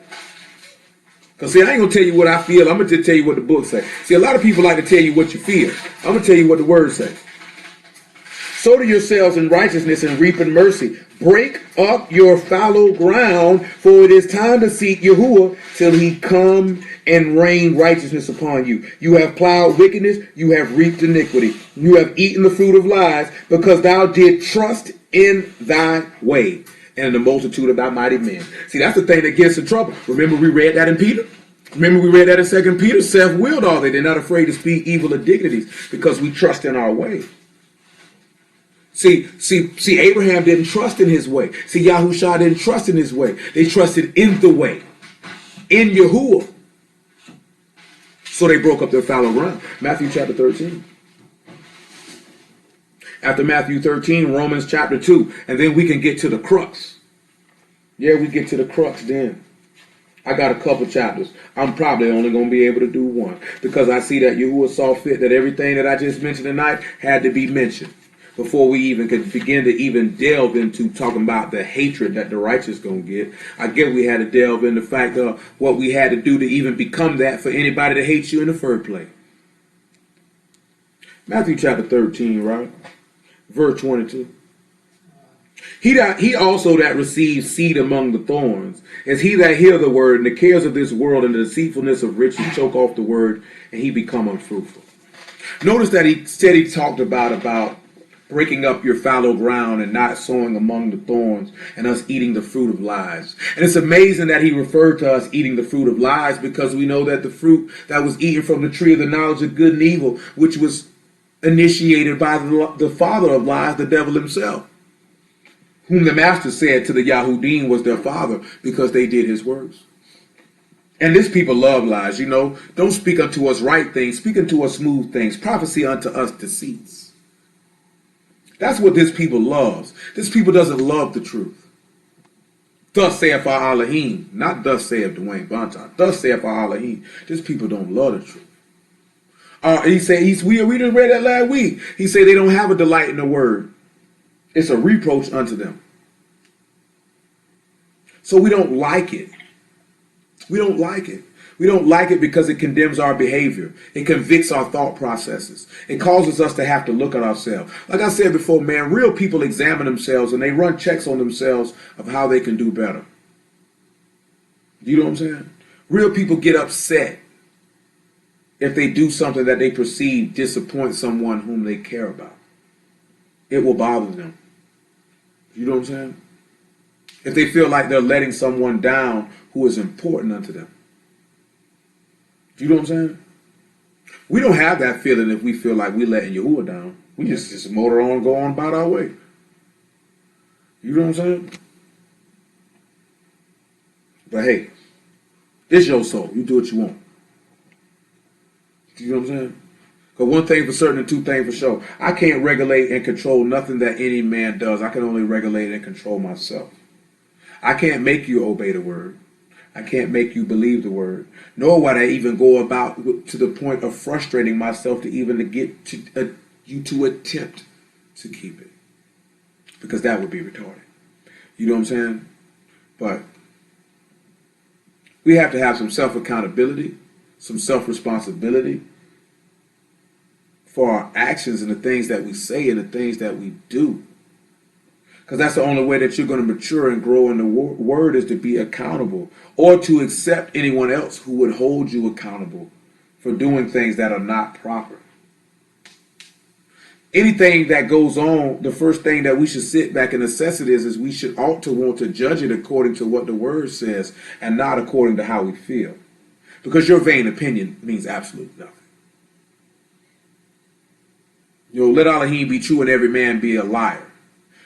Speaker 1: Because see, I ain't going to tell you what I feel. I'm going to just tell you what the book says. See, a lot of people like to tell you what you feel. I'm going to tell you what the word says. Sow to yourselves in righteousness and reap in mercy. Break up your fallow ground, for it is time to seek Yahuwah till he come and rain righteousness upon you. You have plowed wickedness, you have reaped iniquity. You have eaten the fruit of lies, because thou did trust in thy way and in the multitude of thy mighty men. See, that's the thing that gets in trouble. Remember we read that in Peter? Remember we read that in 2 Peter? Self-willed are they. They're not afraid to speak evil of dignities because we trust in our way. See, Abraham didn't trust in his way. See, Yahushua didn't trust in his way. They trusted in the way, in Yahuwah. So they broke up their fallow ground. Matthew chapter 13. After Matthew 13, Romans chapter 2. And then we can get to the crux. Yeah, we get to the crux then. I got a couple chapters. I'm probably only going to be able to do one. Because I see that Yahuwah saw fit that everything that I just mentioned tonight had to be mentioned. Before we even could begin to even delve into talking about the hatred that the righteous going to get. I guess we had to delve in the fact of what we had to do to even become that for anybody to hate you in the first place. Matthew chapter 13, right? Verse 22. He also that receives seed among the thorns is he that hear the word, and the cares of this world and the deceitfulness of riches choke off the word, and he become unfruitful. Notice that he talked about breaking up your fallow ground and not sowing among the thorns and us eating the fruit of lies. And it's amazing that he referred to us eating the fruit of lies, because we know that the fruit that was eaten from the tree of the knowledge of good and evil, which was initiated by the father of lies, the devil himself, whom the master said to the Yahudym was their father, because they did his works. And this people love lies, Don't speak unto us right things, speak unto us smooth things, prophecy unto us deceits. That's what this people loves. This people doesn't love the truth. Thus saith our Alahym, not thus saith Dwayne Bonton. Thus saith our Alahym. This people don't love the truth. We just read that last week. He said they don't have a delight in the word. It's a reproach unto them. So we don't like it. We don't like it. We don't like it because it condemns our behavior. It convicts our thought processes. It causes us to have to look at ourselves. Like I said before, man, real people examine themselves and they run checks on themselves of how they can do better. You know what I'm saying? Real people get upset if they do something that they perceive disappoints someone whom they care about. It will bother them. You know what I'm saying? If they feel like they're letting someone down who is important unto them. You know what I'm saying? We don't have that feeling if we feel like we're letting Yahuwah down. We just motor on, go on about our way. You know what I'm saying? But hey, it's your soul. You do what you want. You know what I'm saying? Because one thing for certain and two things for sure. I can't regulate and control nothing that any man does. I can only regulate and control myself. I can't make you obey the word. I can't make you believe the word. Nor would I even go about to the point of frustrating myself to even to get to, you to attempt to keep it. Because that would be retarded. You know what I'm saying? But we have to have some self-accountability, some self-responsibility for our actions and the things that we say and the things that we do. Because that's the only way that you're going to mature and grow in the word is to be accountable, or to accept anyone else who would hold you accountable for doing things that are not proper. Anything that goes on, the first thing that we should sit back and assess it is we should ought to want to judge it according to what the word says and not according to how we feel. Because your vain opinion means absolutely nothing. Let Alahym be true and every man be a liar,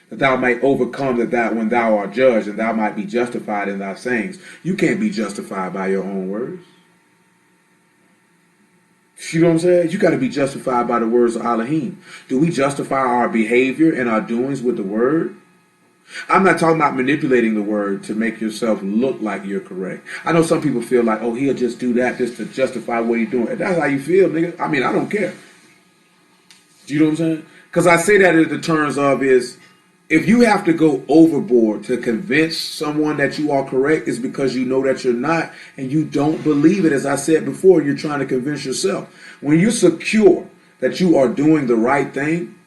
Speaker 1: that thou might overcome that when thou art judged, and thou might be justified in thy sayings. You can't be justified by your own words. You know what I'm saying? You got to be justified by the words of Alahym. Do we justify our behavior and our doings with the word? I'm not talking about manipulating the word to make yourself look like you're correct. I know some people feel like, oh, he'll just do that just to justify what he's doing. If that's how you feel, nigga, I mean, I don't care. Do you know what I'm saying? Because I say that in the terms of is, if you have to go overboard to convince someone that you are correct, it's because you know that you're not and you don't believe it. As I said before, you're trying to convince yourself. When you're secure that you are doing the right thing,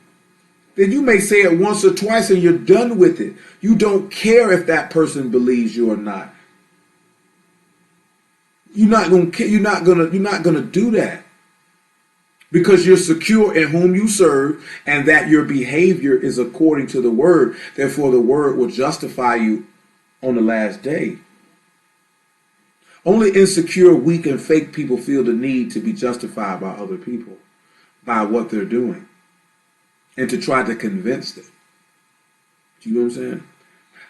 Speaker 1: then you may say it once or twice and you're done with it. You don't care if that person believes you or not. You're not gonna do that. Because you're secure in whom you serve and that your behavior is according to the word. Therefore, the word will justify you on the last day. Only insecure, weak, and fake people feel the need to be justified by other people, by what they're doing, and to try to convince them. You know what I'm saying?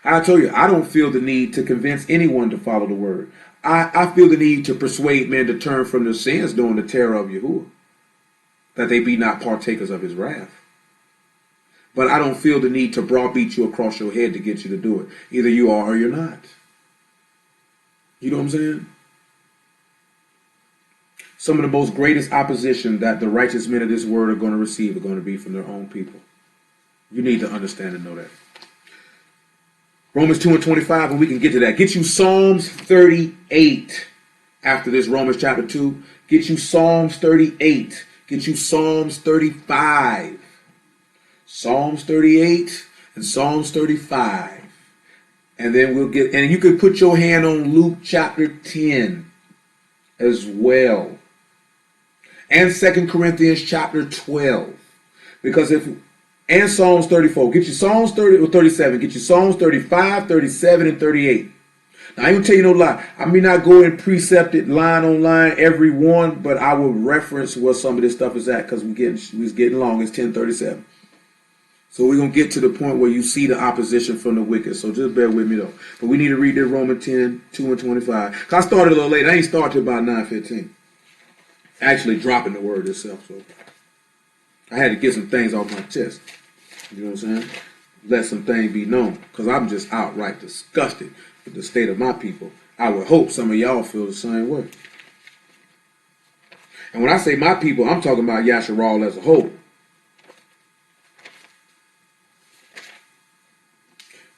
Speaker 1: I told you, I don't feel the need to convince anyone to follow the word. I feel the need to persuade men to turn from their sins during the terror of Yahuwah, that they be not partakers of his wrath. But I don't feel the need to browbeat you across your head to get you to do it. Either you are or you're not. You know what I'm saying? Some of the most greatest opposition that the righteous men of this word are going to receive are going to be from their own people. You need to understand and know that. Romans 2 and 25, and we can get to that. Get you Psalms 38 after this Romans chapter 2. Get you Psalms 38. Get you Psalms 35. Psalms 38 and Psalms 35. And then we'll get, and you can put your hand on Luke chapter 10 as well. And 2 Corinthians chapter 12. Because and Psalms 34. Get you Psalms 30 or 37. Get you Psalms 35, 37, and 38. Now, I ain't gonna tell you no lie. I may not go in precepted line on line every one, but I will reference where some of this stuff is at because we're getting long. It's 10:37. So we're gonna get to the point where you see the opposition from the wicked. So just bear with me though. But we need to read this Romans 10, 2 and 25. Cause I started a little late. I ain't started till about 9:15. Actually dropping the word itself. So I had to get some things off my chest. You know what I'm saying? Let some things be known. Because I'm just outright disgusted with the state of my people. I would hope some of y'all feel the same way. And when I say my people, I'm talking about Yasharal as a whole.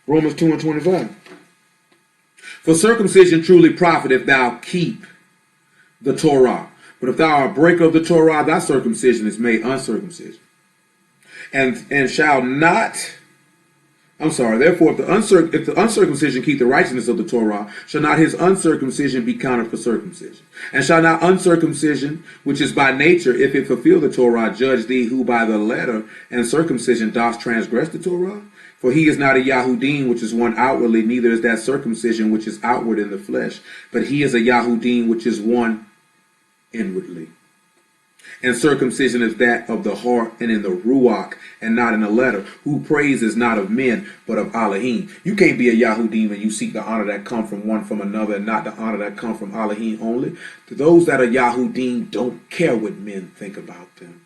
Speaker 1: Romans 2 and 25. For circumcision truly profit if thou keep the Torah. But if thou art a breaker of the Torah, thy circumcision is made uncircumcision. And shall not, therefore, if the uncircumcision keep the righteousness of the Torah, shall not his uncircumcision be counted for circumcision? And shall not uncircumcision, which is by nature, if it fulfill the Torah, judge thee who by the letter and circumcision dost transgress the Torah? For he is not a Yahudym, which is one outwardly, neither is that circumcision which is outward in the flesh, but he is a Yahudym, which is one inwardly. And circumcision is that of the heart and in the ruach and not in the letter, who praise is not of men, but of Alahym. You can't be a Yahudym and you seek the honor that come from one from another and not the honor that come from Alahym only. To those that are Yahudym don't care what men think about them.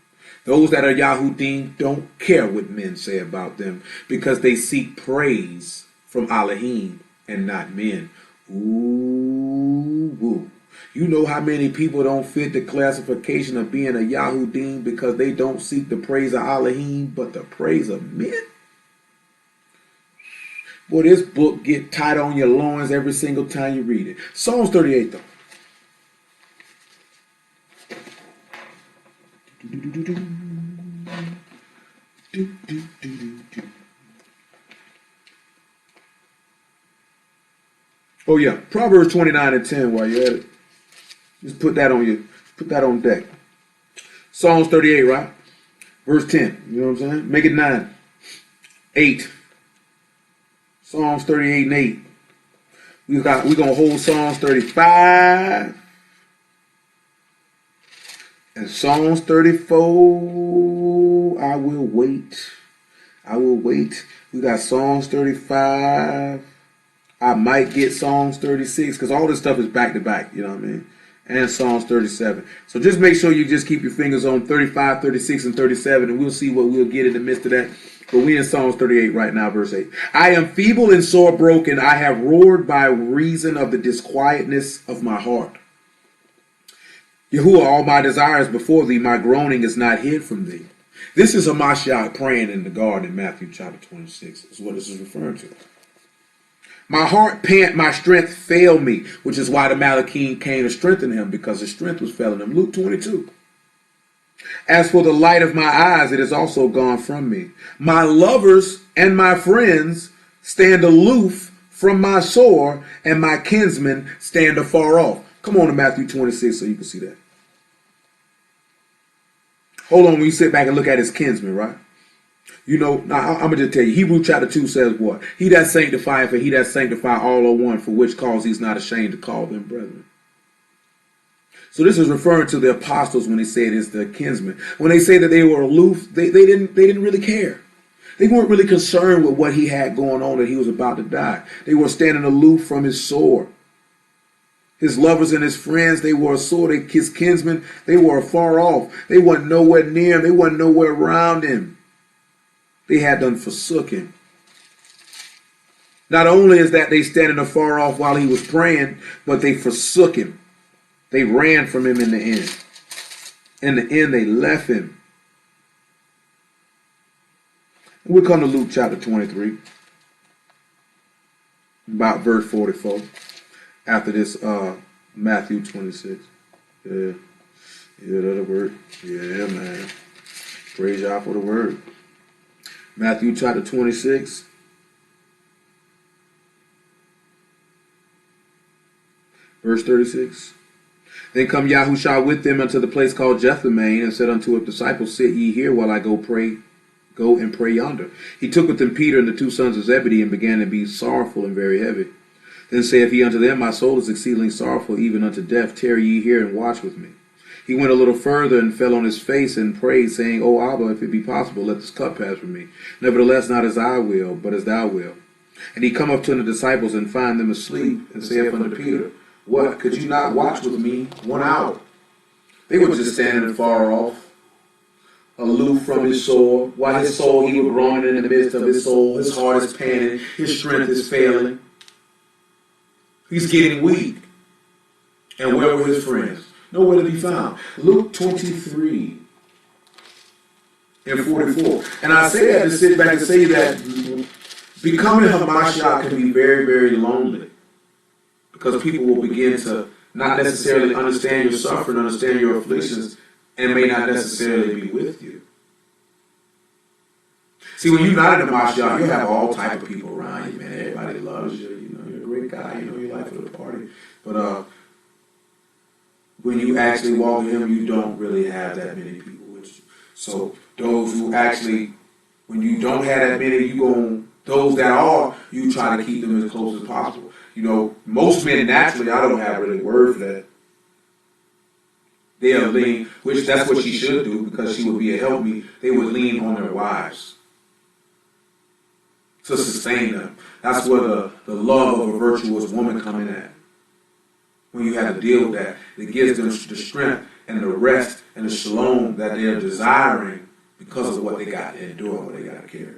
Speaker 1: Those that are Yahudym don't care what men say about them because they seek praise from Alahym and not men. Ooh, woo. You know how many people don't fit the classification of being a Yahudym because they don't seek the praise of Alahym but the praise of men? Boy, this book get tight on your loins every single time you read it. Psalms 38 though. Oh yeah, Proverbs 29 and 10 while you're at it. Just put that on deck. Psalms 38, right? Verse 10. You know what I'm saying? Make it 9. 8. Psalms 38 and 8. We're gonna hold Psalms 35. And Psalms 34. I will wait. We got Psalms 35. I might get Psalms 36 because all this stuff is back to back. You know what I mean? And Psalms 37. So just make sure you just keep your fingers on 35, 36, and 37, and we'll see what we'll get in the midst of that. But we in Psalms 38 right now, verse 8. I am feeble and sore broken. I have roared by reason of the disquietness of my heart. Yahuwah, all my desires before thee, my groaning is not hid from thee. This is a Mashiach praying in the garden in Matthew chapter 26. Is what this is referring to. My heart pant, my strength fail me, which is why the Malachim came to strengthen him, because his strength was failing him. Luke 22. As for the light of my eyes, it is also gone from me. My lovers and my friends stand aloof from my sore, and my kinsmen stand afar off. Come on to Matthew 26 so you can see that. Hold on when you sit back and look at his kinsmen, right? You know, now I'm going to just tell you, Hebrews chapter 2 says what? He that sanctifieth, for he that sanctify all are one, for which cause he's not ashamed to call them brethren. So this is referring to the apostles when they said it's the kinsmen. When they say that they were aloof, they didn't really care. They weren't really concerned with what he had going on, that he was about to die. They were standing aloof from his sword. His lovers and his friends, they were sore. His kinsmen, they were afar off. They weren't nowhere near him. They weren't nowhere around him. They had done forsook him. Not only is that they standing afar off while he was praying, but they forsook him. They ran from him in the end. In the end, they left him. And we'll come to Luke chapter 23, about verse 44. After this, Matthew 26. Yeah, that'll work. Yeah, man. Praise y'all for the word. Matthew chapter 26. Verse 36. Then come Yahushua with them unto the place called Jethamain, and said unto his disciples, Sit ye here while I go and pray yonder. He took with him Peter and the two sons of Zebedee, and began to be sorrowful and very heavy. Then saith he unto them, My soul is exceedingly sorrowful, even unto death. Tarry ye here and watch with me. He went a little further and fell on his face and prayed, saying, O Abba, if it be possible, let this cup pass from me. Nevertheless, not as I will, but as thou wilt. And he come up to the disciples and find them asleep, and saith unto Peter, What, could you not watch with me 1 hour? They were just standing far off, aloof from his soul. While his soul, he was groaning in the midst of his soul. His heart is panting. His strength is failing. He's getting weak. And where were his friends? Nowhere to be found. Luke 23 and 44. And I say that to sit back and say that becoming a Hamashiach can be very, very lonely. Because people will begin to not necessarily understand your suffering, understand your afflictions, and may not necessarily be with you. See, when you're not in the Mashiach, you have all type of people around you, man. Everybody loves you. You know, you're a great guy. You know, you like for the party. But when you actually walk with him, you don't really have that many people with you. So those who actually, when you don't have that many, those that are, you try to keep them as close as possible. You know, most men naturally, I don't have really word for that. They'll lean, which that's what she should do because she would be a help me. They would lean on their wives to sustain them. That's where the love of a virtuous woman come in at. When you have to deal with that, it gives them the strength and the rest and the shalom that they're desiring because of what they got to endure, what they got to carry.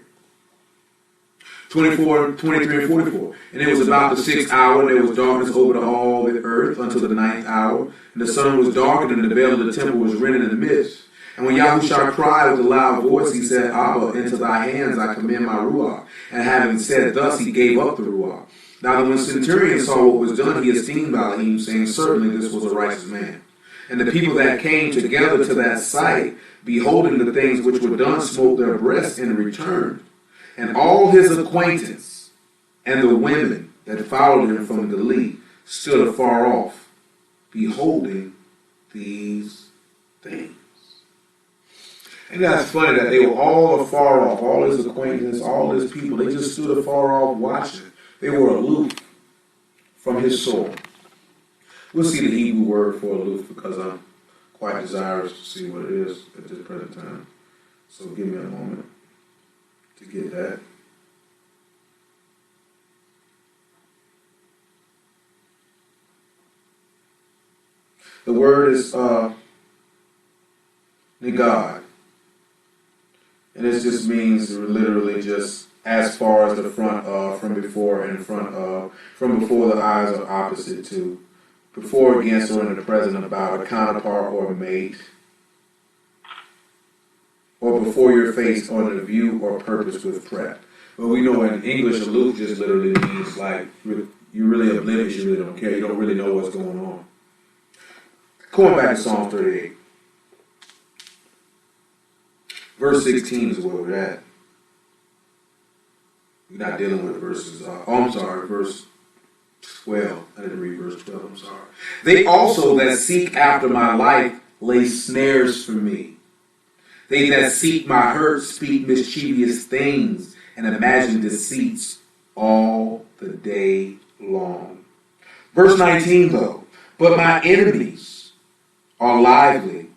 Speaker 1: 24, 23, and 44. And it was about the 6th hour, and there was darkness over all the earth until the 9th hour. And the sun was darkened, and the veil of the temple was rent in the midst. And when Yahushua cried with a loud voice, he said, Abba, into thy hands I commend my Ruach. And having said thus, he gave up the Ruach. Now when the centurion saw what was done, he esteemed Alahym, saying, Certainly this was a righteous man. And the people that came together to that sight, beholding the things which were done, smote their breasts and returned. And all his acquaintance and the women that followed him from Galilee stood afar off, beholding these things. And that's funny that they were all afar off, all his acquaintance, all his people, they just stood afar off watching. They were aloof from his soul. We'll see the Hebrew word for aloof because I'm quite desirous to see what it is at this present time. So give me a moment to get that. The word is nigad. And it just means literally just as far as the front of, from before and in front of, from before the eyes are opposite to, before, against, or in the present, about, a counterpart or a mate, or before your face, or in the view or purpose with prep. But we know in English, aloof just literally means like you're really oblivious, you really don't care, you don't really know what's going on. Going back to Psalm 38. Verse 16 is where we're at. We're not dealing with verses, verse 12. I didn't read verse 12, I'm sorry. They also that seek after my life lay snares for me. They that seek my hurt speak mischievous things and imagine deceits all the day long. Verse 19 though, but my enemies are lively,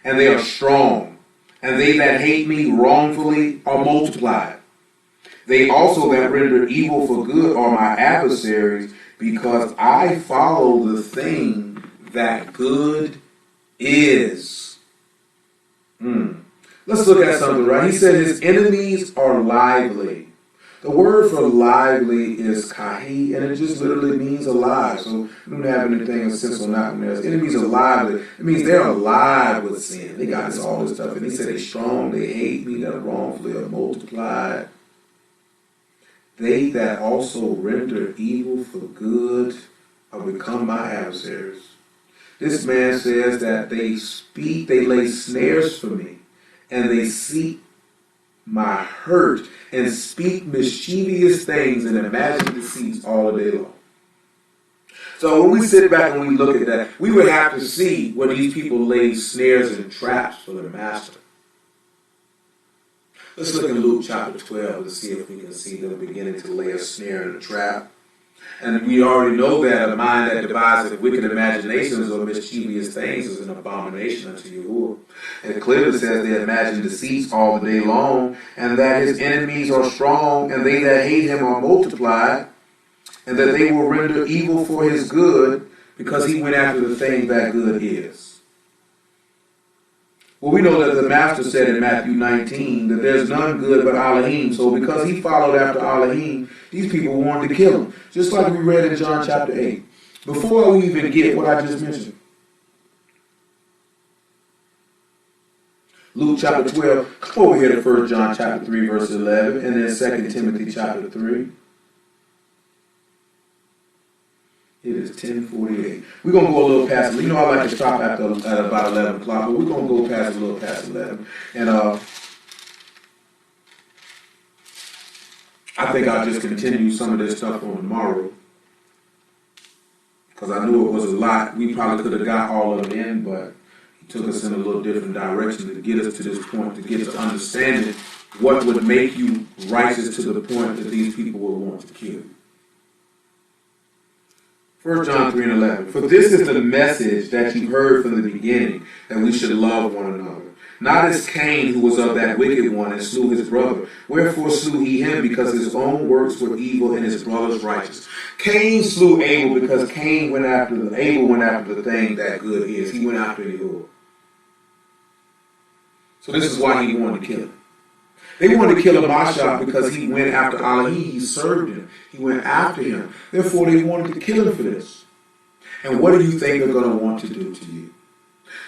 Speaker 1: and they are strong, and they that hate me wrongfully are multiplied. They also that render evil for good are my adversaries, because I follow the thing that good is. Let's look at something, right? He said his enemies are lively. The word for lively is kahi, and it just literally means alive. So we don't have anything in sense on that one there. His enemies are lively. It means they're alive with sin. They got all this stuff. And he said they're strong, they hate me, that wrongfully are multiplied. They that also render evil for good are become my adversaries. This man says that they lay snares for me, and they seek my hurt, and speak mischievous things and imagine deceits all the day long. So when we sit back and we look at that, we would have to see where these people lay snares and traps for the master. Let's look in Luke chapter 12 to see if we can see them beginning to lay a snare and a trap. And we already know that a mind that devises wicked imaginations or mischievous things is an abomination unto Yahuwah. It clearly says they imagine deceits all the day long, and that his enemies are strong, and they that hate him are multiplied, and that they will render evil for his good, because he went after the thing that good is. Well, we know that the Master said in Matthew 19 that there's none good but Alahym. So because he followed after Alahym, these people wanted to kill him. Just like we read in John chapter 8. Before we even get what I just mentioned. Luke chapter 12. Come over here to 1 John chapter 3 verse 11. And then 2 Timothy chapter 3. It is 10:48. We're going to go a little past. You know I like to stop at about 11 o'clock, but we're going to go past a little past 11. And I think I'll just continue some of this stuff on tomorrow, because I knew it was a lot. We probably could have got all of it in, but he took us in a little different direction to get us to this point, to get us to understanding what would make you righteous to the point that these people will want to kill you. 1 John 3 and 11. For this is the message that you heard from the beginning, that we should love one another. Not as Cain, who was of that wicked one, and slew his brother. Wherefore slew he him, because his own works were evil and his brother's righteous. Cain slew Abel because Abel went after the thing that good is. He went after Yahuwah. So this is why he wanted to kill him. They wanted to kill Amashah because he went after Alahym. He served him. He went after him. Therefore, they wanted to kill him for this. And what do you think they're going to want to do to you?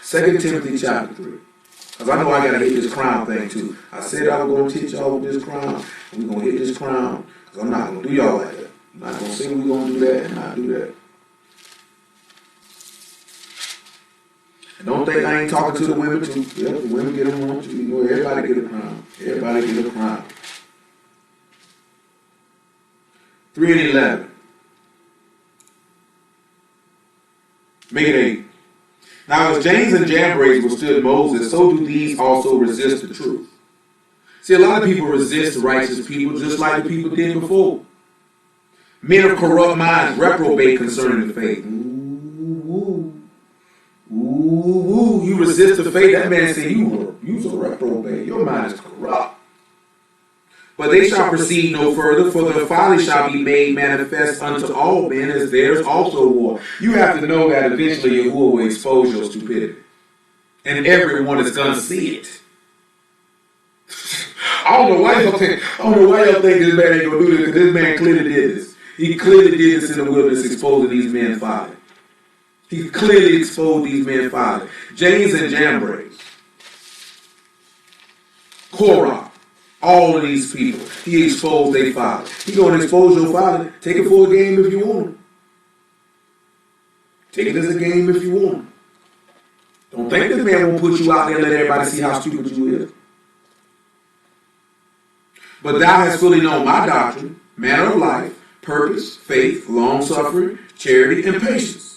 Speaker 1: 2 Timothy chapter 3. Because I know I got to hit this crown thing too. I said I was going to teach y'all with this crown. We're going to hit this crown. Because I'm not going to do y'all like that. I'm not going to say we're going to do that and not do that. And don't think I ain't talking to the women too. Yeah, the women get them on too. You know, everybody get a crown. Everybody get a crown. 3 and 11. Make it 8. Now as James and Jambres withstood Moses, so do these also resist the truth. See, a lot of people resist righteous people just like the people did before. Men of corrupt minds reprobate concerning the faith. Ooh, you resist the faith. That man said you's a reprobate. Your mind is corrupt. But they shall proceed no further, for the folly shall be made manifest unto all men, as theirs also war. You have to know that eventually Yahuwah will expose your stupidity. And everyone is going to see it. I don't know why y'all think this man ain't going to do this, because this man clearly did this. He clearly did this in the wilderness, exposing these men's folly. He clearly exposed these men's folly. James and Jambres, Korah, all of these people, he exposed their folly. He going to expose your folly. Take it for a game if you want it. Take it as a game if you want it. Don't think this man won't put you out there and let everybody see how stupid you is. But thou hast fully known my doctrine, manner of life, purpose, faith, long-suffering, charity, and patience.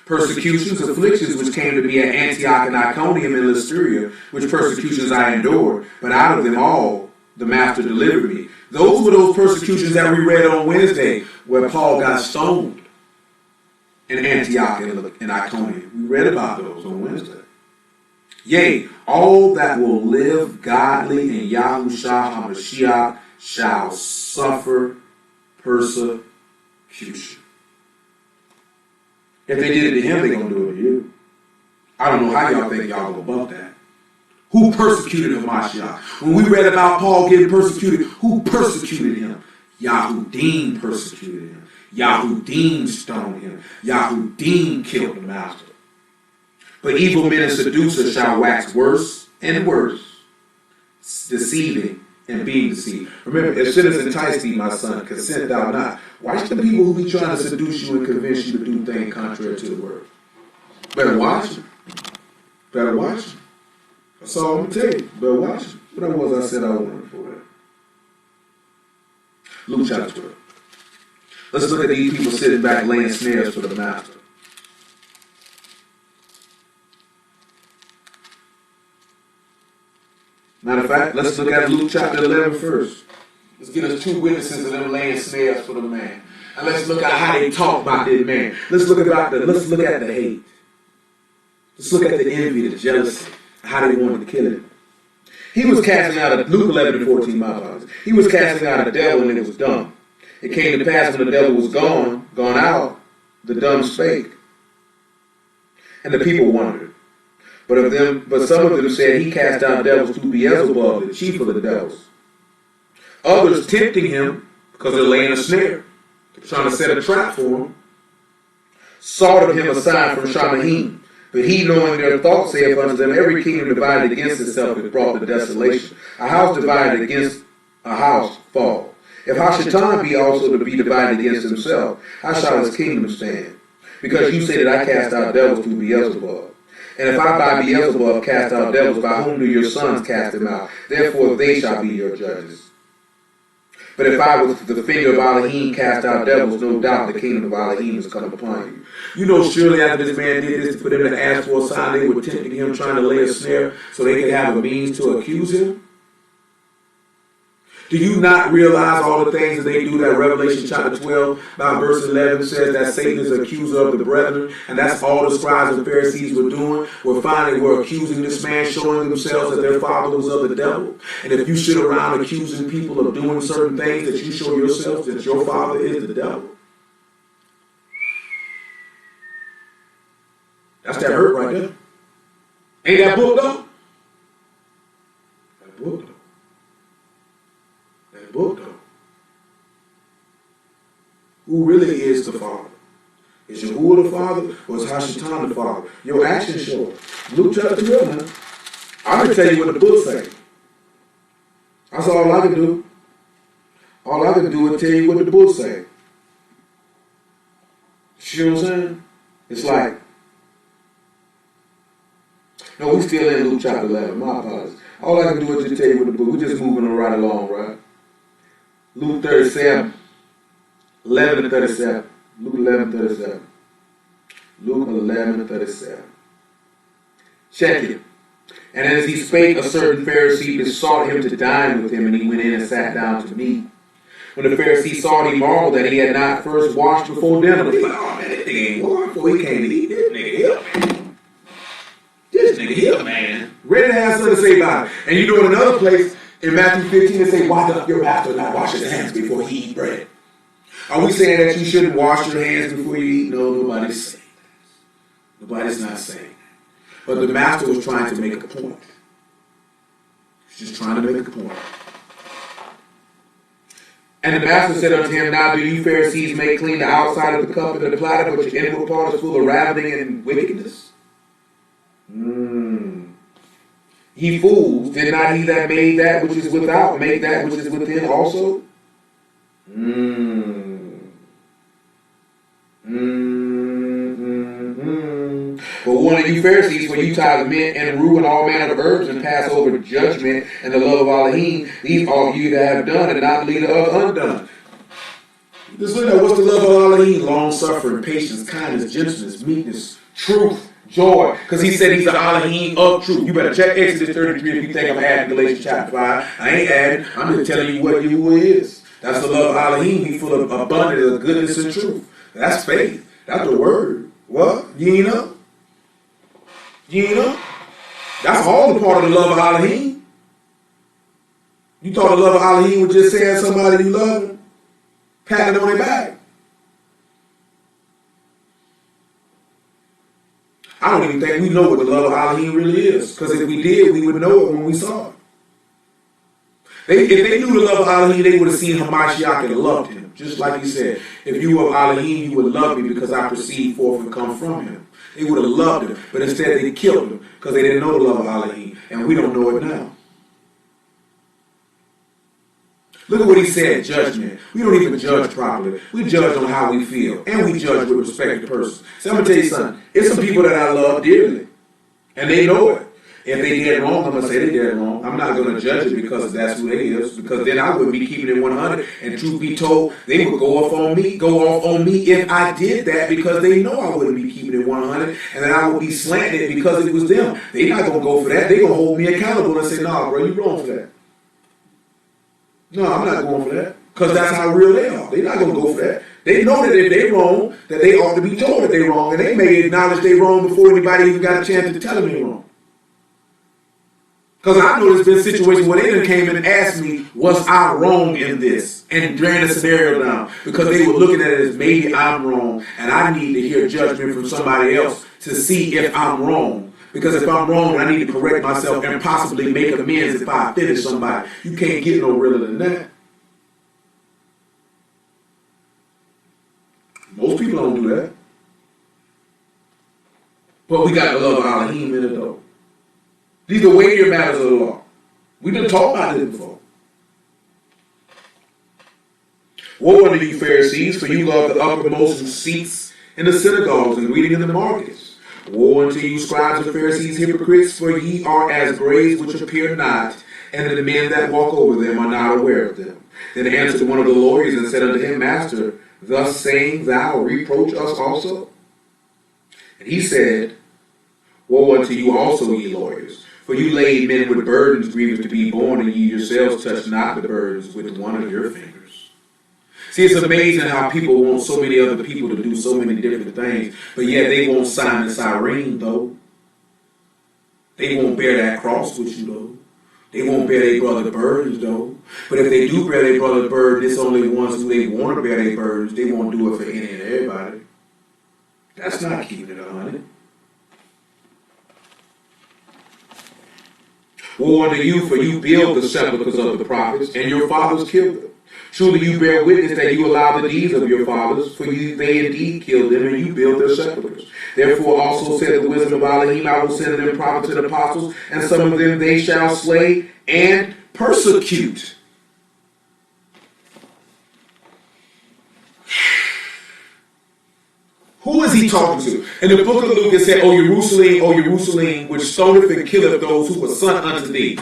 Speaker 1: Persecutions, afflictions, which came to me at Antioch and Iconium and Lystra, which persecutions I endured, but out of them all the Master delivered me. Those were those persecutions that we read on Wednesday, where Paul got stoned in Antioch and Iconium. We read about those on Wednesday. Yea, all that will live godly in Yahushua HaMashiach shall suffer persecution. If they did it to him, they're going to do it to you. I don't know how y'all think y'all go above that. Who persecuted Hamashiach? When we read about Paul getting persecuted, who persecuted him? Yahudym persecuted him. Yahudym stoned him. Yahudym killed the master. But evil men and seducers shall wax worse and worse, deceiving and being deceived. Remember, if sin is enticed thee, my son, consent thou not. Watch the people who be trying to seduce you and convince you to do things contrary to the word. Better watch them. Better watch them. That's all I'm going to tell you. Better watch them. What was I said I wanted for that? Luke chapter 12. Let's look at these people sitting back laying snares for the master. Matter of fact, let's look at Luke chapter 11 first. Let's get us two witnesses of them laying snares for the man. And let's look at how they talk about this man. Let's look at the hate. Let's look at the envy, the jealousy, how they wanted to kill him. He was casting out of Luke 11 and 14, my apologies. He was casting out a devil and it was dumb. It came to pass when the devil was gone out, the dumb spake. And the people wondered. But some of them said he cast out devils through Beelzebub, the chief of the devils. Others tempting him because they're laying a snare, trying to set a trap for him, sought of him a sign from Alahym. But he, knowing their thoughts, saith unto them, every kingdom divided against itself is brought to desolation. A house divided against a house fall. If Hashatan be also to be divided against himself, how shall his kingdom stand? Because you say that I cast out devils through Beelzebub. And if I by Beelzebub cast out devils, by whom do your sons cast them out? Therefore they shall be your judges. But if I with the finger of Alahym cast out devils, no doubt the kingdom of Alahym is come upon you. You know, surely after this man did this, for them to ask for a sign, they were tempting him, trying to lay a snare so they could have a means to accuse him. Do you not realize all the things that they do? That Revelation chapter 12, about verse 11 says that Satan is the accuser of the brethren, and that's all the scribes and Pharisees were doing. Were accusing this man, showing themselves that their father was of the devil. And if you sit around accusing people of doing certain things, that you show yourself that your father is the devil. That's that hurt right there. Ain't that book though? That book though. Book though. Who really is the Father? Is Yahuwah the Father or is Hashatan the Father? Your actions show it. Luke chapter 12, man. I'm going to tell you what the book says. That's all I can do. All I can do is tell you what the book says. You know what I'm saying? It's like, no, we still in Luke chapter 11. My apologies. All I can do is just tell you what the book. We're just moving right along, right? Luke 37, 11 and 37. Luke 11, 37. Luke 11 and 37. Check it. And as he spake, a certain Pharisee besought him to dine with him, and he went in and sat down to meat. When the Pharisee saw it, he marveled that he had not first washed before dinner. He's like, oh man, this nigga ain't washed before he came to eat. This nigga here, man. This nigga here, man. Ready to have something to say about it. And you know, in another place, in Matthew 15, it say, why doth your master not wash his hands before he eat bread? Are we saying that you shouldn't wash your hands before you eat? No, nobody's saying that. Nobody's not saying that. But the master was trying to make a point. He's just trying to make a point. And the master said unto him, now do you Pharisees make clean the outside of the cup and the platter, but your inward part is full of ravening and wickedness? Ye fools, did not he that made that which is without make that which is within also? But one of you Pharisees, when you tithe mint and ruin all manner of herbs and pass over judgment and the love of Alahym, these all you that have done and not leave the other undone. Just look at what's the love of Alahym: long suffering, patience, kindness, gentleness, meekness, truth, joy, because he said he's the Alahym of truth. You better check Exodus 33 if you think I'm adding Galatians chapter 5. I ain't adding. I'm just telling you what Yahuwah is. That's the love of Alahym. He's full of abundance of goodness and truth. That's faith. That's the word. What? You ain't know? You ain't know? That's all the part of the love of Alahym. You thought the love of Alahym was just saying somebody you love them, patting on their back. I don't even think we know what the love of Alahym really is. Because if we did, we would know it when we saw it. If they knew the love of Alahym, they would have seen Hamashiach and loved him. Just like he said, if you were Alahym, you would love me because I proceed forth and come from him. They would have loved him, but instead they killed him because they didn't know the love of Alahym, and we don't know it now. Look at what he said, judgment. We don't even judge properly. We judge on how we feel, and we judge with respect to person. So I'm going to tell you something. It's some people that I love dearly, and they know it. If they did wrong, I'm going to say they did wrong. I'm not going to judge it because that's who they is, because then I wouldn't be keeping it 100. And truth be told, they would go off on me if I did that, because they know I wouldn't be keeping it 100, and then I would be slanted because it was them. They're not going to go for that. They're going to hold me accountable and say, "No, bro, you're wrong for that." No, I'm not going for that, because that's how real they are. They're not going to go for that. They know that if they're wrong, that they ought to be told that they're wrong, and they may acknowledge they're wrong before anybody even got a chance to tell them they're wrong. Because I know there's been situations where they done came and asked me, was I wrong in this? And ran the scenario down. Because they were looking at it as maybe I'm wrong, and I need to hear judgment from somebody else to see if I'm wrong. Because if I'm wrong, I need to correct myself and possibly make amends if I offended somebody. You can't get no realer than that. Most people don't do that. But we got the love of Alahym in it though. These are weightier matters of the law. We've been talked about this before. Woe unto you, Pharisees, for you love the uppermost seats in the synagogues and reading in the markets. Woe unto you, scribes and Pharisees, hypocrites, for ye are as graves which appear not, and the men that walk over them are not aware of them. Then answered one of the lawyers and said unto him, Master, thus saying thou reproach us also? And he said, Woe unto you also, ye lawyers, for you laid men with burdens grievous to be borne, and ye yourselves touch not the burdens with one of your fingers. See, it's amazing how people want so many other people to do so many different things, but yet they won't Simon Cyrene, though. They won't bear that cross with you, though. They won't bear their brother burdens, though. But if they do bear their brother burden, it's only ones who they want to bear their burdens. They won't do it for any and everybody. That's not keeping it 100. Woe unto you, for you build the sepulchres of the prophets, and your fathers killed them. Truly you bear witness that you allow the deeds of your fathers, for they indeed killed them, and you build their sepulchres. Therefore also said the wisdom of Alahym, I will send them prophets and apostles, and some of them they shall slay and persecute. Who is he talking to? In the book of Luke, it said, O Jerusalem, which stoneth and killeth those who were sent unto thee.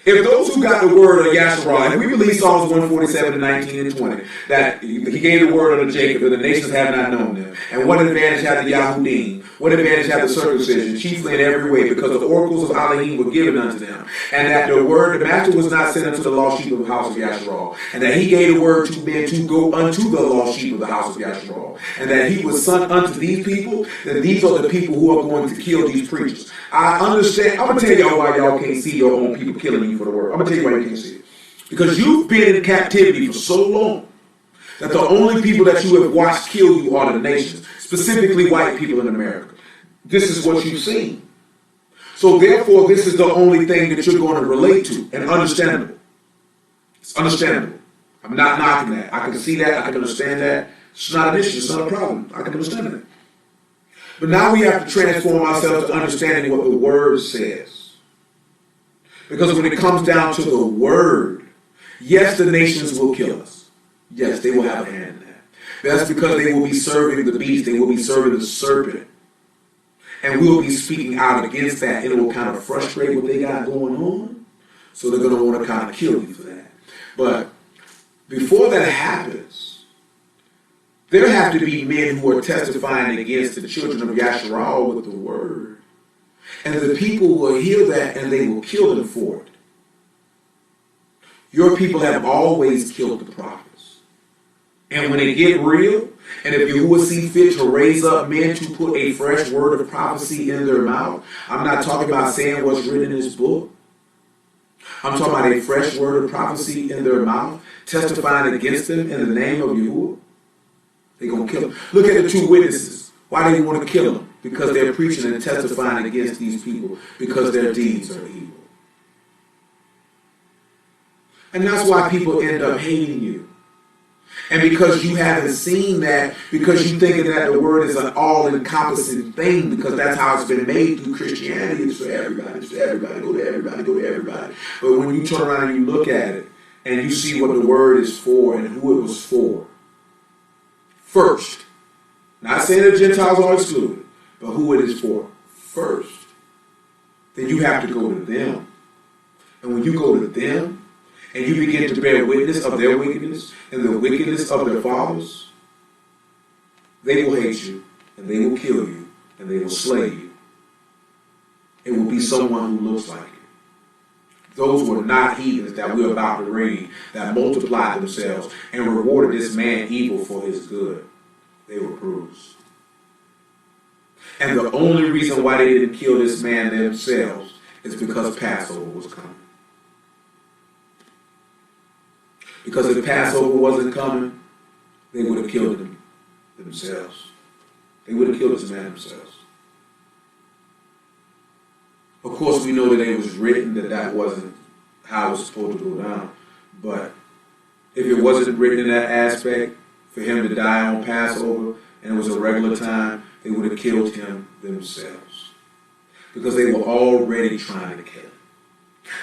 Speaker 1: If those who got the word of Yahshua, and we believe Psalms 147, 19 and 20, that he gave the word unto Jacob, and the nations have not known them. And what advantage had the Yahudym? What advantage had the circumcision? Chiefly in every way, because the oracles of Alahym were given unto them. And that the word, the master was not sent unto the lost sheep of the house of Yahshua. And that he gave the word to men to go unto the lost sheep of the house of Yahshua. And that he was sent unto these people, that these are the people who are going to kill these preachers. I understand. I'm going to tell y'all why y'all can't see your own people killing you for the word. I'm going to tell you why you can't see it. Because you've been in captivity for so long that the only people that you have watched kill you are the nations, specifically white people in America. This is what you've seen. So therefore, this is the only thing that you're going to relate to, and understandable. It's understandable. I'm not knocking that. I can see that. I can understand that. It's not an issue. It's not a problem. I can understand that. But now we have to transform ourselves to understanding what the word says. Because when it comes down to the word, yes, the nations will kill us. Yes, they will have a hand in that. That's because they will be serving the beast. They will be serving the serpent. And we'll be speaking out against that. It will kind of frustrate what they got going on. So they're going to want to kind of kill you for that. But before that happens, there have to be men who are testifying against the children of Yahshua with the word. And the people will hear that and they will kill them for it. Your people have always killed the prophets. And when it get real, and if Yahuwah see fit to raise up men to put a fresh word of prophecy in their mouth, I'm not talking about saying what's written in this book. I'm talking about a fresh word of prophecy in their mouth, testifying against them in the name of Yahuwah. They're going to kill them. Look at the two witnesses. Why do they want to kill them? Because they're preaching and testifying against these people, because their deeds are evil. And that's why people end up hating you. And because you haven't seen that, because you thinking that the word is an all-encompassing thing, because that's how it's been made through Christianity. It's for everybody, it's for everybody, go to everybody, go to everybody. But when you turn around and you look at it, and you see what the word is for and who it was for, first, not saying that Gentiles are excluded, but who it is for first, then you have to go to them. And when you go to them, and you begin to bear witness of their wickedness and the wickedness of their fathers, they will hate you, and they will kill you, and they will slay you. It will be someone who looks like you. Those were not heathens that we're about to read, that multiplied themselves and rewarded this man evil for his good. They were bruised. And the only reason why they didn't kill this man themselves is because Passover was coming. Because if Passover wasn't coming, they would have killed him themselves. They would have killed this man themselves. Of course, we know that it was written that that wasn't how it was supposed to go down. But if it wasn't written in that aspect, for him to die on Passover, and it was a regular time, they would have killed him themselves. Because they were already trying to kill him.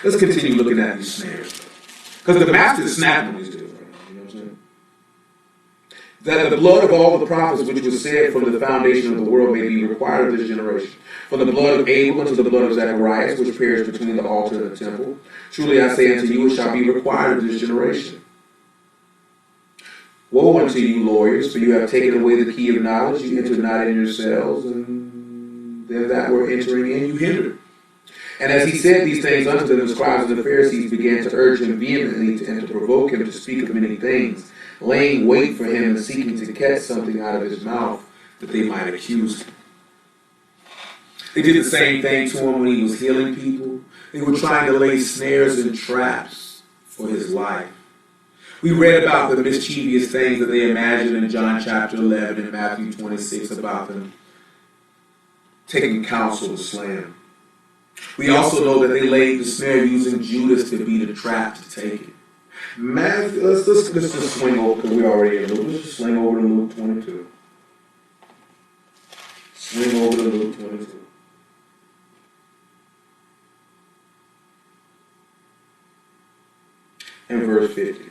Speaker 1: Let's continue looking at these snares. Because the master is snapping on these dudes right now, you know what I'm saying? That the blood of all the prophets which was said from the foundation of the world may be required of this generation. From the blood of Abel unto the blood of Zacharias, which perished between the altar and the temple. Truly I say unto you, it shall be required of this generation. Woe unto you, lawyers, for you have taken away the key of knowledge. You entered not in yourselves, and them that were entering in you hindered. And as he said these things unto them, the scribes and the Pharisees began to urge him vehemently and to provoke him to speak of many things, laying wait for him and seeking to catch something out of his mouth that they might accuse him. They did the same thing to him when he was healing people. They were trying to lay snares and traps for his life. We read about the mischievous things that they imagined in John chapter 11 and Matthew 26 about them taking counsel to slay him. We also know that they laid the snare using Judas to be the trap to take it. Let's just swing over, because we already in Luke. Let's just swing over to Luke 22. Swing over to Luke 22. And verse 50.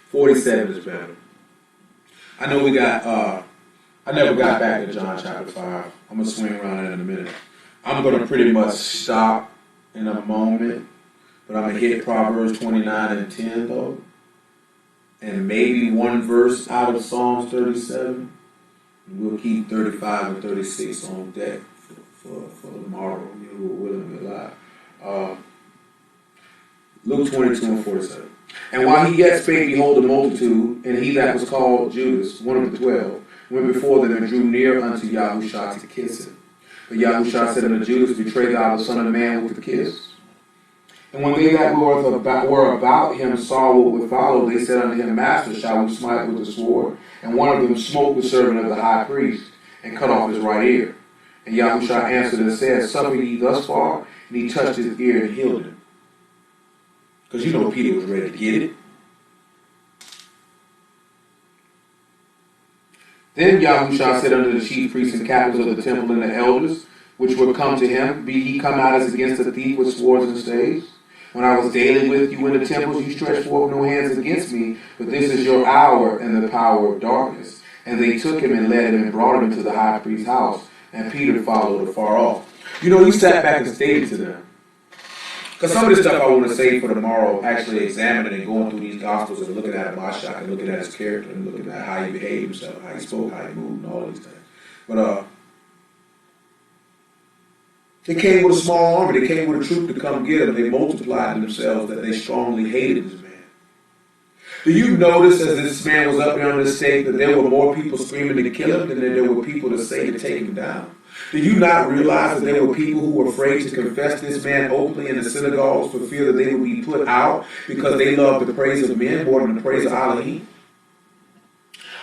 Speaker 1: 47 is better. I know we got, I never got back to John chapter 5. I'm going to swing around it in a minute. I'm going to pretty much stop in a moment, but I'm going to hit Proverbs 29 and 10, though. And maybe one verse out of Psalms 37. And we'll keep 35 and 36 on deck for tomorrow. We're willing to be alive. Luke 22 and 47. And while he yet spake, behold, the multitude, and he that was called Judas, one of the 12, went before them and drew near unto Yahushua to kiss him. But Yahushua said unto Judas, Betray thou the Son of Man with a kiss? And when they that were about him saw what would follow, they said unto him, Master, shall we smite with the sword? And one of them smote the servant of the high priest, and cut off his right ear. And Yahushua answered and said, Suffer ye thus far? And he touched his ear and healed him. Because you know Peter was ready to get it. Then Yahushua said unto the chief priests and captains of the temple and the elders, which were come to him, Be ye come out as against a thief with swords and staves? When I was daily with you in the temples, you stretched forth no hands against me, but this is your hour and the power of darkness. And they took him and led him and brought him into the high priest's house, and Peter followed afar off. You know, he sat back and stated to them. Because some of this stuff I want to say for tomorrow, actually examining and going through these Gospels and looking at Mashiach and looking at his character and looking at how he behaved himself, how he spoke, how he moved, and all these things. But they came with a small army. They came with a troop to come get him. They multiplied themselves that they strongly hated this man. Do you notice as this man was up there on the stage that there were more people screaming to kill him than there were people to say to take him down? Do you not realize that there were people who were afraid to confess this man openly in the synagogues for fear that they would be put out because they loved the praise of men more than the praise of Alahym?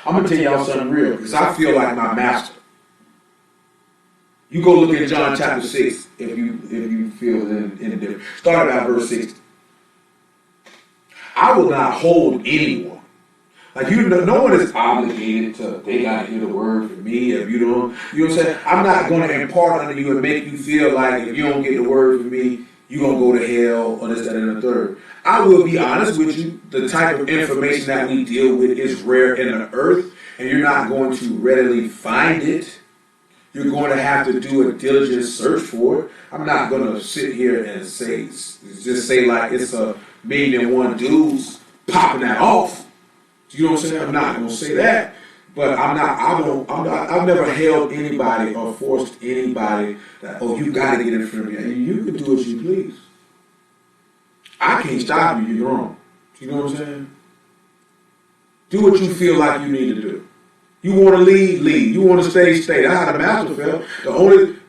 Speaker 1: I'm going to tell y'all something real because I feel like my master. You go look at John chapter 6 if you feel any different. Start at verse 60. I will not hold anyone. Like no one is obligated to, they got to hear the word from me. If you don't, you know what I'm saying? I'm not going to impart on you and make you feel like if you don't get the word from me, you're going to go to hell or this, that, and the third. I will be honest with you. The type of information that we deal with is rare in the earth, and you're not going to readily find it. You're going to have to do a diligent search for it. I'm not going to sit here and say like it's a million and one dudes popping that off. You know what I'm saying? I'm not going to say that, but I've never held anybody or forced anybody that, oh, you got to get in front of me. And you can do as you please. I can't stop you. You're wrong. You know what I'm saying? Do what you feel like you need to do. You want to lead, lead. You want to stay, stay. That's how the master felt.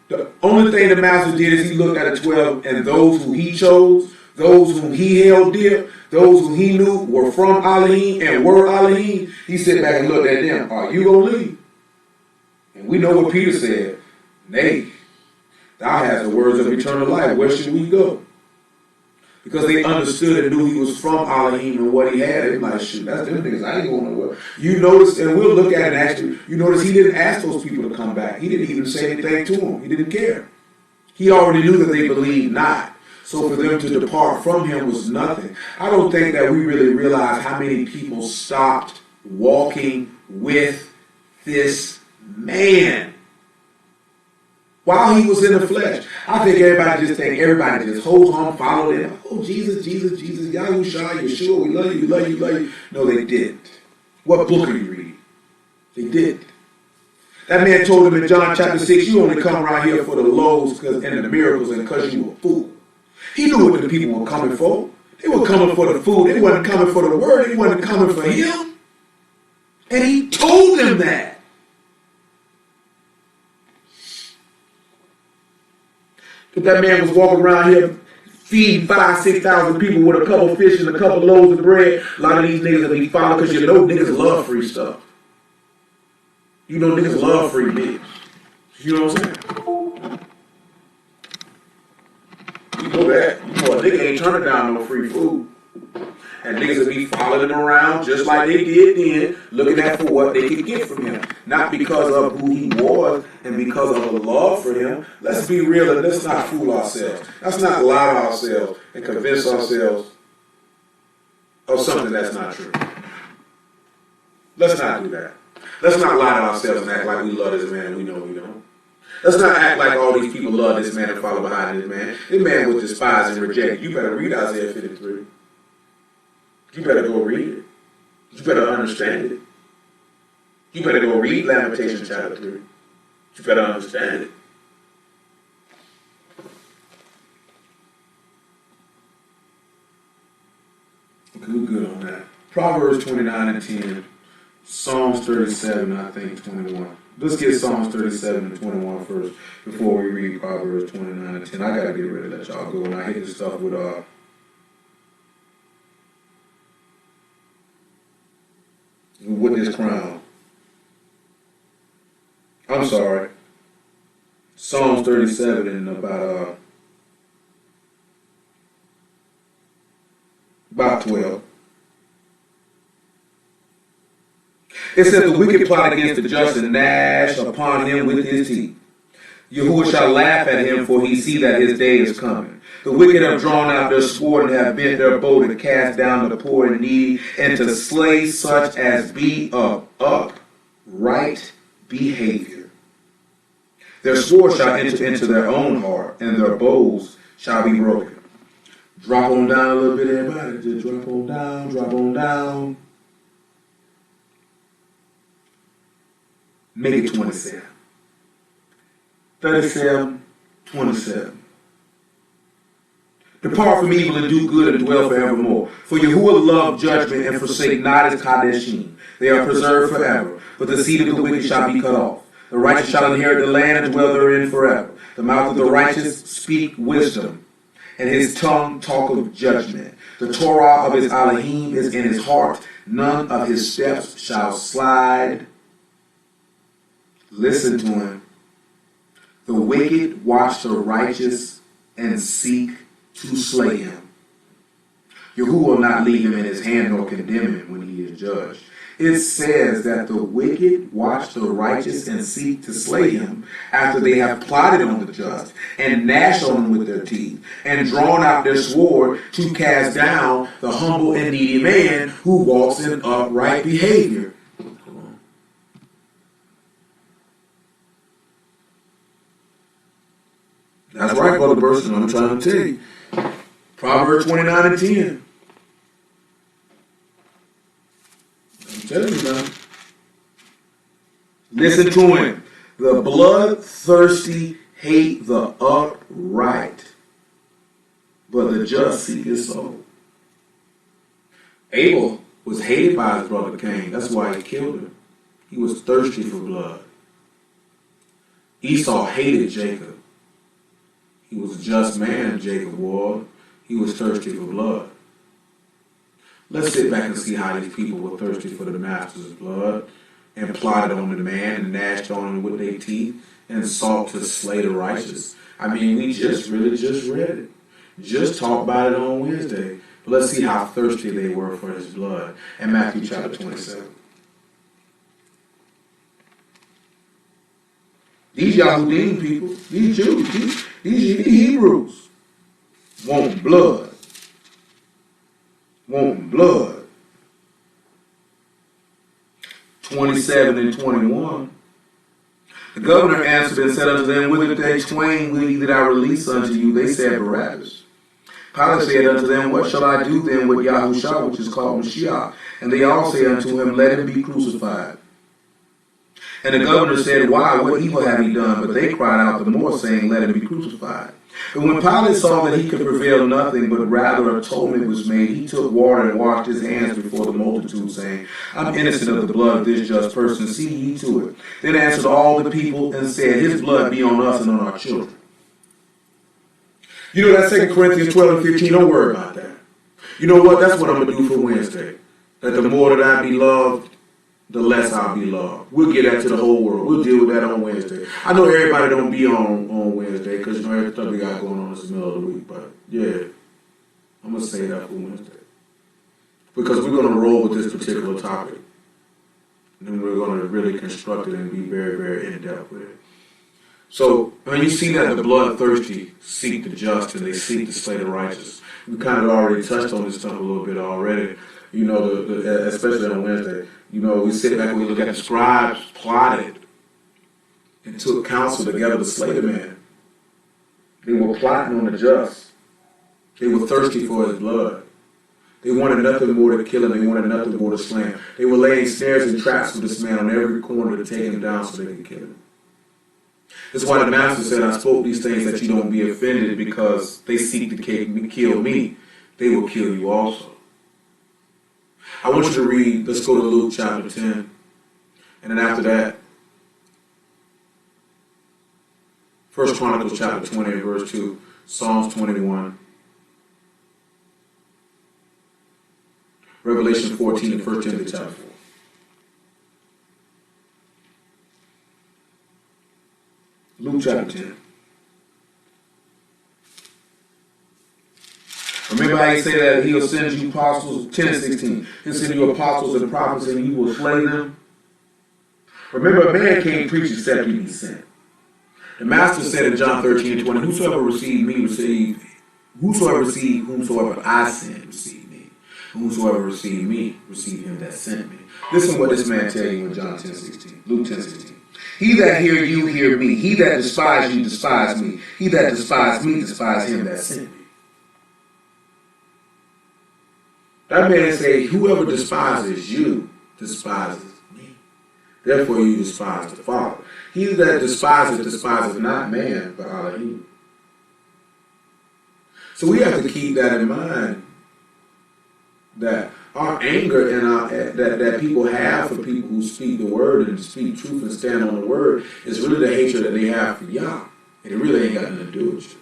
Speaker 1: The only thing the master did is he looked at the 12 and those who he chose, those whom he held dear, those who he knew were from Alahym and were Alahym. He sat back and looked at them. Are you going to lead? And we know what Peter said. Nay, thou hast the words of eternal life. Where should we go? Because they understood and knew he was from Alahym and what he had. They were like, shoot, that's them things. I ain't going nowhere. You notice, and we'll look at it actually, you notice he didn't ask those people to come back. He didn't even say anything to them. He didn't care. He already knew that they believed not. So for them to depart from him was nothing. I don't think that we really realize how many people stopped walking with this man while he was in the flesh. I think everybody just holds on, followed him. Oh, Jesus, Jesus, Jesus, Yahushua, Yeshua, we love you, we love you, we love you. No, they didn't. What book are you reading? They didn't. That man told him in John chapter 6, you only come around here for the loaves and the miracles and because you were fool. He knew what the people were coming for. They were coming for the food. They weren't coming for the word. They weren't coming for him. And he told them that. But that man was walking around here feeding 5,000-6,000 people with a couple of fish and a couple of loaves of bread. A lot of these niggas that be following because you know niggas love free stuff. You know niggas love free bitch. You know what I'm saying? You know that. You know a nigga ain't turning down no free food. And niggas will be following him around just like they did then, looking at for what they could get from him. Not because of who he was and because of the love for him. Let's be real and let's not fool ourselves. Let's not lie to ourselves and convince ourselves of something that's not true. Let's not do that. Let's not lie to ourselves and act like we love this man and we know we don't. Let's not act like all these people love this man and follow behind this man. This man was despised and rejected. You better read Isaiah 53. You better go read it. You better understand it. You better go read Lamentations chapter 3. You better understand it. Okay, we're good on that. Proverbs 29 and 10. Psalms 37, I think, 21. Let's get Psalms 37 and 21 first before we read Proverbs 29 and 10. I got to get ready to let y'all go. And I hit this stuff with this crown. I'm sorry. Psalms 37 and about 12. It says, the wicked plot against the just and gnash upon him with his teeth. Yahuwah shall laugh at him, for he see that his day is coming. The wicked have drawn out their sword and have bent their bow to cast down the poor and needy, and to slay such as be of upright behavior. Their sword shall enter into their own heart, and their bows shall be broken. Drop on down a little bit, everybody. Just drop on down, drop on down. Make it 27. 37, 27. Depart from evil and do good and dwell forevermore. For Yahuwah loved judgment and forsake not his Kadeshim. They are preserved forever, but the seed of the wicked shall be cut off. The righteous shall inherit the land and dwell therein forever. The mouth of the righteous speak wisdom, and his tongue talk of judgment. The Torah of his Alahym is in his heart. None of his steps shall slide. Listen to him. The wicked watch the righteous and seek to slay him. Yahuwah will not leave him in his hand nor condemn him when he is judged. It says that the wicked watch the righteous and seek to slay him after they have plotted on the just and gnashed on him with their teeth and drawn out their sword to cast down the humble and needy man who walks in upright behavior. That's right, Brother Burson. I'm trying to tell you. Proverbs 29 and 10. I'm telling you now. Listen to him. The bloodthirsty hate the upright, but the just seek his soul. Abel was hated by his brother Cain. That's why he killed him. He was thirsty for blood. Esau hated Jacob. He was a just man, Jacob was. He was thirsty for blood. Let's sit back and see how these people were thirsty for the master's blood and plotted on the man and gnashed on him with their teeth and sought to slay the righteous. I mean, we just read it. Just talked about it on Wednesday. But let's see how thirsty they were for his blood in Matthew chapter 27. These Yahudym people, these Jews, these Hebrews want blood. Want blood. 27 and 21. The governor answered and said unto them, Whither they twain will ye that I release unto you? They said, Barabbas. Pilate said unto them, What shall I do then with Yahushua, which is called Mashiach? And they all say unto him, Let him be crucified. And the governor said, Why? What evil have he done? But they cried out the more, saying, Let him be crucified. And when Pilate saw that he could prevail nothing, but rather atonement was made, he took water and washed his hands before the multitude, saying, I'm innocent of the blood of this just person. See ye to it. Then answered all the people and said, His blood be on us and on our children. You know that 2 Corinthians 12 and 15, don't worry about that. You know what? That's what I'm going to do for Wednesday. That the more that I be loved, the less I'll be loved. We'll get that to the whole world. We'll deal with that on Wednesday. I know everybody don't be on Wednesday because, you know, every stuff we got going on in the middle of the week. But, yeah, I'm going to say that for Wednesday. Because we're going to roll with this particular topic. And then we're going to really construct it and be very, very in-depth with it. So, when you see that the bloodthirsty seek the just and they seek to slay the righteous, we kind of already touched on this stuff a little bit already. You know, especially on Wednesday. You know, we sit back and we look at the scribes plotted and took counsel together to slay the man. They were plotting on the just. They were thirsty for his blood. They wanted nothing more to kill him. They wanted nothing more to slay him. They were laying snares and traps for this man on every corner to take him down so they could kill him. That's why the master said, I spoke these things that you don't be offended, because they seek to kill me. They will kill you also. I want you to read, let's go to Luke chapter 10. And then after that, 1 Chronicles chapter 20 and verse 2, Psalms 21, Revelation 14 and 1 Timothy chapter 4. Luke chapter 10. Remember how he said that he'll send you apostles, 10 and 16. He'll send you apostles and prophets and you will slay them. Remember, a man can't preach except he be sent. The master said in John 13 and 20, Whosoever received me received, whosoever received whomsoever I sent received me. Whosoever received me received him that sent me. Listen what this man tell you in John 10, 16. Luke 10, 16. He that hear you, hear me. He that despise you, despise me. He that despise me, despise him that sent me. That man say, whoever despises you, despises me. Therefore you despise the Father. He that despises not man, but Alahym. So we have to keep that in mind that our anger and that people have for people who speak the word and speak truth and stand on the word is really the hatred that they have for Yah. It really ain't got nothing to do with you.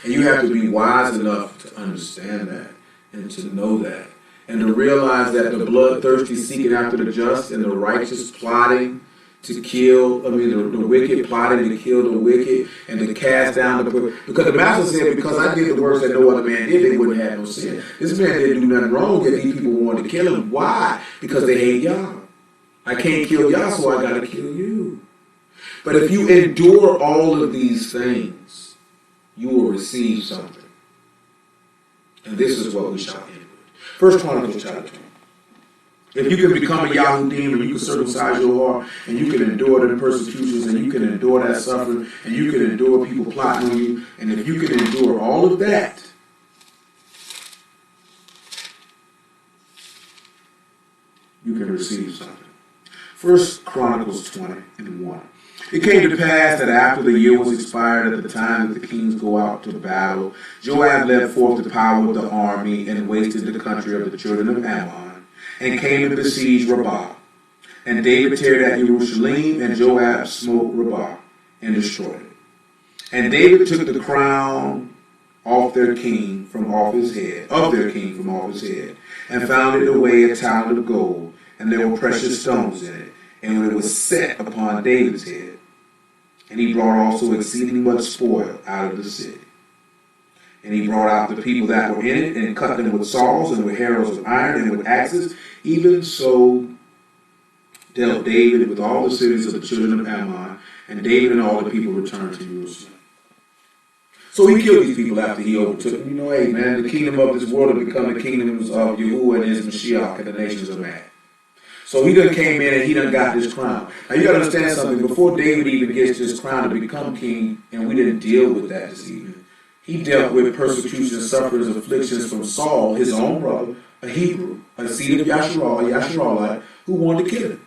Speaker 1: And you have to be wise enough to understand that and to know that. And to realize that the bloodthirsty seeking after the just and the righteous plotting to kill, the wicked plotting to kill the wicked and to cast down the... Because the master said, because I did the works that no other man did, they wouldn't have no sin. This man didn't do nothing wrong, yet these people wanted to kill him. Why? Because they hate Yah. I can't kill Yah, so I got to kill you. But if you endure all of these things, you will receive something. And this is what we shall end with. First Chronicles chapter 20. If you can become a Yahudym and you can circumcise your heart and you can endure the persecutions and you can endure that suffering and you can endure people plotting on you, and if you can endure all of that, you can receive something. First Chronicles 20:1. It came to pass that after the year was expired, at the time that the kings go out to battle, Joab led forth the power of the army and wasted the country of the children of Ammon, and came to besiege Rabbah. And David tarried at Jerusalem, and Joab smote Rabbah and destroyed it. And David took the crown off their king from off his head, and found it away a talent of gold, and there were precious stones in it, and it was set upon David's head. And he brought also exceeding much spoil out of the city. And he brought out the people that were in it, and cut them with saws, and with harrows of iron, and with axes. Even so dealt David with all the cities of the children of Ammon, and David and all the people returned to Jerusalem. So he killed these people after he overtook them. You know, hey man, the kingdom of this world have become the kingdoms of Yahuwah and his Mashiach, and the nations are mad. So he done came in and he done got this crown. Now you got to understand something. Before David even gets this crown to become king, and we didn't deal with that this evening, he dealt with persecution, sufferings, afflictions from Saul, his own brother, a Hebrew, a seed of Yasharah, a Yasharahite, who wanted to kill him.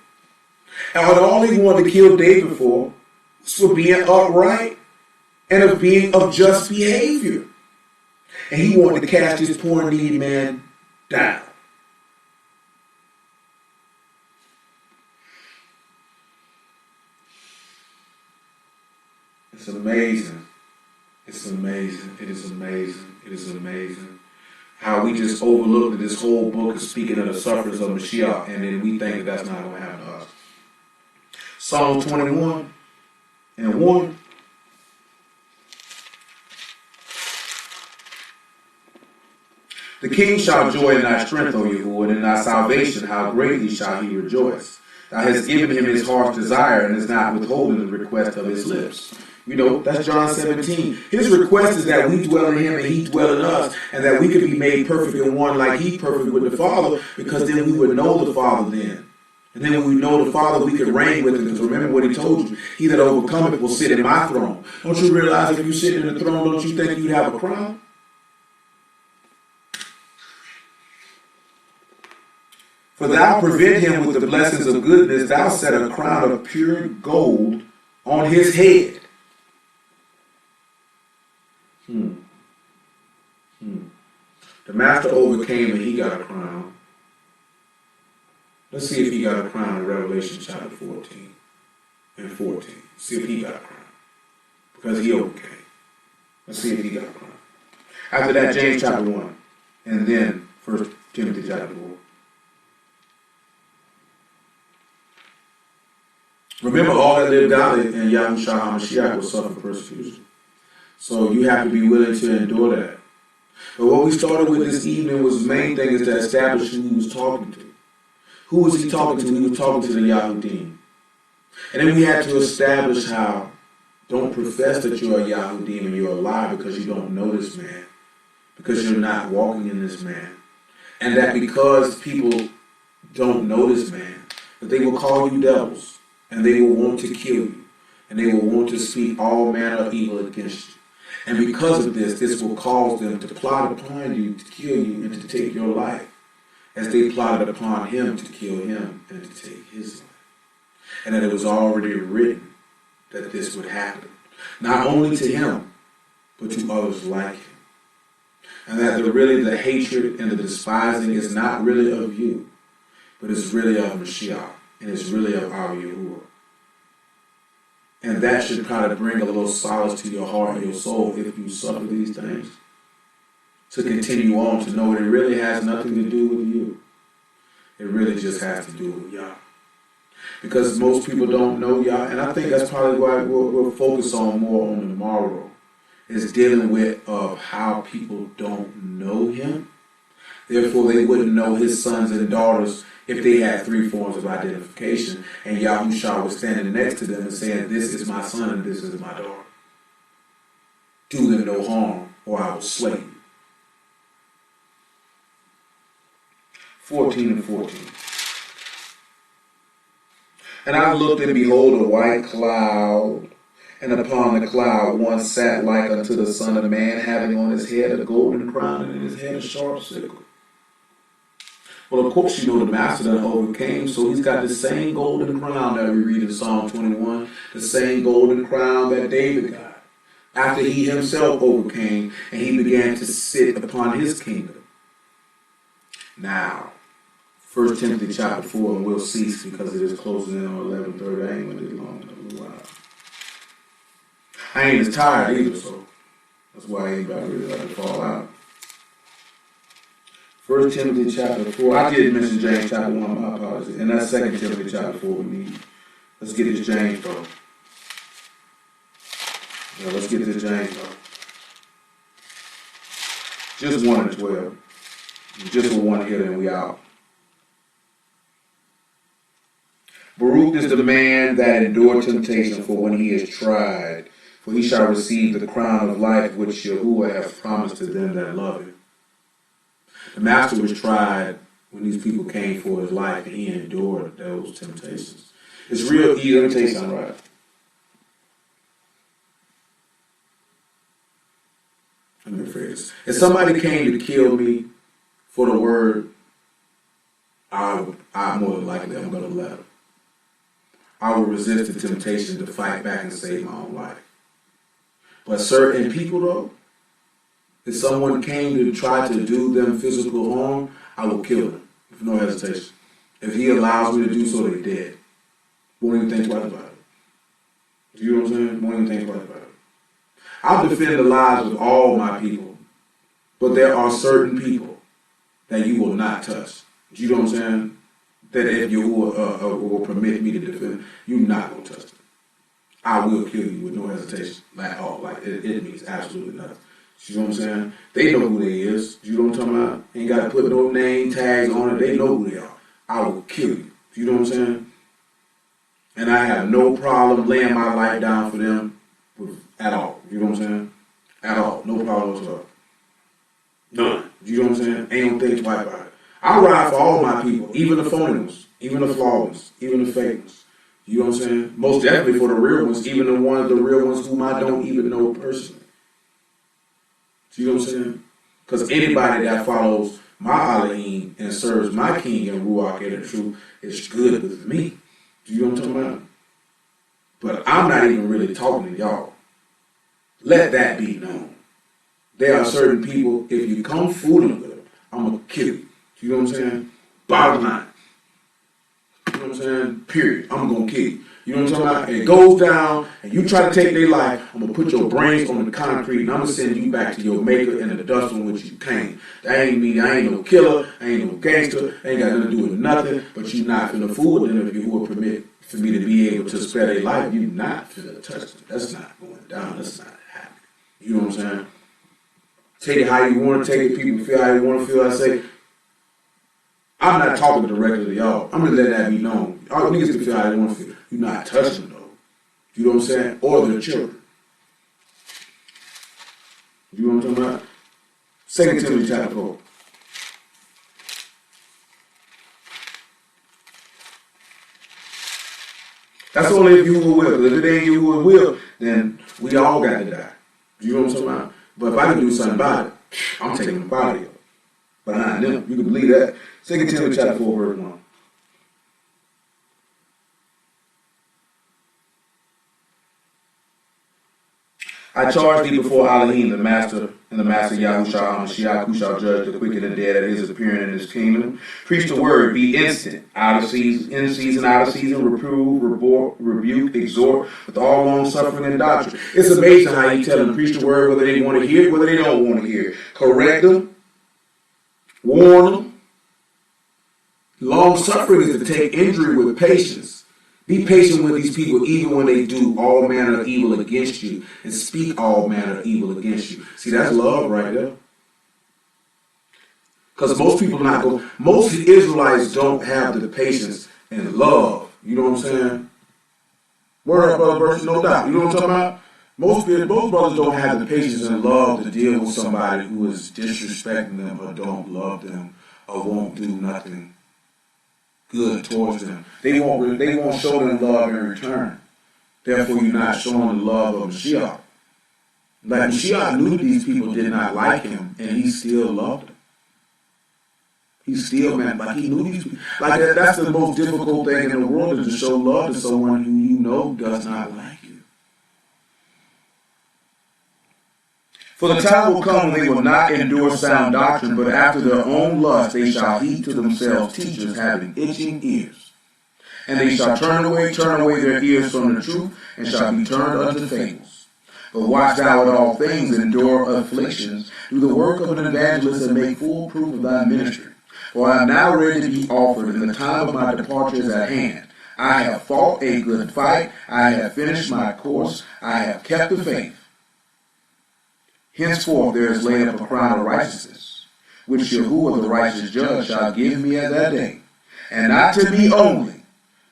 Speaker 1: And all he wanted to kill David for was for being upright and of being of just behavior. And he wanted to cast this poor needy man down. It's amazing. It's amazing. It is amazing. It is amazing. How we just overlook that this whole book is speaking of the sufferings of Mashiach, and then we think that that's not going to happen to us. Psalm 21:1. The king shall joy in thy strength, O Yahuwah, and in thy salvation how greatly shall he rejoice. Thou hast given him his heart's desire, and is not withholding the request of his lips. You know, that's John 17. His request is that we dwell in him and he dwell in us, and that we could be made perfect in one like he perfect with the Father, because then we would know the Father then. And then when we know the Father, we could reign with him, because remember what he told you, he that overcometh will sit in my throne. Don't you realize if you sit in the throne, don't you think you'd have a crown? For thou prevent him with the blessings of goodness, thou set a crown of pure gold on his head. The master overcame and he got a crown. Let's see if he got a crown in Revelation chapter 14 and 14. See if he got a crown. Because he overcame. Let's see if he got a crown. After that, James chapter 1. And then 1 Timothy chapter 4. Remember, all that lived godly in Yahushua HaMashiach will suffer persecution. So you have to be willing to endure that. But what we started with this evening was the main thing is to establish who he was talking to. Who was he talking to? He was talking to the Yahudym. And then we had to establish how don't profess that you're a Yahudym and you're a liar because you don't know this man. Because you're not walking in this man. And that because people don't know this man, that they will call you devils. And they will want to kill you. And they will want to speak all manner of evil against you. And because of this, this will cause them to plot upon you to kill you and to take your life, as they plotted upon him to kill him and to take his life. And that it was already written that this would happen, not only to him, but to others like him.
Speaker 3: And that the hatred and the despising is not really of you, but it's really of Mashiach, and it's really of our Yahuwah. And that should kind of bring a little solace to your heart and your soul if you suffer these things. To continue on, to know it really has nothing to do with you. It really just has to do with Yah. Because most people don't know Yah, and I think that's probably why we'll focus on more on tomorrow, is dealing with how people don't know Him. Therefore, they wouldn't know His sons and daughters if they had three forms of identification, and Yahushua was standing next to them and saying, "This is my son and this is my daughter. Do them no harm, or I will slay you." 14 and 14. And I looked, and behold, a white cloud, and upon the cloud one sat like unto the Son of Man, having on his head a golden crown, and in his hand a sharp sickle. Well, of course, you know the Master done overcame, so he's got the same golden crown that we read in Psalm 21, the same golden crown that David got, after he himself overcame, and he began to sit upon his kingdom. Now, 1 Timothy chapter 4, and we'll cease because it is closing in on 11:30. I ain't going to be long in a little while. I ain't as tired either, so that's why I ain't about to really let it fall out. 1 Timothy chapter 4. I did mention James chapter 1, my apologies. And that's 2 Timothy chapter 4 we need. Let's get this James, bro. Yeah, let's get this James, bro. Just 1 and 12. Just for one hit and we out. Baruch is the man that endured temptation, for when he is tried, for he shall receive the crown of life which Yahuwah hath promised to them that love him. The Master was tried when these people came for his life, and he endured those temptations. It's real easy. Let me tell you something, right? Let me rephrase this. If somebody came to kill me for the word, I more than likely I'm going to let them. I will resist the temptation to fight back and save my own life. But certain people, though, if someone came to try to do them physical harm, I will kill them with no hesitation. If he allows me to do so, they're dead. Won't even think twice about it. You know what I'm saying? Won't even think twice about it. I'll defend the lives of all my people, but there are certain people that you will not touch. You know what I'm saying? That if you will permit me to defend, you're not going to touch them. I will kill you with no hesitation. Like, it means absolutely nothing. You know what I'm saying? They know who they is. You know what I'm talking about? Ain't got to put no name tags on it. They know who they are. I will kill you. You know what I'm saying? And I have no problem laying my life down for them at all. You know what I'm saying? At all. No problem whatsoever. None. You know what I'm saying? Ain't no thing twice about it. I ride for all my people, even the phony ones, even the flawed ones, even the fake ones. You know what I'm saying? Most definitely for the real ones, even the real ones whom I don't even know personally. You know what I'm saying? Because anybody that follows my Alahym and serves my King and Ruach and the truth is good with me. You know what I'm talking about? But I'm not even really talking to y'all. Let that be known. There are certain people, if you come fooling with them, I'm going to kill you. You know what I'm saying? Bottom line. You know what I'm saying? Period. I'm going to kill you. You know what I'm talking about? And it goes down, and you try to take their life, I'm going to put your brains on the concrete, and I'm going to send you back to your maker and the dust from which you came. That ain't me. I ain't no killer. I ain't no gangster. I ain't got nothing to do with nothing, but you not finna fool with them if you will permit for me to be able to spare their life. You not finna touch them. That's not going down. That's not happening. You know what I'm saying? Take it how you want to take it. People feel how they want to feel. I say, I'm not talking directly to y'all. I'm going to let that be known. All niggas can feel how they want to feel. You're not touching them, though. You know what I'm saying? Or their children. You know what I'm talking about? 2 Timothy chapter 4. That's only if you will. Because if it ain't you who will, then we all got to die. You know what I'm talking about? But if I can do something about it, I'm taking them out of here. Behind them. You can believe that. 2 Timothy chapter 4, verse 1. I charge thee before Alahym, the master, and the master Yahushua, Mashiach, who shall judge the quick and the dead at his appearing in his kingdom. Preach the word, be instant, out of season, in season, out of season, reprove, rebuke, exhort, with all long suffering and doctrine. It's amazing how you tell them to preach the word, whether they want to hear it, whether they don't want to hear it. Correct them, warn them. Long suffering is to take injury with patience. Be patient with these people even when they do all manner of evil against you and speak all manner of evil against you. See, that's love right there. Because most people not go. Most Israelites don't have the patience and love. You know what I'm saying? Word up, brother Burst, no doubt. You know what I'm talking about? Most brothers don't have the patience and love to deal with somebody who is disrespecting them or don't love them or won't do nothing good towards them. They won't show them love in return. Therefore, you're not showing the love of Mashiach. Like Mashiach knew these people did not like him, and he still loved them. He still meant like he knew these people. Like that's the most difficult thing in the world, is to show love to someone who you know does not like you. For the time will come when they will not endure sound doctrine, but after their own lust they shall heap to themselves teachers having itching ears. And they shall turn away their ears from the truth, and shall be turned unto fables. But watch thou at all things, endure afflictions, do the work of an evangelist, and make full proof of thy ministry. For I am now ready to be offered, and the time of my departure is at hand. I have fought a good fight, I have finished my course, I have kept the faith. Henceforth there is laid up a crown of righteousness, which Yahuwah the righteous judge shall give me at that day, and not to me only,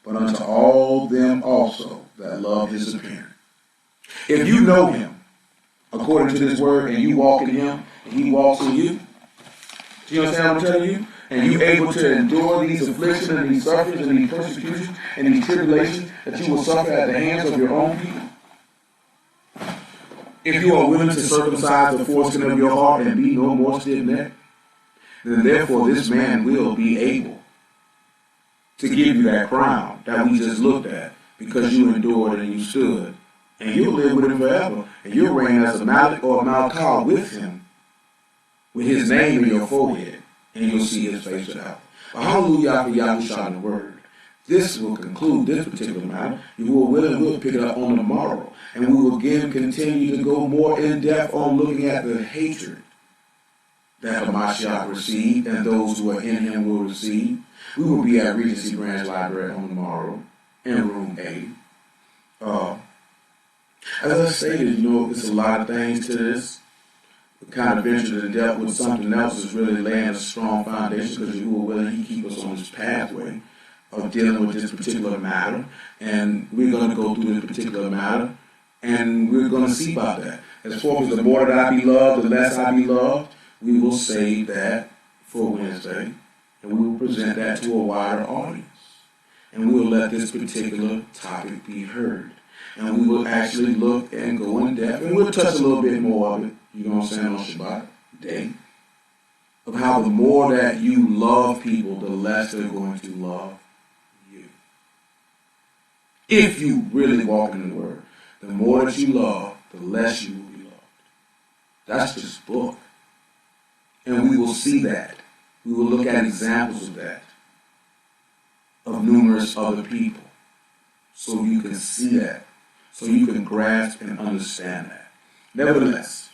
Speaker 3: but unto all them also that love his appearing. If you know him, according to this word, and you walk in him, and he walks in you, do you understand what I'm telling you? And you able to endure these afflictions and these sufferings and these persecutions and these tribulations that you will suffer at the hands of your own people. If you are willing to circumcise the foreskin of your heart and be no more stiff-necked, then therefore this man will be able to give you that crown that we just looked at, because you endured and you stood. And you'll live with him forever. And you'll reign as a Malik or a Malkah with him, with his name in your forehead, and you'll see his face without. Hallelujah for Yahushua in the word. This will conclude this particular matter. You will we'll pick it up on tomorrow. And we will again continue to go more in depth on looking at the hatred that Hamashiach received and those who are in him will receive. We will be at Regency Branch Library on tomorrow in room 8. As I stated, it's a lot of things to this. The kind of venture to dealt with something else is really laying a strong foundation, because you will willing, he keep us on this pathway of dealing with this particular matter, and we're going to go through this particular matter, and we're going to see about that. As far as the more that I be loved, the less I be loved, we will save that for Wednesday, and we will present that to a wider audience, and we will let this particular topic be heard, and we will actually look and go in depth, and we'll touch a little bit more of it, you know what I'm saying, on Shabbat day, of how the more that you love people, the less they're going to love you. If you really walk in the word, the more that you love, the less you will be loved. That's just book. And we will see that. We will look at examples of that, of numerous other people, so you can see that, so you can grasp and understand that. Nevertheless,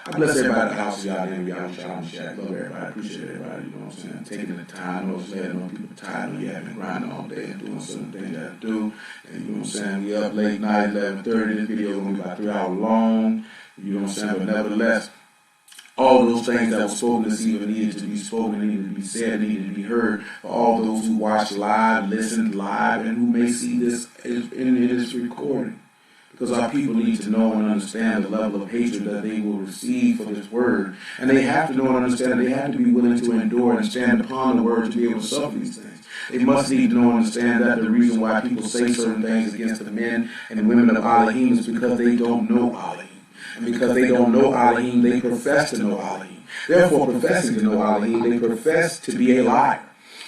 Speaker 3: I bless everybody at the house of Yahudym, Yahusha, love everybody, appreciate everybody, you know what I'm saying, taking the time, I know it's late, I know people tired, I know you have been grinding all day and doing certain things you have to do, and you know what I'm saying, we up late night, 11:30, this video is going to be about 3 hours long, you know what I'm saying, but nevertheless, all those things that were spoken this evening needed to be spoken, needed to be said, needed to be heard, for all those who watch live, listen live, and who may see this in this recording. Because our people need to know and understand the level of hatred that they will receive for this word. And they have to know and understand, they have to be willing to endure and stand upon the word to be able to suffer these things. They must need to know and understand that the reason why people say certain things against the men and women of Alahym is because they don't know Alahym. And because they don't know Alahym, they profess to know Alahym. Therefore, professing to know Alahym, they profess to be a liar.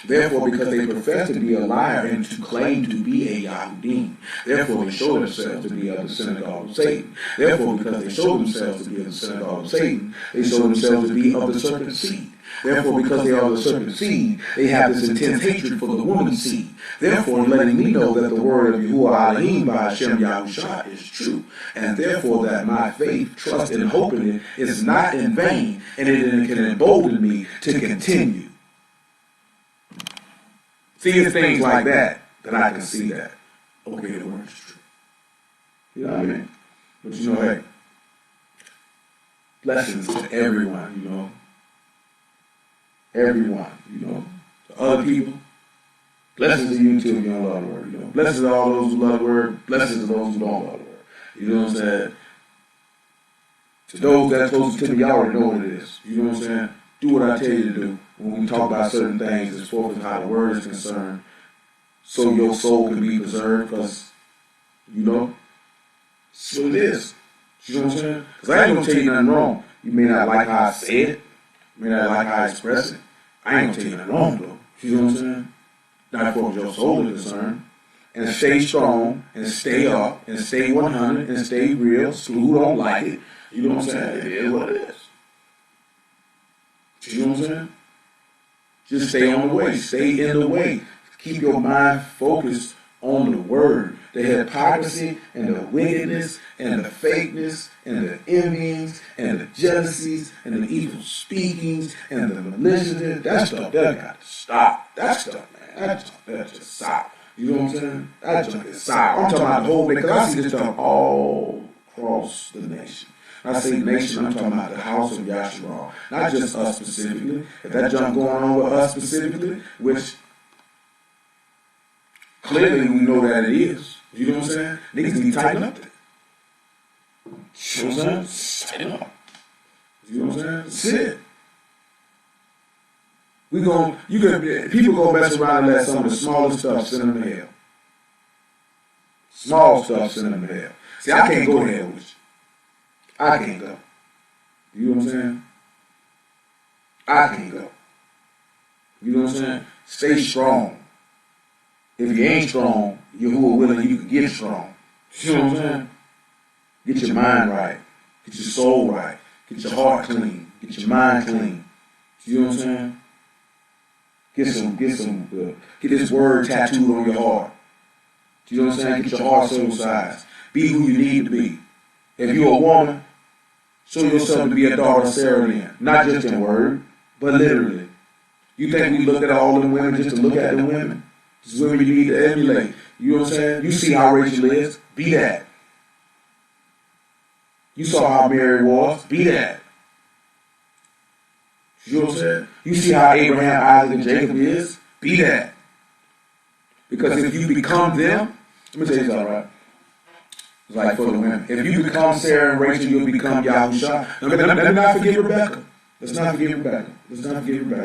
Speaker 3: Therefore, because they profess to be a liar and to claim to be a Yahudym, therefore they show themselves to be of the synagogue of Satan. Therefore, because they show themselves to be of the synagogue of Satan, they show themselves to be of the serpent's seed. Therefore, because they are of the serpent's seed, they have this intense hatred for the woman's seed. Therefore, letting me know that the word of Alahym by Hashem Yahushua is true, and therefore that my faith, trust, and hope in it is not in vain, and it can embolden me to continue. See, it's things like that I can see that, okay, the word is true. You know what I mean? But you know, hey, blessings to everyone, you know. Everyone, you know. To other people, blessings to you too if you don't love the word, you know. Blessings to all those who love the word, blessings to those who don't love the word. You know what I'm saying? To those that are close to me, y'all already know what it is. You know what I'm saying? Do what I tell you to do when we talk about certain things as far as how the word is concerned, so your soul can be preserved, because, you know, that's what it is. You know what I'm saying? Because I ain't going to tell you nothing wrong. You may not like how I say it. You may not like how I express it. I ain't going to tell you nothing wrong, though. You know what I'm saying? Not as far as your soul is concerned. And stay strong, and stay up, and stay 100, and stay real. So who don't like it, you know what I'm saying? It is what it is. You know what I'm saying? Just stay on the way. Stay in the way. Keep your mind focused on the word. The hypocrisy and the wickedness and the fakeness and the envyings and the jealousies and the evil speakings and the maliciousness, that stuff, that got to stop. That stuff, man. That just stop. You know what I'm saying? That junk is stop. I'm talking about the whole thing, because I see this stuff all across the nation. I say nation, I'm talking about the house of Yahshua. Not just us specifically. If that junk going on with us specifically, which clearly we know that it is. You know what I'm saying? Niggas need to tighten up there. You know what I'm saying? Tighten up. You know what I'm saying? That's it. People gonna mess around and let some of the smallest stuff send them to hell. Small stuff send them to hell. See, I can't go to hell with you. I can't go. You know what I'm saying? I can't go. You know what I'm saying? Stay strong. If you ain't strong, you're who are willing, you can get strong. You know what I'm saying? Get your mind right. Get your soul right. Get your heart clean. Get your mind clean. You know what I'm saying? Get this word tattooed on your heart. You know what I'm saying? Get your heart circumcised. Be who you need to be. If you're a woman, show yourself to be a daughter of Sarah then. Not just in word, but literally. You think we look at all the women just to look at the women? Just women you need to emulate. You know what I'm saying? You see how Rachel is. Be that. You saw how Mary was. Be that. You know what I'm saying? You see how Abraham, Isaac, and Jacob is. Be that. Because if you become them, let me tell you something, right? It's like for the women. If you become Sarah and Rachel, you'll become Yahusha. Let me not forget Rebecca. Let's not forget Rebecca.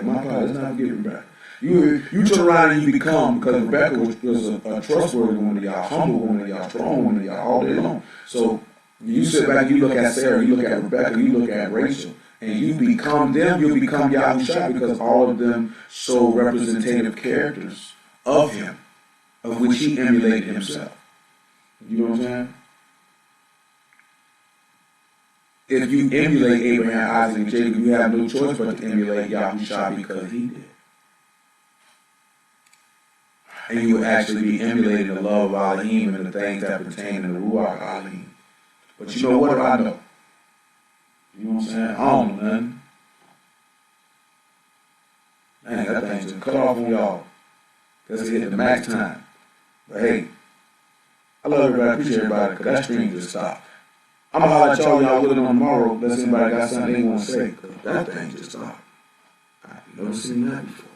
Speaker 3: My apologies. Let's not forget Rebecca. You turn around and you become, because Rebecca was a trustworthy woman of y'all, humble woman of y'all, strong woman of y'all, all day long. So you sit back, you look at Sarah, you look at Rebecca, you look at Rachel, and you become them, you'll become Yahusha, because all of them show representative characters of him, of which he emulated himself. You know what I'm saying? If you emulate Abraham, Isaac, and Jacob, you have no choice but to emulate Yahusha, because he did. And you will actually be emulating the love of Alahym and the things that pertain in the Ruach Alahym. But you know what do I know? You know what I'm saying? I don't know nothing. Man, that thing just cut off on y'all. That's hit the max time. But hey, I love everybody, I appreciate everybody, because that stream just stopped. I'm going to holler at y'all with it on tomorrow, unless anybody got something they want to say, because that thing just stopped. I've never seen that before.